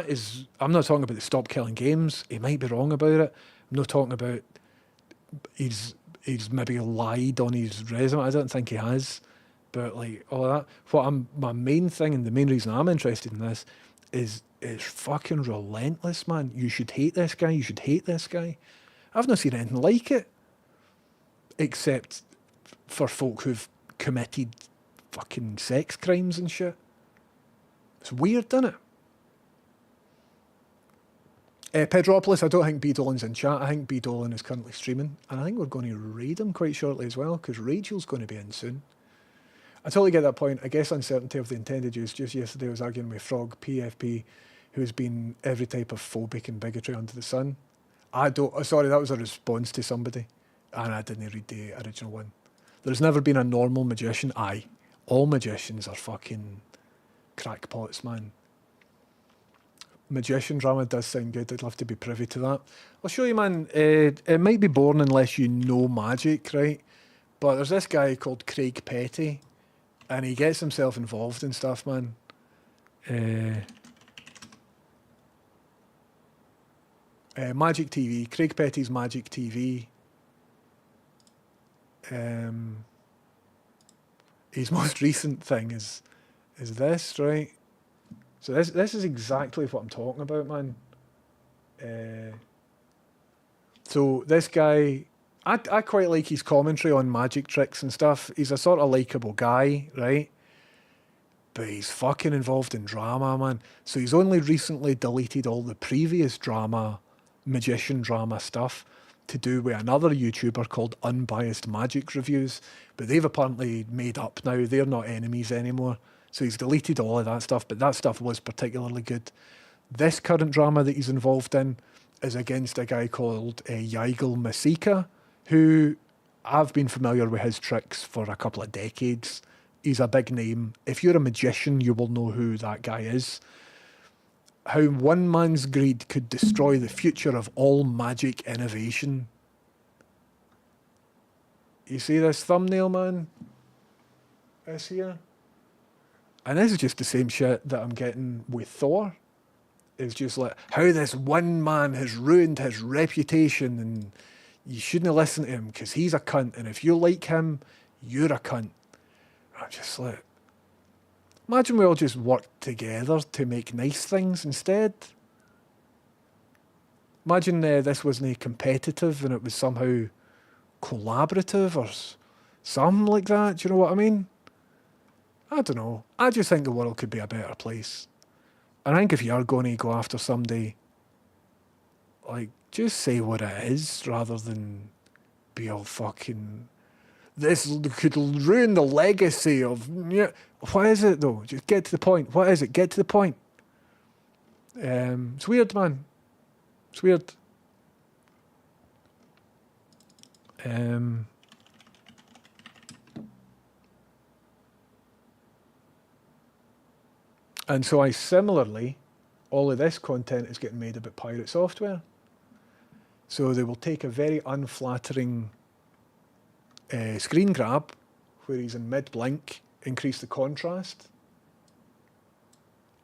is, I'm not talking about the stop killing games. He might be wrong about it. I'm not talking about he's maybe lied on his resume. I don't think he has. But like all that. My main thing, and the main reason I'm interested in this is it's fucking relentless, man. You should hate this guy. You should hate this guy. I've not seen anything like it, except for folk who've committed fucking sex crimes and shit. It's weird, isn't it? Pedropolis, I don't think B. Dolan's in chat. I think B. Dolan is currently streaming. And I think we're going to raid him quite shortly as well, because Rachel's going to be in soon. I totally get that point. I guess uncertainty of the intended use. Just yesterday I was arguing with Frog, PFP, who's been every type of phobic and bigotry under the sun. Sorry, that was a response to somebody. And I didn't read the original one. There's never been a normal magician. Aye. All magicians are fucking crackpots, man. Magician drama does sound good. I'd love to be privy to that. I'll show you, man. It might be boring unless you know magic, right? But there's this guy called Craig Petty, and he gets himself involved in stuff, man. Magic TV. Craig Petty's Magic TV. His most recent thing is this, right? So this is exactly what I'm talking about, man. So this guy, I quite like his commentary on magic tricks and stuff. He's a sort of likeable guy, right? But he's fucking involved in drama, man. So he's only recently deleted all the previous magician drama stuff to do with another YouTuber called Unbiased Magic Reviews. But they've apparently made up now. They're not enemies anymore. So he's deleted all of that stuff, but that stuff was particularly good. This current drama that he's involved in is against a guy called Yigal Masika, who I've been familiar with his tricks for a couple of decades. He's a big name. If you're a magician, you will know who that guy is. How one man's greed could destroy the future of all magic innovation. You see this thumbnail, man? This here? And this is just the same shit that I'm getting with Thor. It's just like how this one man has ruined his reputation, and you shouldn't listen to him because he's a cunt, and if you like him, you're a cunt. I'm just like, imagine we all just worked together to make nice things instead. Imagine this wasn't competitive and it was somehow collaborative or something like that. Do you know what I mean? I don't know. I just think the world could be a better place. And I think if you're going to go after somebody, like, just say what it is rather than be all fucking, this could ruin the legacy of, yeah. What is it though? Just get to the point. What is it? Get to the point. It's weird, man. It's weird. And so similarly, all of this content is getting made about pirate software. So they will take a very unflattering screen grab where he's in mid-blink, increase the contrast,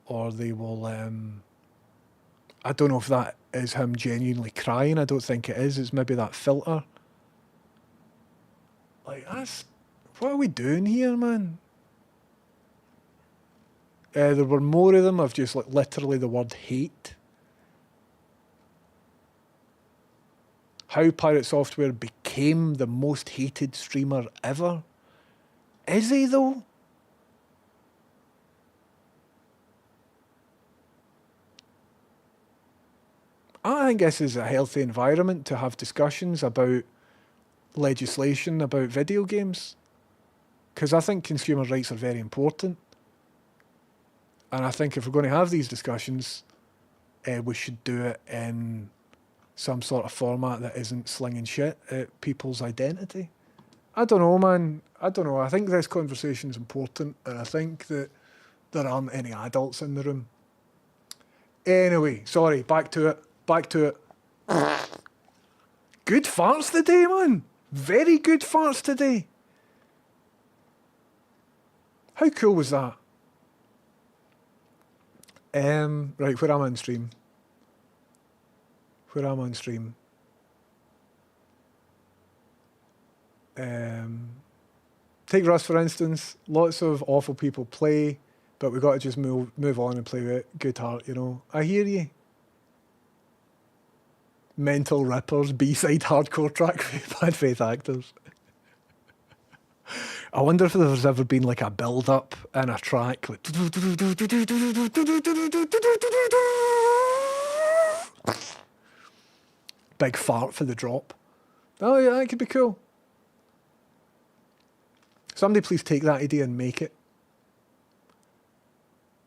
or they will, I don't know if that is him genuinely crying. I don't think it is. It's maybe that filter. Like, what are we doing here, man? There were more of them of just like literally the word hate. how Pirate Software became the most hated streamer ever. Is he though? I think this is a healthy environment to have discussions about legislation about video games, because I think consumer rights are very important, and I think if we're going to have these discussions, we should do it in some sort of format that isn't slinging shit at people's identity. I don't know, man. I don't know. I think this conversation is important, and I think that there aren't any adults in the room. Anyway, sorry, back to it. Good farts today, man. Very good farts today. How cool was that? Right, where am I on stream? Take Rust for instance. Lots of awful people play, but we got to just move on and play with good heart, you know. I hear you. Mental Rippers, B-side hardcore track for Bad Faith Actors. I wonder if there's ever been like a build-up in a track. Like, big fart for the drop. Oh yeah, that could be cool. Somebody please take that idea and make it.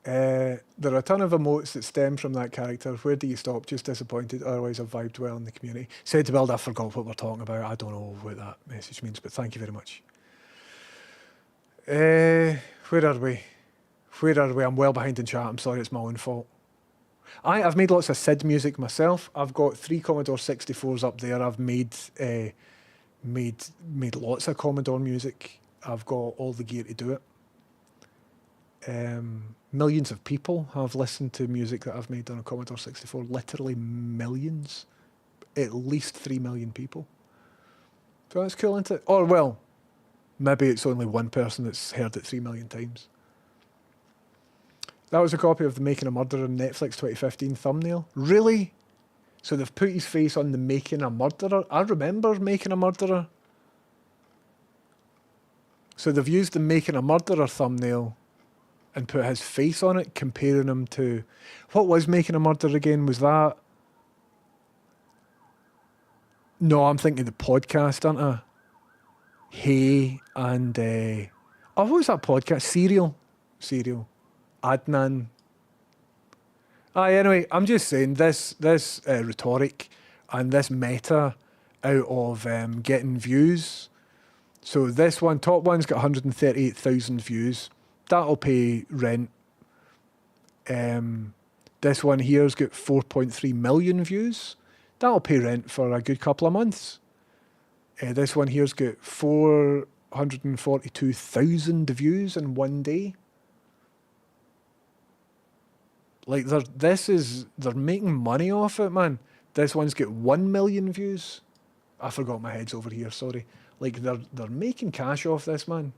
There are a ton of emotes that stem from that character. Where do you stop? Just disappointed. Otherwise, I've vibed well in the community. Said to build, I forgot what we're talking about. I don't know what that message means, but thank you very much. Where are we? I'm well behind in chat. I'm sorry, it's my own fault. I've made lots of SID music myself. I've got 3 Commodore 64s up there. I've made lots of Commodore music. I've got all the gear to do it. Millions of people have listened to music that I've made on a Commodore 64. Literally millions. At least 3 million people. So that's cool, isn't it? Or, well, maybe it's only one person that's heard it 3 million times. That was a copy of the Making a Murderer Netflix 2015 thumbnail. Really? So they've put his face on the Making a Murderer? I remember Making a Murderer. So they've used the Making a Murderer thumbnail and put his face on it, comparing him to... What was Making a Murderer again? Was that... No, I'm thinking of the podcast, aren't I? Hey, and... Oh, what was that podcast? Serial. Adnan. Anyway, I'm just saying this rhetoric and this meta out of getting views. So this one, top one's got 138,000 views. That'll pay rent. This one here's got 4.3 million views. That'll pay rent for a good couple of months. This one here's got 442,000 views in one day. Like they're making money off it, man. This one's got 1 million views. I forgot my head's over here, sorry. Like they're making cash off this, man.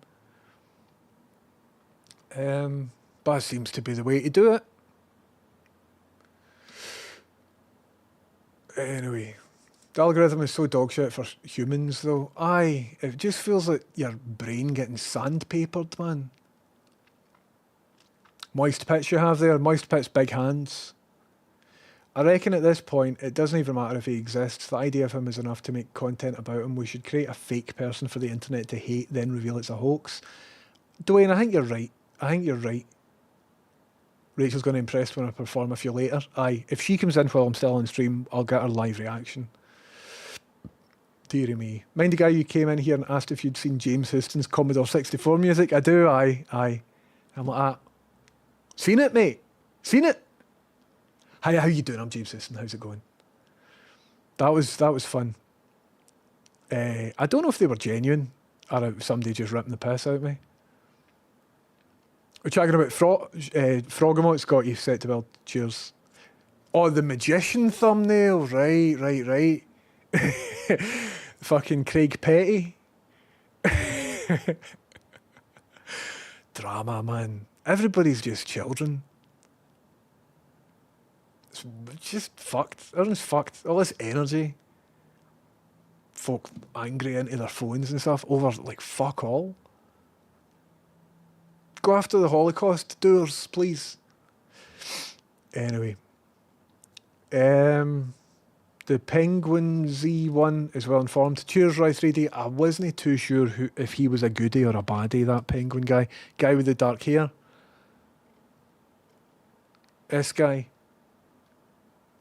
But it seems to be the way to do it. Anyway, the algorithm is so dogshit for humans, though. It just feels like your brain getting sandpapered, man. Moist Pitch you have there. Moist Pitch, big hands. I reckon at this point, it doesn't even matter if he exists. The idea of him is enough to make content about him. We should create a fake person for the internet to hate, then reveal it's a hoax. Dwayne, I think you're right. Rachel's going to impress when I perform a few later. If she comes in while I'm still on stream, I'll get her live reaction. Deary me. Mind the guy you came in here and asked if you'd seen James Houston's Commodore 64 music? I do, I'm like that. Seen it, mate? Seen it? Hi, how you doing? I'm James Houston. How's it going? That was fun. I don't know if they were genuine or if somebody just ripping the piss out of me. We're chatting about Frogomot's got you set to build. Cheers. Oh, the magician thumbnail. Right. Fucking Craig Petty. Drama, man. Everybody's just children. It's just fucked. Everyone's fucked. All this energy. folk angry into their phones and stuff over like fuck all. Go after the Holocaust doers, please. Anyway. The Penguin Z1 is well informed. Cheers, Roy 3D. I wasn't too sure if he was a goodie or a baddie, that Penguin guy. Guy with the dark hair. This guy.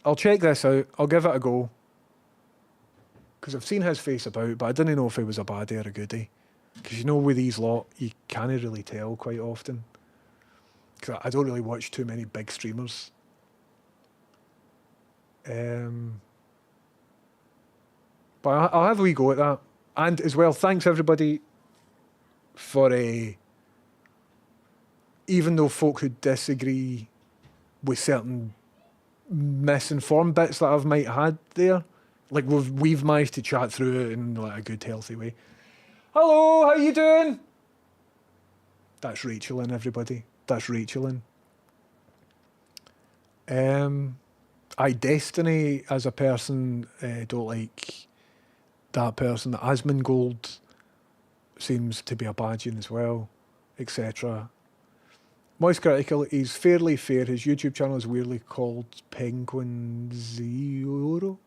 I'll check this out. I'll give it a go. Because I've seen his face about, but I didn't know if he was a baddie or a goodie. Because you know with these lot, you can't really tell quite often. Because I don't really watch too many big streamers. But I'll have a wee go at that. And as well, thanks everybody for even though folk who disagree with certain misinformed bits that I've might had there, like we've managed to chat through it in like a good, healthy way. Hello, how you doing? That's Rachel in, everybody. That's Rachel in. Destiny as a person, don't like that person. Asmongold seems to be a badging as well, etc. Moist Critical, he's fairly fair. His YouTube channel is weirdly called Penguin Zero.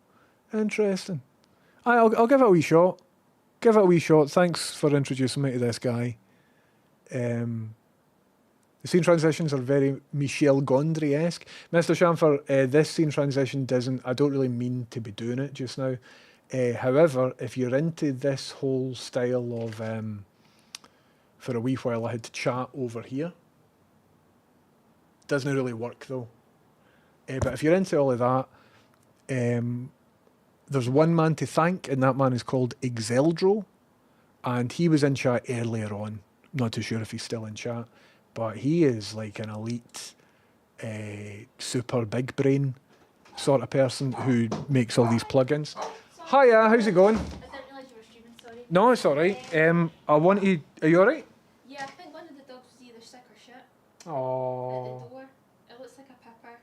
Interesting. I'll give it a wee shot. Give it a wee shot. Thanks for introducing me to this guy. The scene transitions are very Michel Gondry-esque. Mr. Shamfer, this scene transition doesn't... I don't really mean to be doing it just now. However, if you're into this whole style of... for a wee while, I had to chat over here. Doesn't really work, though. But if you're into all of that, there's one man to thank, and that man is called Exeldro. And he was in chat earlier on. Not too sure if he's still in chat. But he is like an elite, super big brain sort of person who makes all these plugins. Hiya, how's it going? I didn't realise you were streaming, sorry. No, it's alright. I wanted... Are you alright? Yeah, I think one of the dogs was either sick or shit at the Oh, door. It looks like a pepper.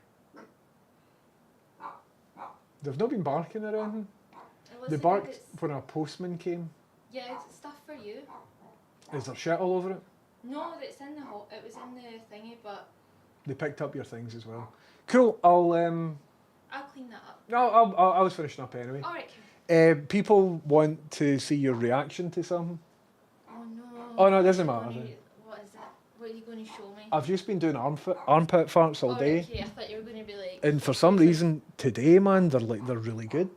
they've not been barking or anything. It looks They like barked it's- when a postman came. Yeah, it's stuff for you. Is there shit all over it? No, it's in the it was in the thingy, but They picked up your things as well. Cool. I'll clean that up. No, I was finishing up anyway. Alright, cool. People want to see your reaction to something. Oh no. Oh, no, it doesn't What matter. are you- What is it? What are you going to show me? I've just been doing armpit farts all day, Okay, I thought you were going to be like... and for some reason today, man, they're really good.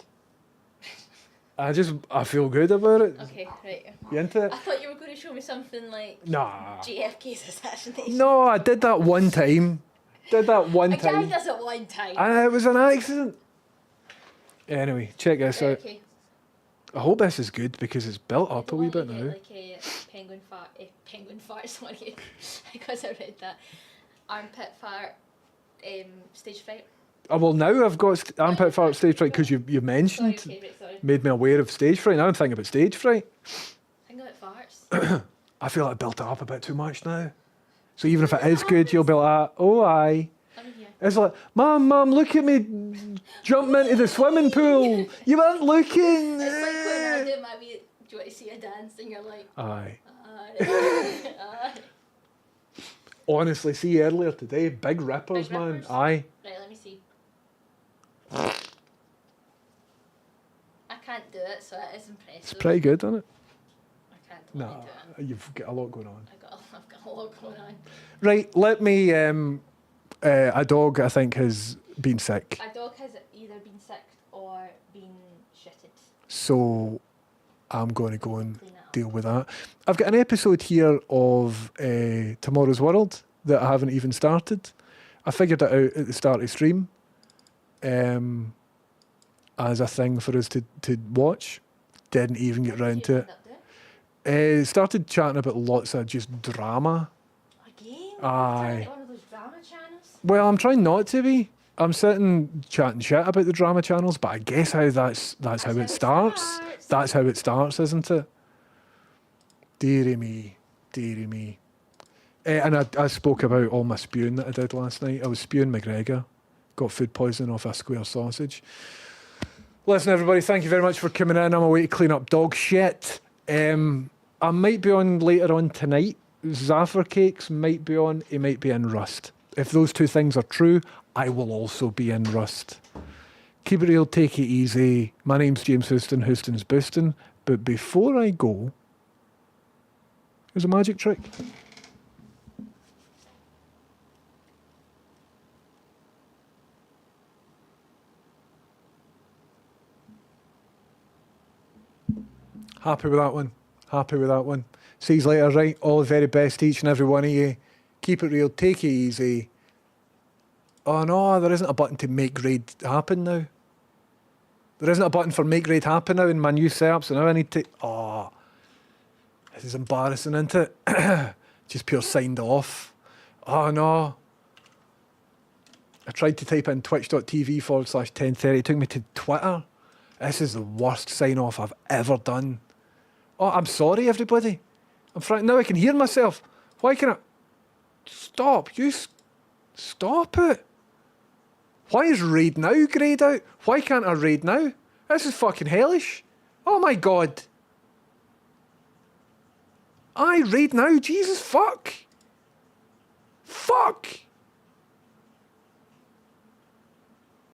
I feel good about it. Okay, right. You into it? I thought you were going to show me something like Nah. JFK's assassination. No, I did that one time. A guy time. does it one time. And it was an accident. Anyway, check this out. Okay. I hope this is good because it's built up a wee bit now. Like a penguin fart, sorry, because I read that. Armpit fart, stage fright. Well, now I've got armpit fart stage fright because you Sorry, mentioned, okay, right, sorry. made me aware of stage fright. Now I'm thinking about stage fright. Think about farts. I feel like I built it up a bit too much now. So even if it is good, you'll be like, oh, aye. Let me hear. It's like, Mum, look at me jumping into the swimming pool. You weren't looking. It's like when I do my wee, do you want to see a dance? And you're like, Aye. aye. Honestly, see earlier today, big rippers, Big man. rippers? Aye. Right, let me see. I can't do it, so it is impressive. It's pretty good, isn't it? I can't totally No, do it. you've got a lot going on. I've got a lot going on. Right, let me. A dog, I think, has been sick. A dog has either been sick or been shitted. So I'm going to go and Clean it up. deal with that. I've got an episode here of Tomorrow's World that I haven't even started. I figured it out at the start of stream as a thing for us to watch. Didn't even get What did round you to end up doing? it. Started chatting about lots of just drama. Again? Aye. One of those drama channels? Well, I'm trying not to be. I'm sitting chatting shit about the drama channels, but I guess that's how it starts. That's how it starts, isn't it? Dearie me, dearie me. And I spoke about all my spewing that I did last night. I was spewing McGregor. Got food poisoning off a square sausage. Listen, everybody, thank you very much for coming in. I'm away to clean up dog shit. I might be on later on tonight. Zaffer Cakes might be on. He might be in Rust. If those two things are true, I will also be in Rust. Keep it real, take it easy. My name's James Houston, Houston's Boostin'. But before I go, here's a magic trick. Happy with that one. Happy with that one. See you later, right? All the very best to each and every one of you. Keep it real, take it easy. Oh no, there isn't a button to make raid happen now. There isn't a button for make raid happen now in my new setup, so now I need to... Oh, this is embarrassing, isn't it? Just pure signed off. Oh no. I tried to type in twitch.tv/1030. It took me to Twitter. This is the worst sign off I've ever done. Oh, I'm sorry, everybody. I'm frightened. Now I can hear myself. Why can I... Stop. Stop it. Why is raid now greyed out? Why can't I raid now? This is fucking hellish. Oh my god. I raid now? Jesus, fuck. Fuck.